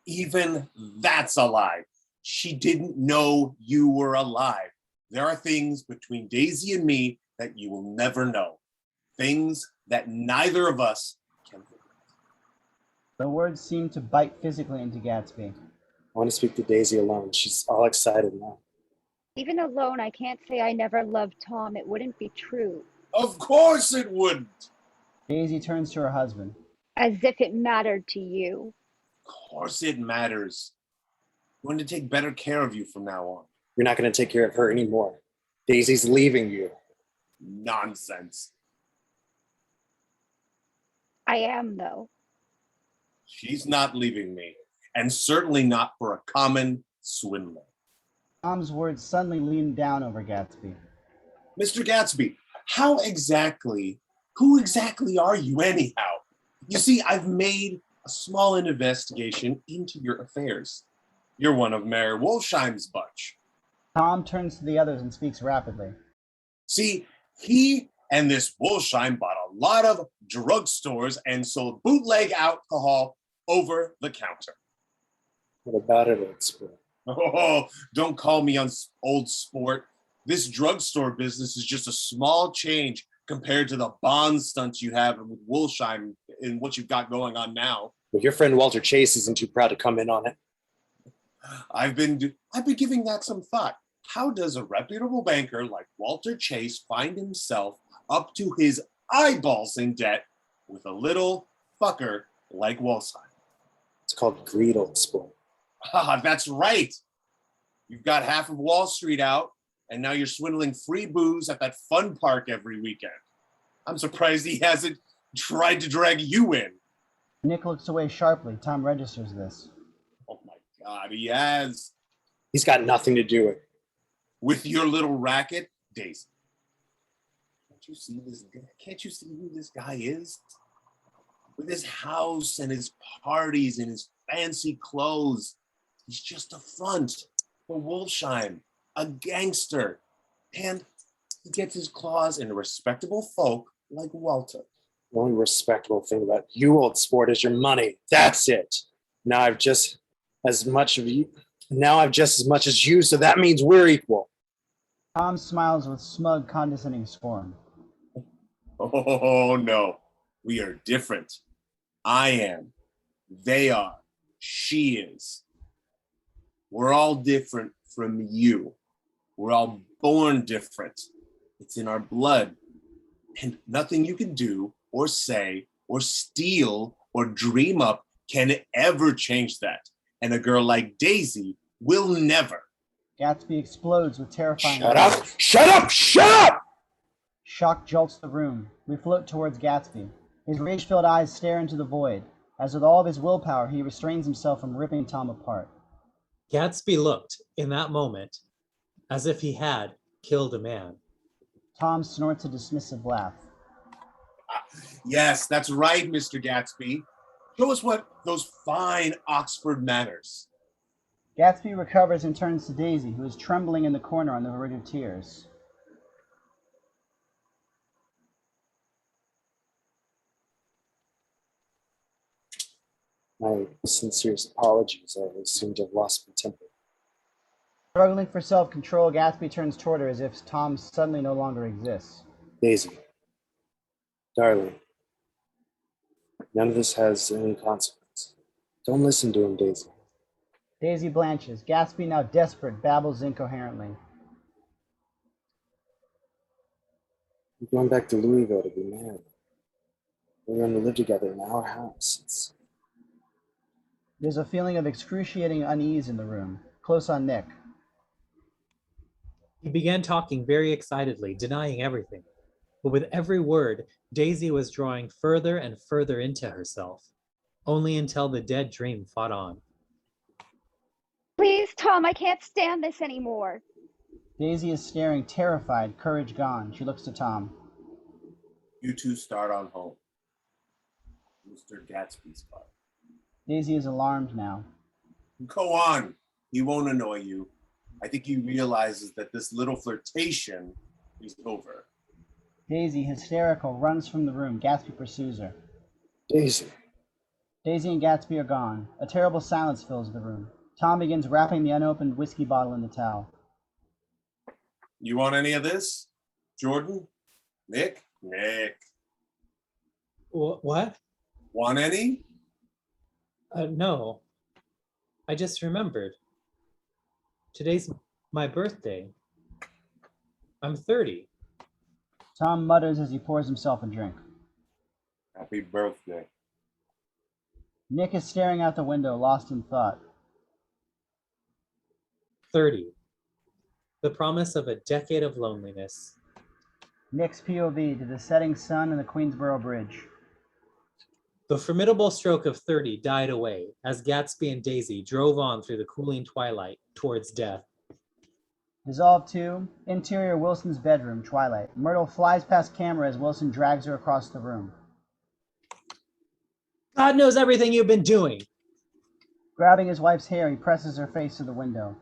Even that's a lie. She didn't know you were alive. There are things between Daisy and me that you will never know. Things that neither of us can forget. The words seem to bite physically into Gatsby. I want to speak to Daisy alone. She's all excited now. Even alone, I can't say I never loved Tom. It wouldn't be true. Of course it wouldn't. Daisy turns to her husband. As if it mattered to you. Of course it matters. I'm going to take better care of you from now on. You're not going to take care of her anymore. Daisy's leaving you. Nonsense. I am, though. She's not leaving me, and certainly not for a common swindler. Tom's words suddenly lean down over Gatsby. Mr. Gatsby, who exactly are you anyhow? You see, I've made a small investigation into your affairs. You're one of Mayor Wolfsheim's bunch. Tom turns to the others and speaks rapidly. See, he and this Wolfsheim bought a lot of drugstores and sold bootleg alcohol over the counter. What about it, old sport? Oh, don't call me on old sport. This drugstore business is just a small change compared to the bond stunts you have with Wolfsheim and what you've got going on now. Well, your friend Walter Chase isn't too proud to come in on it. I've been giving that some thought. How does a reputable banker like Walter Chase find himself up to his eyeballs in debt with a little fucker like Wolfsheim? It's called greed, old sport. Ah, that's right. You've got half of Wall Street out, and now you're swindling free booze at that fun park every weekend. I'm surprised he hasn't tried to drag you in. Nick looks away sharply. Tom registers this. Oh my God, he has. He's got nothing to do with it. With your little racket, Daisy. Can't you see this? Can't you see who this guy is? With his house and his parties and his fancy clothes, he's just a front for Wolfsheim, a gangster, and he gets his claws into respectable folk like Walter. The only respectable thing about you, old sport, is your money. That's it. Now I've just as much as you, so that means we're equal. Tom smiles with smug, condescending scorn. Oh no, we are different. I am. They are. She is. We're all different from you. We're all born different. It's in our blood. And nothing you can do or say or steal or dream up can ever change that. And a girl like Daisy will never. Gatsby explodes with terrifying Shut up! Shut up! Shut up! Shock jolts the room. We float towards Gatsby. His rage-filled eyes stare into the void. As with all of his willpower, he restrains himself from ripping Tom apart. Gatsby looked, in that moment, as if he had killed a man. Tom snorts a dismissive laugh. Yes, that's right, Mr. Gatsby. Show us what those fine Oxford manners. Gatsby recovers and turns to Daisy, who is trembling in the corner on the verge of tears. My sincerest apologies. I seem to have lost my temper. Struggling for self-control, Gatsby turns toward her as if Tom suddenly no longer exists. Daisy, darling, none of this has any consequence. Don't listen to him, Daisy. Daisy blanches. Gatsby, now desperate, babbles incoherently. We're going back to Louisville to be married. We're going to live together in our house. There's a feeling of excruciating unease in the room, close on Nick. He began talking very excitedly, denying everything. But with every word, Daisy was drawing further and further into herself, only until the dead dream fought on. Please, Tom, I can't stand this anymore. Daisy is staring, terrified, courage gone. She looks to Tom. You two start on home. Mr. Gatsby's part. Daisy is alarmed now. Go on. He won't annoy you. I think he realizes that this little flirtation is over. Daisy, hysterical, runs from the room. Gatsby pursues her. Daisy. Daisy and Gatsby are gone. A terrible silence fills the room. Tom begins wrapping the unopened whiskey bottle in the towel. You want any of this? Jordan? Nick? Nick. What? Want any? No. I just remembered. Today's my birthday. I'm 30. Tom mutters as he pours himself a drink. Happy birthday. Nick is staring out the window, lost in thought. 30. The promise of a decade of loneliness. Nick's POV to the setting sun and the Queensboro Bridge. The formidable stroke of 30 died away as Gatsby and Daisy drove on through the cooling twilight towards death. Dissolve 2, interior Wilson's bedroom, twilight. Myrtle flies past camera as Wilson drags her across the room. God knows everything you've been doing. Grabbing his wife's hair, he presses her face to the window.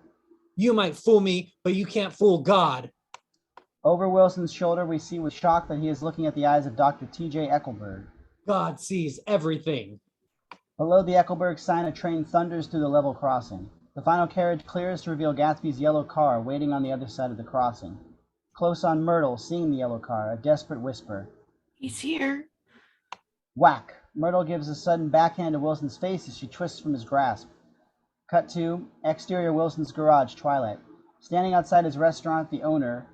You might fool me, but you can't fool God. Over Wilson's shoulder, we see with shock that he is looking at the eyes of Dr. T.J. Eckelberg. God sees everything. Below the Eckelberg sign, a train thunders through the level crossing. The final carriage clears to reveal Gatsby's yellow car waiting on the other side of the crossing. Close on Myrtle, seeing the yellow car, a desperate whisper. He's here. Whack! Myrtle gives a sudden backhand to Wilson's face as she twists from his grasp. Cut to exterior Wilson's garage, twilight. Standing outside his restaurant, the owner,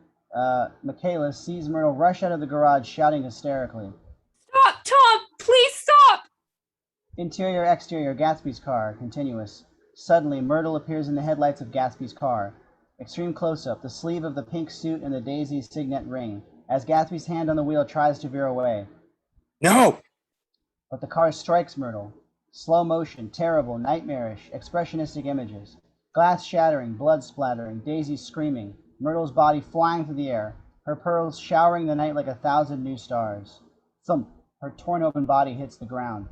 Michaela, sees Myrtle rush out of the garage shouting hysterically. Stop, Tom! Please stop! Interior, exterior, Gatsby's car, continuous. Suddenly, Myrtle appears in the headlights of Gatsby's car. Extreme close-up, the sleeve of the pink suit and the daisy signet ring, as Gatsby's hand on the wheel tries to veer away. No! But the car strikes Myrtle. Slow motion, terrible, nightmarish, expressionistic images. Glass shattering, blood splattering, Daisy screaming, Myrtle's body flying through the air, her pearls showering the night like 1,000 new stars. Thump! Her torn open body hits the ground.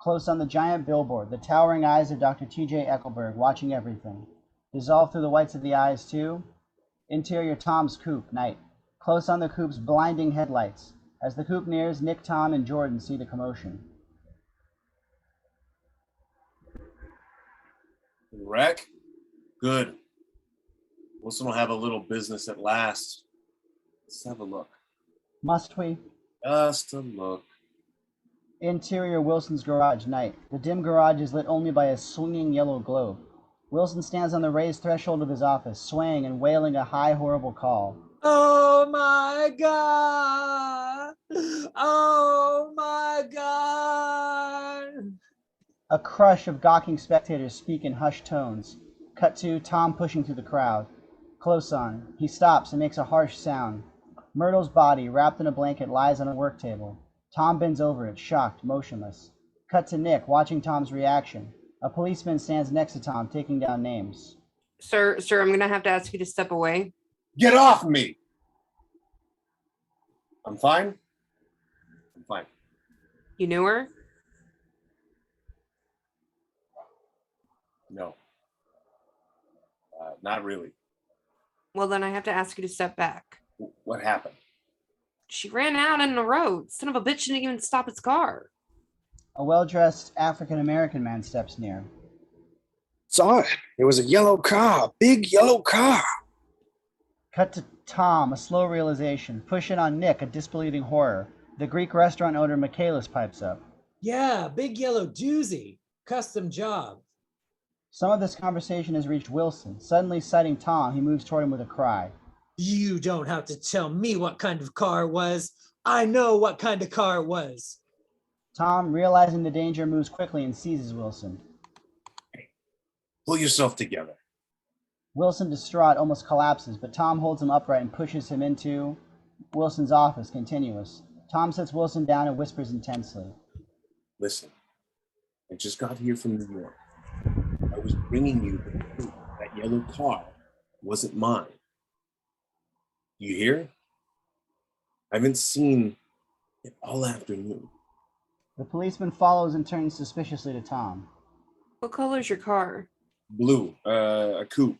Close on the giant billboard, the towering eyes of Dr. T.J. Eckelberg watching everything. Dissolve through the whites of the eyes, too. Interior Tom's coupe, night. Close on the coupe's blinding headlights. As the coupe nears, Nick, Tom, and Jordan see the commotion. Wreck? Good. Wilson will have a little business at last. Let's have a look. Must we? Just a look. Interior Wilson's garage, night. The dim garage is lit only by a swinging yellow globe. Wilson stands on the raised threshold of his office, swaying and wailing a high, horrible call. Oh my God! Oh my God! A crush of gawking spectators speak in hushed tones. Cut to Tom pushing through the crowd. Close on. He stops and makes a harsh sound. Myrtle's body, wrapped in a blanket, lies on a work table. Tom bends over it, shocked, motionless. Cut to Nick, watching Tom's reaction. A policeman stands next to Tom, taking down names. Sir, I'm going to have to ask you to step away. Get off me! I'm fine? I'm fine. You knew her? No. Not really. Well, then I have to ask you to step back. What happened? She ran out in the road. Son of a bitch didn't even stop his car. A well-dressed African-American man steps near. Saw it. It was a yellow car. Big yellow car. Cut to Tom, a slow realization. Push in on Nick, a disbelieving horror. The Greek restaurant owner Michaelis pipes up. Yeah, big yellow doozy. Custom job. Some of this conversation has reached Wilson. Suddenly sighting Tom, he moves toward him with a cry. You don't have to tell me what kind of car it was. I know what kind of car it was. Tom, realizing the danger, moves quickly and seizes Wilson. Pull yourself together. Wilson, distraught, almost collapses, but Tom holds him upright and pushes him into Wilson's office, continuous. Tom sits Wilson down and whispers intensely. Listen, I just got here from New York. I was bringing you the proof that yellow car wasn't mine. You hear? I haven't seen it all afternoon. The policeman follows and turns suspiciously to Tom. What color's your car? Blue, a coupe.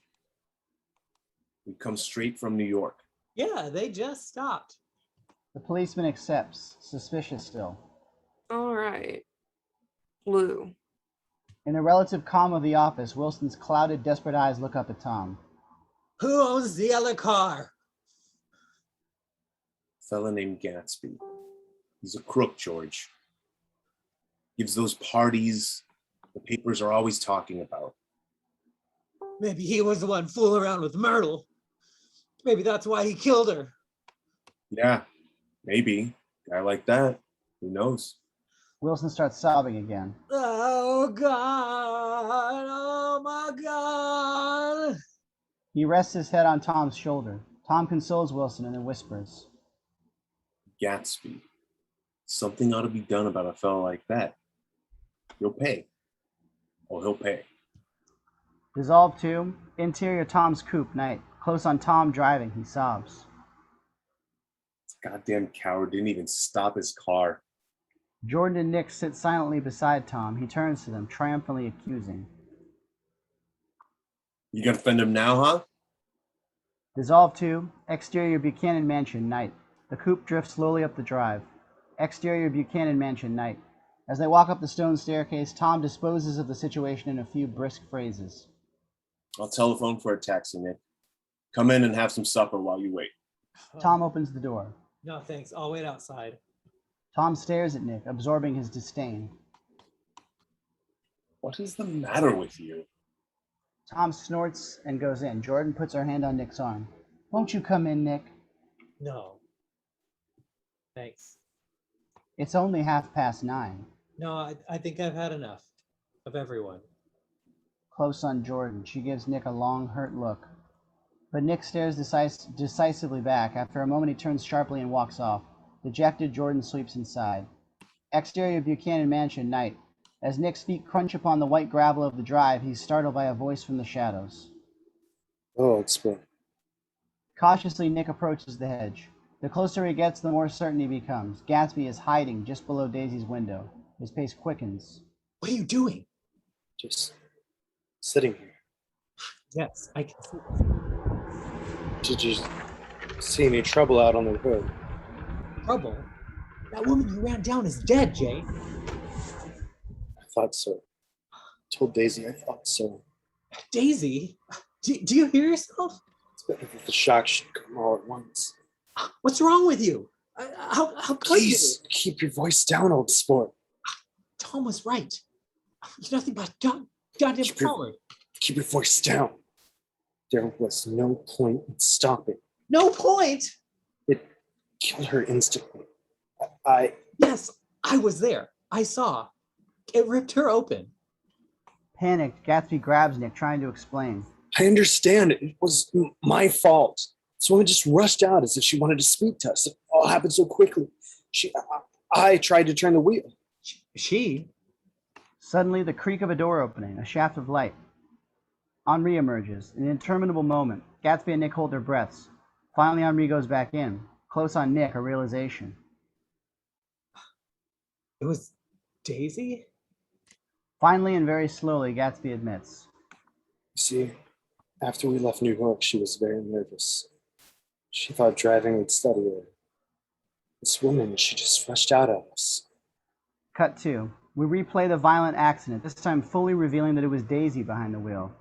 We come straight from New York. Yeah, they just stopped. The policeman accepts, suspicious still. All right. Blue. In the relative calm of the office, Wilson's clouded, desperate eyes look up at Tom. Who owns the yellow car? Fella named Gatsby. He's a crook, George. Gives those parties the papers are always talking about. Maybe he was the one fooling around with Myrtle. Maybe that's why he killed her. Yeah, maybe. Guy like that. Who knows? Wilson starts sobbing again. Oh, God. Oh, my God. He rests his head on Tom's shoulder. Tom consoles Wilson and then whispers. Gatsby. Something ought to be done about a fellow like that. He'll pay. Oh, he'll pay. Dissolve to interior Tom's coupe, night. Close on Tom driving, he sobs. This goddamn coward didn't even stop his car. Jordan and Nick sit silently beside Tom. He turns to them, triumphantly accusing. You gonna defend him now, huh? Dissolve 2, exterior Buchanan Mansion, night. The coupe drifts slowly up the drive. Exterior Buchanan Mansion, night. As they walk up the stone staircase, Tom disposes of the situation in a few brisk phrases. I'll telephone for a taxi, Nick. Come in and have some supper while you wait. Tom opens the door. No, thanks. I'll wait outside. Tom stares at Nick, absorbing his disdain. What is the matter with you? Tom snorts and goes in. Jordan puts her hand on Nick's arm. Won't you come in, Nick? No. Thanks. It's only 9:30. No, I think I've had enough of everyone. Close on Jordan, she gives Nick a long, hurt look. But Nick stares decisively back. After a moment, he turns sharply and walks off. Dejected, Jordan sweeps inside. Exterior Buchanan Mansion, night. As Nick's feet crunch upon the white gravel of the drive, he's startled by a voice from the shadows. Oh, it's spring. Cautiously, Nick approaches the hedge. The closer he gets, the more certain he becomes. Gatsby is hiding just below Daisy's window. His pace quickens. What are you doing? Just sitting here. Yes, I can see. Did you see any trouble out on the road? Trouble? That woman you ran down is dead, Jay. I thought so. I told Daisy I thought so. Daisy? Do you hear yourself? It's better that the shock should come all at once. What's wrong with you? How could you? Please keep your voice down, old sport. Tom was right. You're nothing but goddamn coward. Keep your voice down. There was no point in stopping. No point? It killed her instantly. Yes, I was there. I saw. It ripped her open. Panicked, Gatsby grabs Nick, trying to explain. I understand. It was my fault. This woman just rushed out as if she wanted to speak to us. It all happened so quickly. I tried to turn the wheel. She? Suddenly, the creak of a door opening, a shaft of light. Henri emerges. In an interminable moment, Gatsby and Nick hold their breaths. Finally, Henri goes back in. Close on Nick, a realization. It was Daisy? Finally, and very slowly, Gatsby admits. See, after we left New York, she was very nervous. She thought driving would steady her. This woman, she just rushed out at us. Cut 2. We replay the violent accident, this time fully revealing that it was Daisy behind the wheel.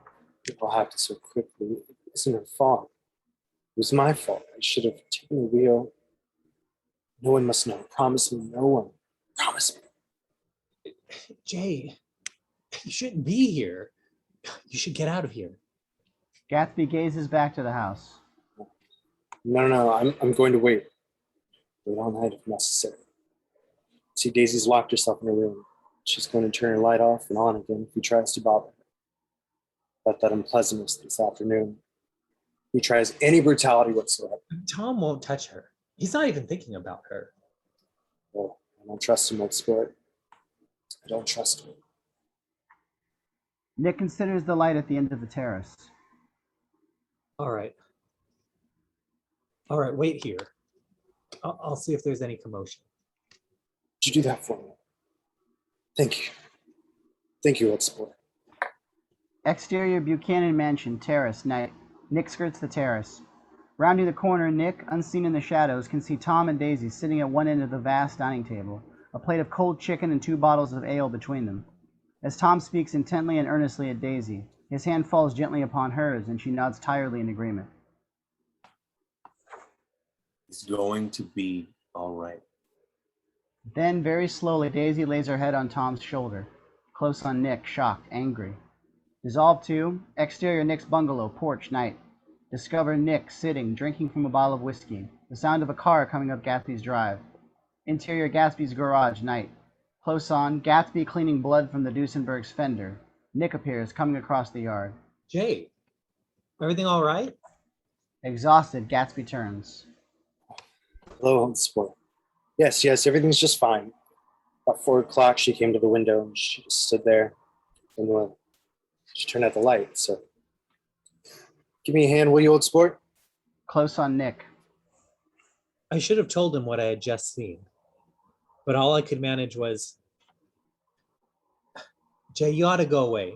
It all happened so quickly. It wasn't her fault. It was my fault. I should have taken the wheel. No one must know. Promise me, no one. Promise me. Jay, you shouldn't be here. You should get out of here. Gatsby gazes back to the house. No, I'm going to wait. Wait all night if necessary. See, Daisy's locked herself in her room. She's going to turn her light off and on again if he tries to bother her. About that unpleasantness this afternoon. He tries any brutality whatsoever. Tom won't touch her. He's not even thinking about her. Well, I don't trust him, old sport. I don't trust him. Nick considers the light at the end of the terrace. All right, wait here. I'll see if there's any commotion. Would you do that for me? Thank you. Thank you, old sport. Exterior Buchanan Mansion, terrace, night. Nick skirts the terrace. Rounding the corner, Nick, unseen in the shadows, can see Tom and Daisy sitting at one end of the vast dining table, a plate of cold chicken and 2 bottles of ale between them. As Tom speaks intently and earnestly at Daisy, his hand falls gently upon hers, and she nods tiredly in agreement. It's going to be all right. Then, very slowly, Daisy lays her head on Tom's shoulder, close on Nick, shocked, angry. Dissolve 2, exterior Nick's bungalow, porch, night. Discover Nick sitting, drinking from a bottle of whiskey. The sound of a car coming up Gatsby's drive. Interior Gatsby's garage, night. Close on, Gatsby cleaning blood from the Duesenberg's fender. Nick appears, coming across the yard. Jay, everything all right? Exhausted, Gatsby turns. Hello, old sport. Yes, everything's just fine. About 4 o'clock, she came to the window and she just stood there. And she turned out the light, so. Give me a hand, will you, old sport? Close on Nick. I should have told him what I had just seen, but all I could manage was, Jay, you ought to go away.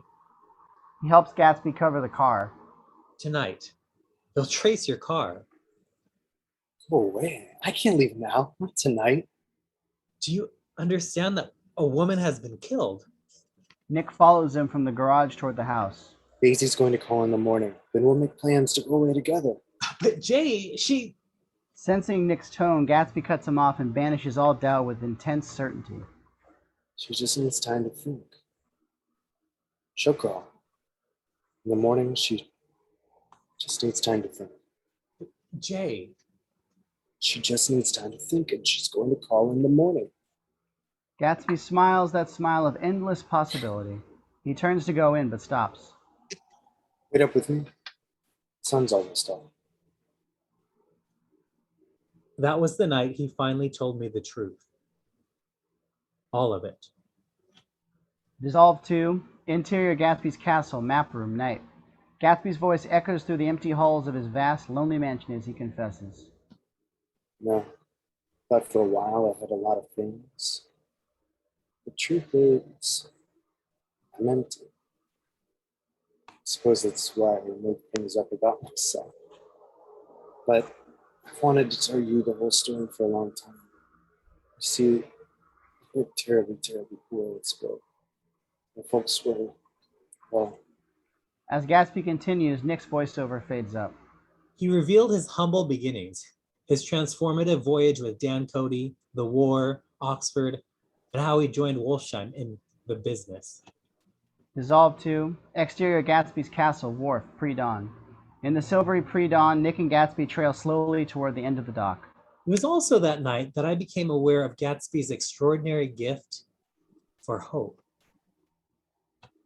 He helps Gatsby cover the car. Tonight. They'll trace your car. Go away. I can't leave now. Not tonight. Do you understand that a woman has been killed? Nick follows him from the garage toward the house. Daisy's going to call in the morning. Then we'll make plans to go away together. But Jay, she... Sensing Nick's tone, Gatsby cuts him off and banishes all doubt with intense certainty. She just needs time to think. She'll call. In the morning, she just needs time to think. Jay... She just needs time to think, and she's going to call in the morning. Gatsby smiles that smile of endless possibility. He turns to go in, but stops. Wait up with me. Sun's almost up. That was the night he finally told me the truth. All of it. Dissolve 2, interior Gatsby's castle, map room, night. Gatsby's voice echoes through the empty halls of his vast, lonely mansion as he confesses. No, but for a while I had a lot of things. The truth is, I'm empty. I suppose that's why I made things up about myself. But I've wanted to tell you the whole story for a long time. You see, I worked terribly, terribly poor at school. My folks were, well... As Gatsby continues, Nick's voiceover fades up. He revealed his humble beginnings, his transformative voyage with Dan Cody, the war, Oxford, and how he joined Wolfsheim in the business. Dissolve 2, exterior Gatsby's castle, wharf, pre-dawn. In the silvery pre-dawn, Nick and Gatsby trail slowly toward the end of the dock. It was also that night that I became aware of Gatsby's extraordinary gift for hope.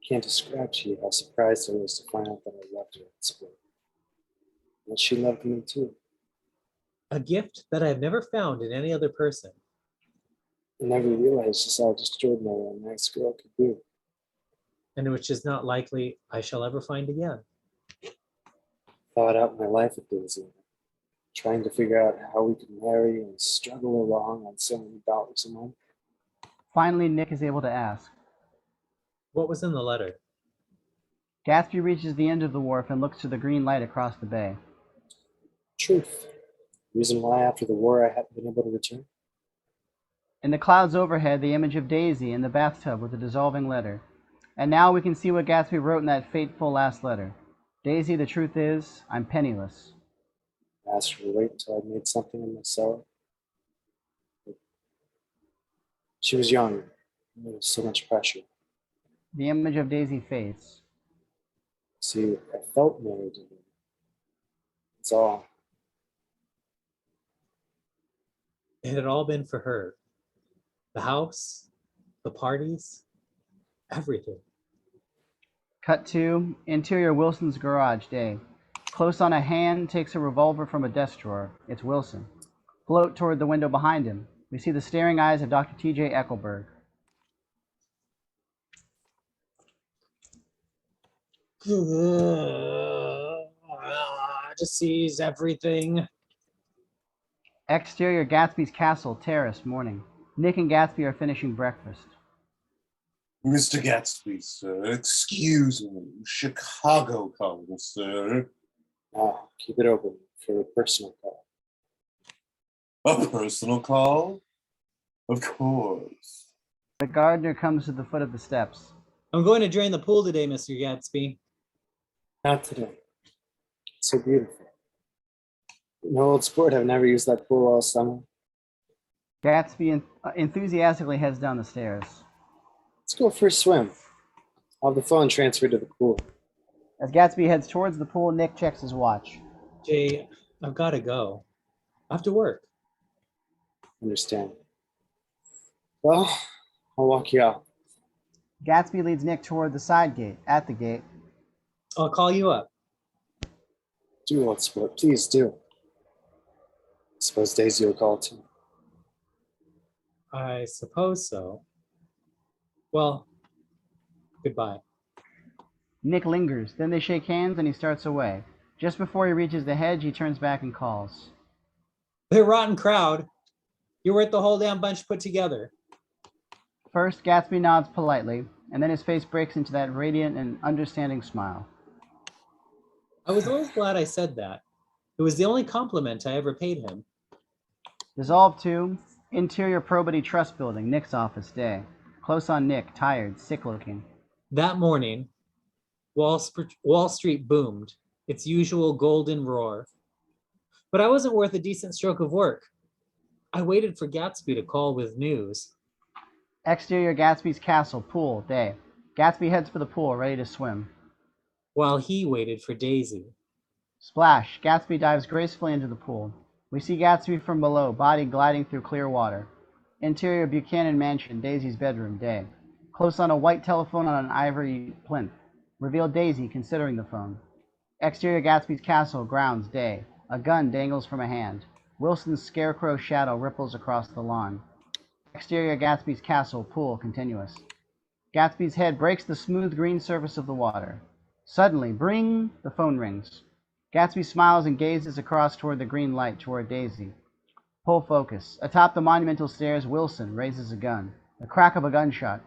Can't describe to you how surprised I was to find out that I loved her at school. And she loved me too. A gift that I've never found in any other person. I never realized just how extraordinary a nice girl could be. And which is not likely I shall ever find again. Thought out my life with Daisy, trying to figure out how we could marry and struggle along on so many dollars a month. Finally, Nick is able to ask. What was in the letter? Gatsby reaches the end of the wharf and looks to the green light across the bay. Truth. Reason why after the war I hadn't been able to return. In the clouds overhead, the image of Daisy in the bathtub with the dissolving letter. And now we can see what Gatsby wrote in that fateful last letter. Daisy, the truth is, I'm penniless. I asked her to wait until I made something in my cellar. She was young. There was so much pressure. The image of Daisy fades. See, I felt married to her. That's all. It had all been for her. The house, the parties, everything. Cut to interior Wilson's garage, day. Close on a hand takes a revolver from a desk drawer. It's Wilson. Float toward the window behind him. We see the staring eyes of Dr. T.J. Eckelberg. Just sees everything. Exterior Gatsby's castle, terrace, morning. Nick and Gatsby are finishing breakfast. Mr. Gatsby, sir, excuse me. Chicago calling, sir. Ah, keep it open for a personal call. A personal call? Of course. The gardener comes to the foot of the steps. I'm going to drain the pool today, Mr. Gatsby. Not today. It's so beautiful. No old sport, I've never used that pool all summer. Gatsby enthusiastically heads down the stairs. Let's go for a swim. I'll have the phone transferred to the pool. As Gatsby heads towards the pool, Nick checks his watch. Jay, I've got to go. I have to work. Understand. Well, I'll walk you out. Gatsby leads Nick toward the side gate. At the gate, I'll call you up. Do old sport, please do. I suppose Daisy will call too. I suppose so. Well, goodbye. Nick lingers. Then they shake hands and he starts away. Just before he reaches the hedge, he turns back and calls. They're a rotten crowd. You're worth the whole damn bunch put together. First, Gatsby nods politely, and then his face breaks into that radiant and understanding smile. I was always glad I said that. It was the only compliment I ever paid him. Dissolve 2. Interior Probity Trust Building, Nick's office, day. Close on Nick, tired, sick looking. That morning, Wall Street boomed, its usual golden roar. But I wasn't worth a decent stroke of work. I waited for Gatsby to call with news. Exterior Gatsby's castle, pool, day. Gatsby heads for the pool, ready to swim. While he waited for Daisy. Splash. Gatsby dives gracefully into the pool. We see Gatsby from below, body gliding through clear water. Interior Buchanan mansion, Daisy's bedroom, day. Close on a white telephone on an ivory plinth. Reveal Daisy considering the phone. Exterior Gatsby's castle, grounds, day. A gun dangles from a hand. Wilson's scarecrow shadow ripples across the lawn. Exterior Gatsby's castle, pool, continuous. Gatsby's head breaks the smooth green surface of the water. Suddenly, bring! The phone rings. Gatsby smiles and gazes across toward the green light, toward Daisy. Pull focus. Atop the monumental stairs, Wilson raises a gun. The crack of a gunshot.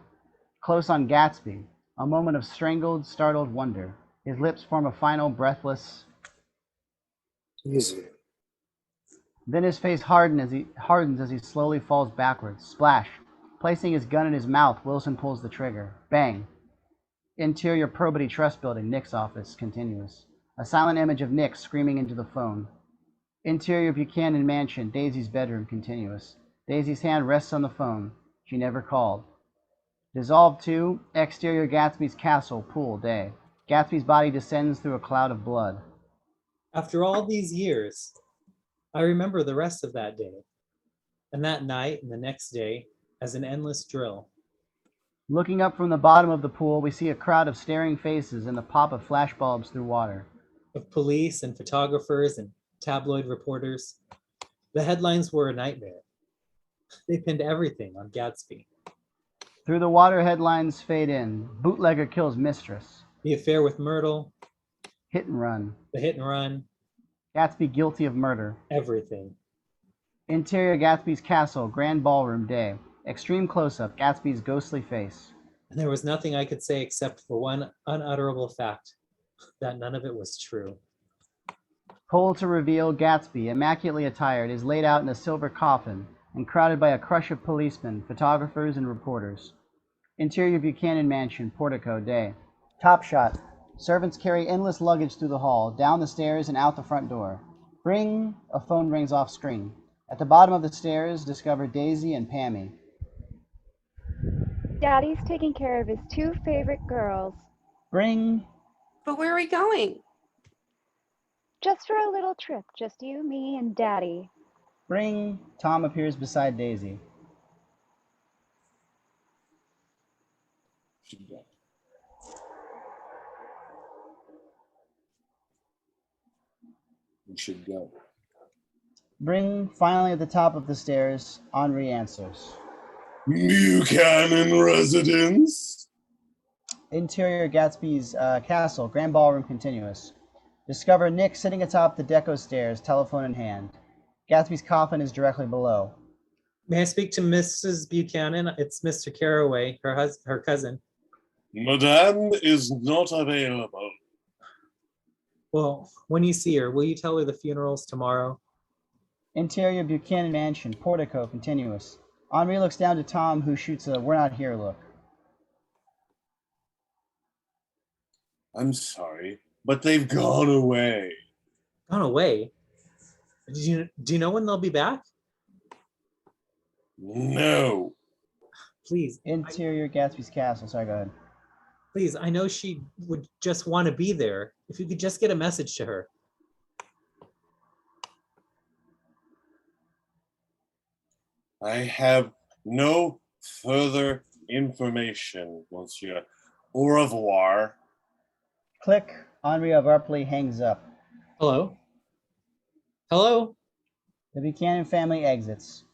Close on Gatsby. A moment of strangled, startled wonder. His lips form a final, breathless. Easy. Then his face hardens as he slowly falls backwards. Splash. Placing his gun in his mouth, Wilson pulls the trigger. Bang. Interior Probity Trust Building, Nick's office, continuous. A silent image of Nick screaming into the phone. Interior Buchanan mansion, Daisy's bedroom, continuous. Daisy's hand rests on the phone. She never called. Dissolve 2. Exterior Gatsby's castle, pool, day. Gatsby's body descends through a cloud of blood. After all these years, I remember the rest of that day, and that night and the next day as an endless drill. Looking up from the bottom of the pool, we see a crowd of staring faces and the pop of flashbulbs through water. Of police and photographers and tabloid reporters. The headlines were a nightmare. They pinned everything on Gatsby. Through the water, headlines fade in. Bootlegger kills mistress. The affair with Myrtle, Hit and run. the hit and run, Gatsby guilty of murder. everything. Interior Gatsby's castle, grand ballroom, day. Extreme close-up, Gatsby's ghostly face. And there was nothing I could say except for one unutterable fact, that none of it was true. Pull to reveal Gatsby, immaculately attired, is laid out in a silver coffin and crowded by a crush of policemen, photographers, and reporters. Interior Buchanan mansion, portico, day. Top shot. Servants carry endless luggage through the hall, down the stairs and out the front door. Ring! A phone rings off screen. At the bottom of the stairs, discover Daisy and Pammy. Daddy's taking care of his two favorite girls. Ring! But where are we going? Just for a little trip, just you, me, and Daddy. Ring! Tom appears beside Daisy. Should go. We should go. Ring! Finally at the top of the stairs, Henri answers. Buchanan residence. Interior Gatsby's castle, grand ballroom, continuous. Discover Nick sitting atop the deco stairs, telephone in hand. Gatsby's coffin is directly below. May I speak to Mrs. Buchanan? It's Mr. Carraway, her cousin. Madame is not available. Well, when you see her, will you tell her the funeral's tomorrow? Interior Buchanan mansion, portico, continuous. Henri looks down to Tom, who shoots a "we're not here" look. I'm sorry, but they've gone away. Gone away? Do you know when they'll be back? No. Please, Interior Gatsby's castle. Sorry, go ahead. please, I know she would just want to be there. If you could just get a message to her. I have no further information, monsieur. Au revoir. Click. Henri abruptly hangs up. Hello? Hello? The Buchanan family exits.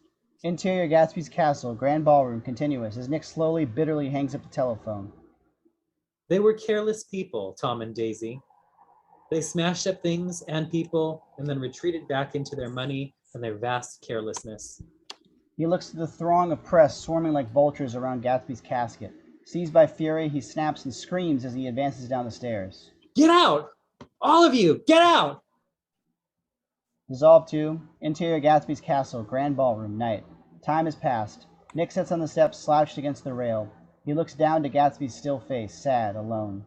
Interior Gatsby's castle, grand ballroom, continuous, as Nick slowly, bitterly hangs up the telephone. They were careless people, Tom and Daisy. They smashed up things and people and then retreated back into their money and their vast carelessness. He looks to the throng of press swarming like vultures around Gatsby's casket. Seized by fury, he snaps and screams as he advances down the stairs. Get out! All of you, get out! Dissolve 2. Interior Gatsby's castle, grand ballroom, night. Time has passed. Nick sits on the steps, slouched against the rail. He looks down to Gatsby's still face, sad, alone.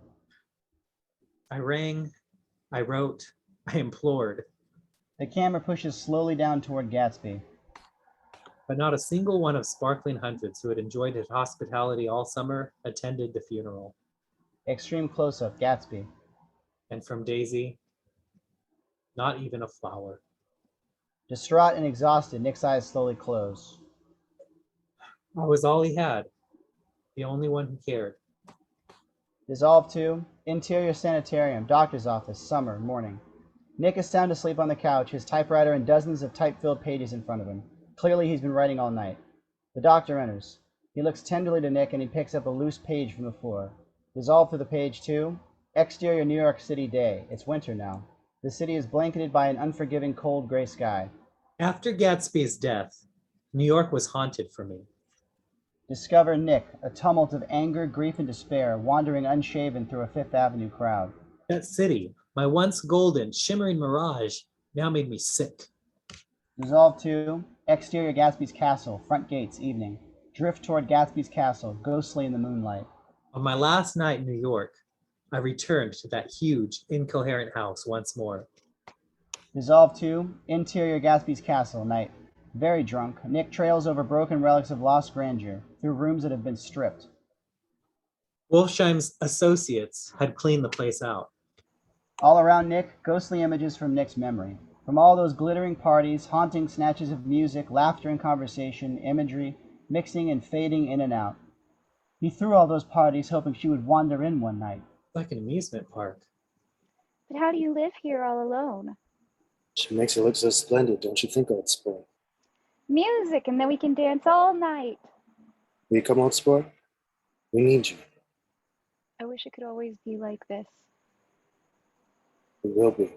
I rang, I wrote, I implored, The camera pushes slowly down toward Gatsby. but not a single one of sparkling hundreds who had enjoyed his hospitality all summer attended the funeral. Extreme close-up, Gatsby. And from Daisy, not even a flower. Distraught and exhausted, Nick's eyes slowly close. I was all he had, the only one who cared. Dissolve 2. Interior sanitarium, doctor's office, summer, morning. Nick is sound asleep on the couch, his typewriter and dozens of type-filled pages in front of him. Clearly he's been writing all night. The doctor enters. He looks tenderly to Nick and he picks up a loose page from the floor. Dissolve through the page 2. Exterior New York City day. It's winter now. The city is blanketed by an unforgiving cold gray sky. After Gatsby's death, New York was haunted for me. Discover Nick, a tumult of anger, grief, and despair, wandering unshaven through a Fifth Avenue crowd. That city, my once golden, shimmering mirage, now made me sick. Dissolve 2. Exterior Gatsby's castle, front gates, evening. Drift toward Gatsby's castle, ghostly in the moonlight. On my last night in New York, I returned to that huge, incoherent house once more. Dissolve 2. Interior Gatsby's castle, night. Very drunk, Nick trails over broken relics of lost grandeur, through rooms that have been stripped. Wolfsheim's associates had cleaned the place out. All around Nick, ghostly images from Nick's memory. From all those glittering parties, haunting snatches of music, laughter and conversation, imagery, mixing and fading in and out. He threw all those parties hoping she would wander in one night. Like an amusement park. But how do you live here all alone? She makes it look so splendid, don't you think, old sport? Music, and then we can dance all night. Will you come, old sport? We need you. I wish it could always be like this. It will be.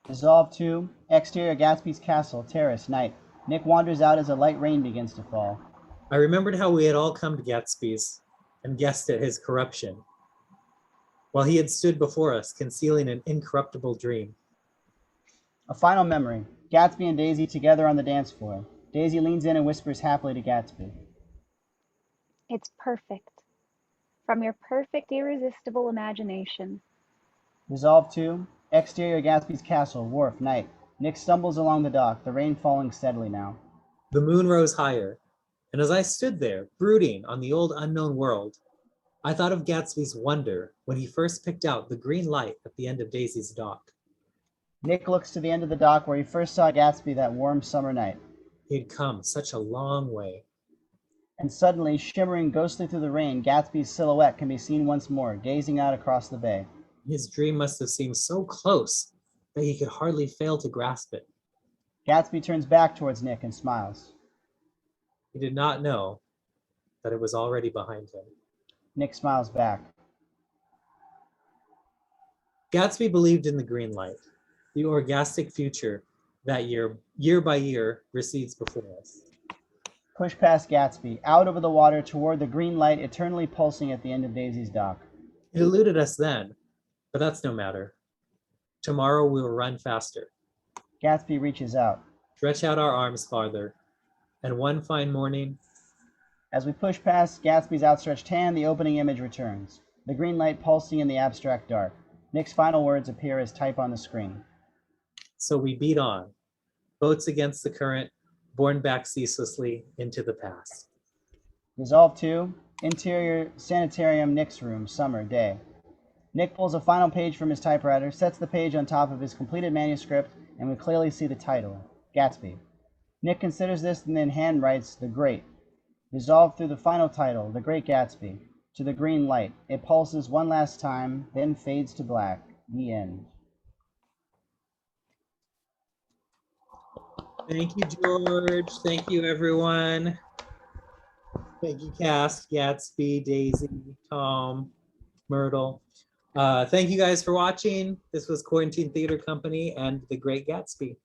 Dissolve 2. Exterior Gatsby's castle, terrace, night. Nick wanders out as a light rain begins to fall. I remembered how we had all come to Gatsby's and guessed at his corruption, while he had stood before us, concealing an incorruptible dream. A final memory. Gatsby and Daisy together on the dance floor. Daisy leans in and whispers happily to Gatsby. It's perfect. From your perfect, irresistible imagination. Dissolve 2. Exterior Gatsby's castle, wharf, night. Nick stumbles along the dock, the rain falling steadily now. The moon rose higher, and as I stood there, brooding on the old unknown world, I thought of Gatsby's wonder when he first picked out the green light at the end of Daisy's dock. Nick looks to the end of the dock where he first saw Gatsby that warm summer night. He had come such a long way. And suddenly, shimmering ghostly through the rain, Gatsby's silhouette can be seen once more, gazing out across the bay. His dream must have seemed so close that he could hardly fail to grasp it. Gatsby turns back towards Nick and smiles. He did not know that it was already behind him. Nick smiles back. Gatsby believed in the green light, the orgastic future that year by year, recedes before us. Push past Gatsby, out over the water toward the green light eternally pulsing at the end of Daisy's dock. It eluded us then, but that's no matter. Tomorrow we will run faster, Gatsby reaches out. stretch out our arms farther, and one fine morning, As we push past Gatsby's outstretched hand, the opening image returns. The green light pulsing in the abstract dark. Nick's final words appear as type on the screen. so we beat on, boats against the current, borne back ceaselessly into the past. Dissolve 2. Interior sanitarium, Nick's room, summer, day. Nick pulls a final page from his typewriter, sets the page on top of his completed manuscript, and we clearly see the title, Gatsby. Nick considers this and then handwrites The Great. Dissolved through the final title, The Great Gatsby. To the green light. It pulses one last time, then fades to black. The end. Thank you, George. Thank you, everyone. Thank you, Cass, Gatsby, Daisy, Tom, Myrtle. Thank you guys for watching. This was Quarantine Theater Company and The Great Gatsby.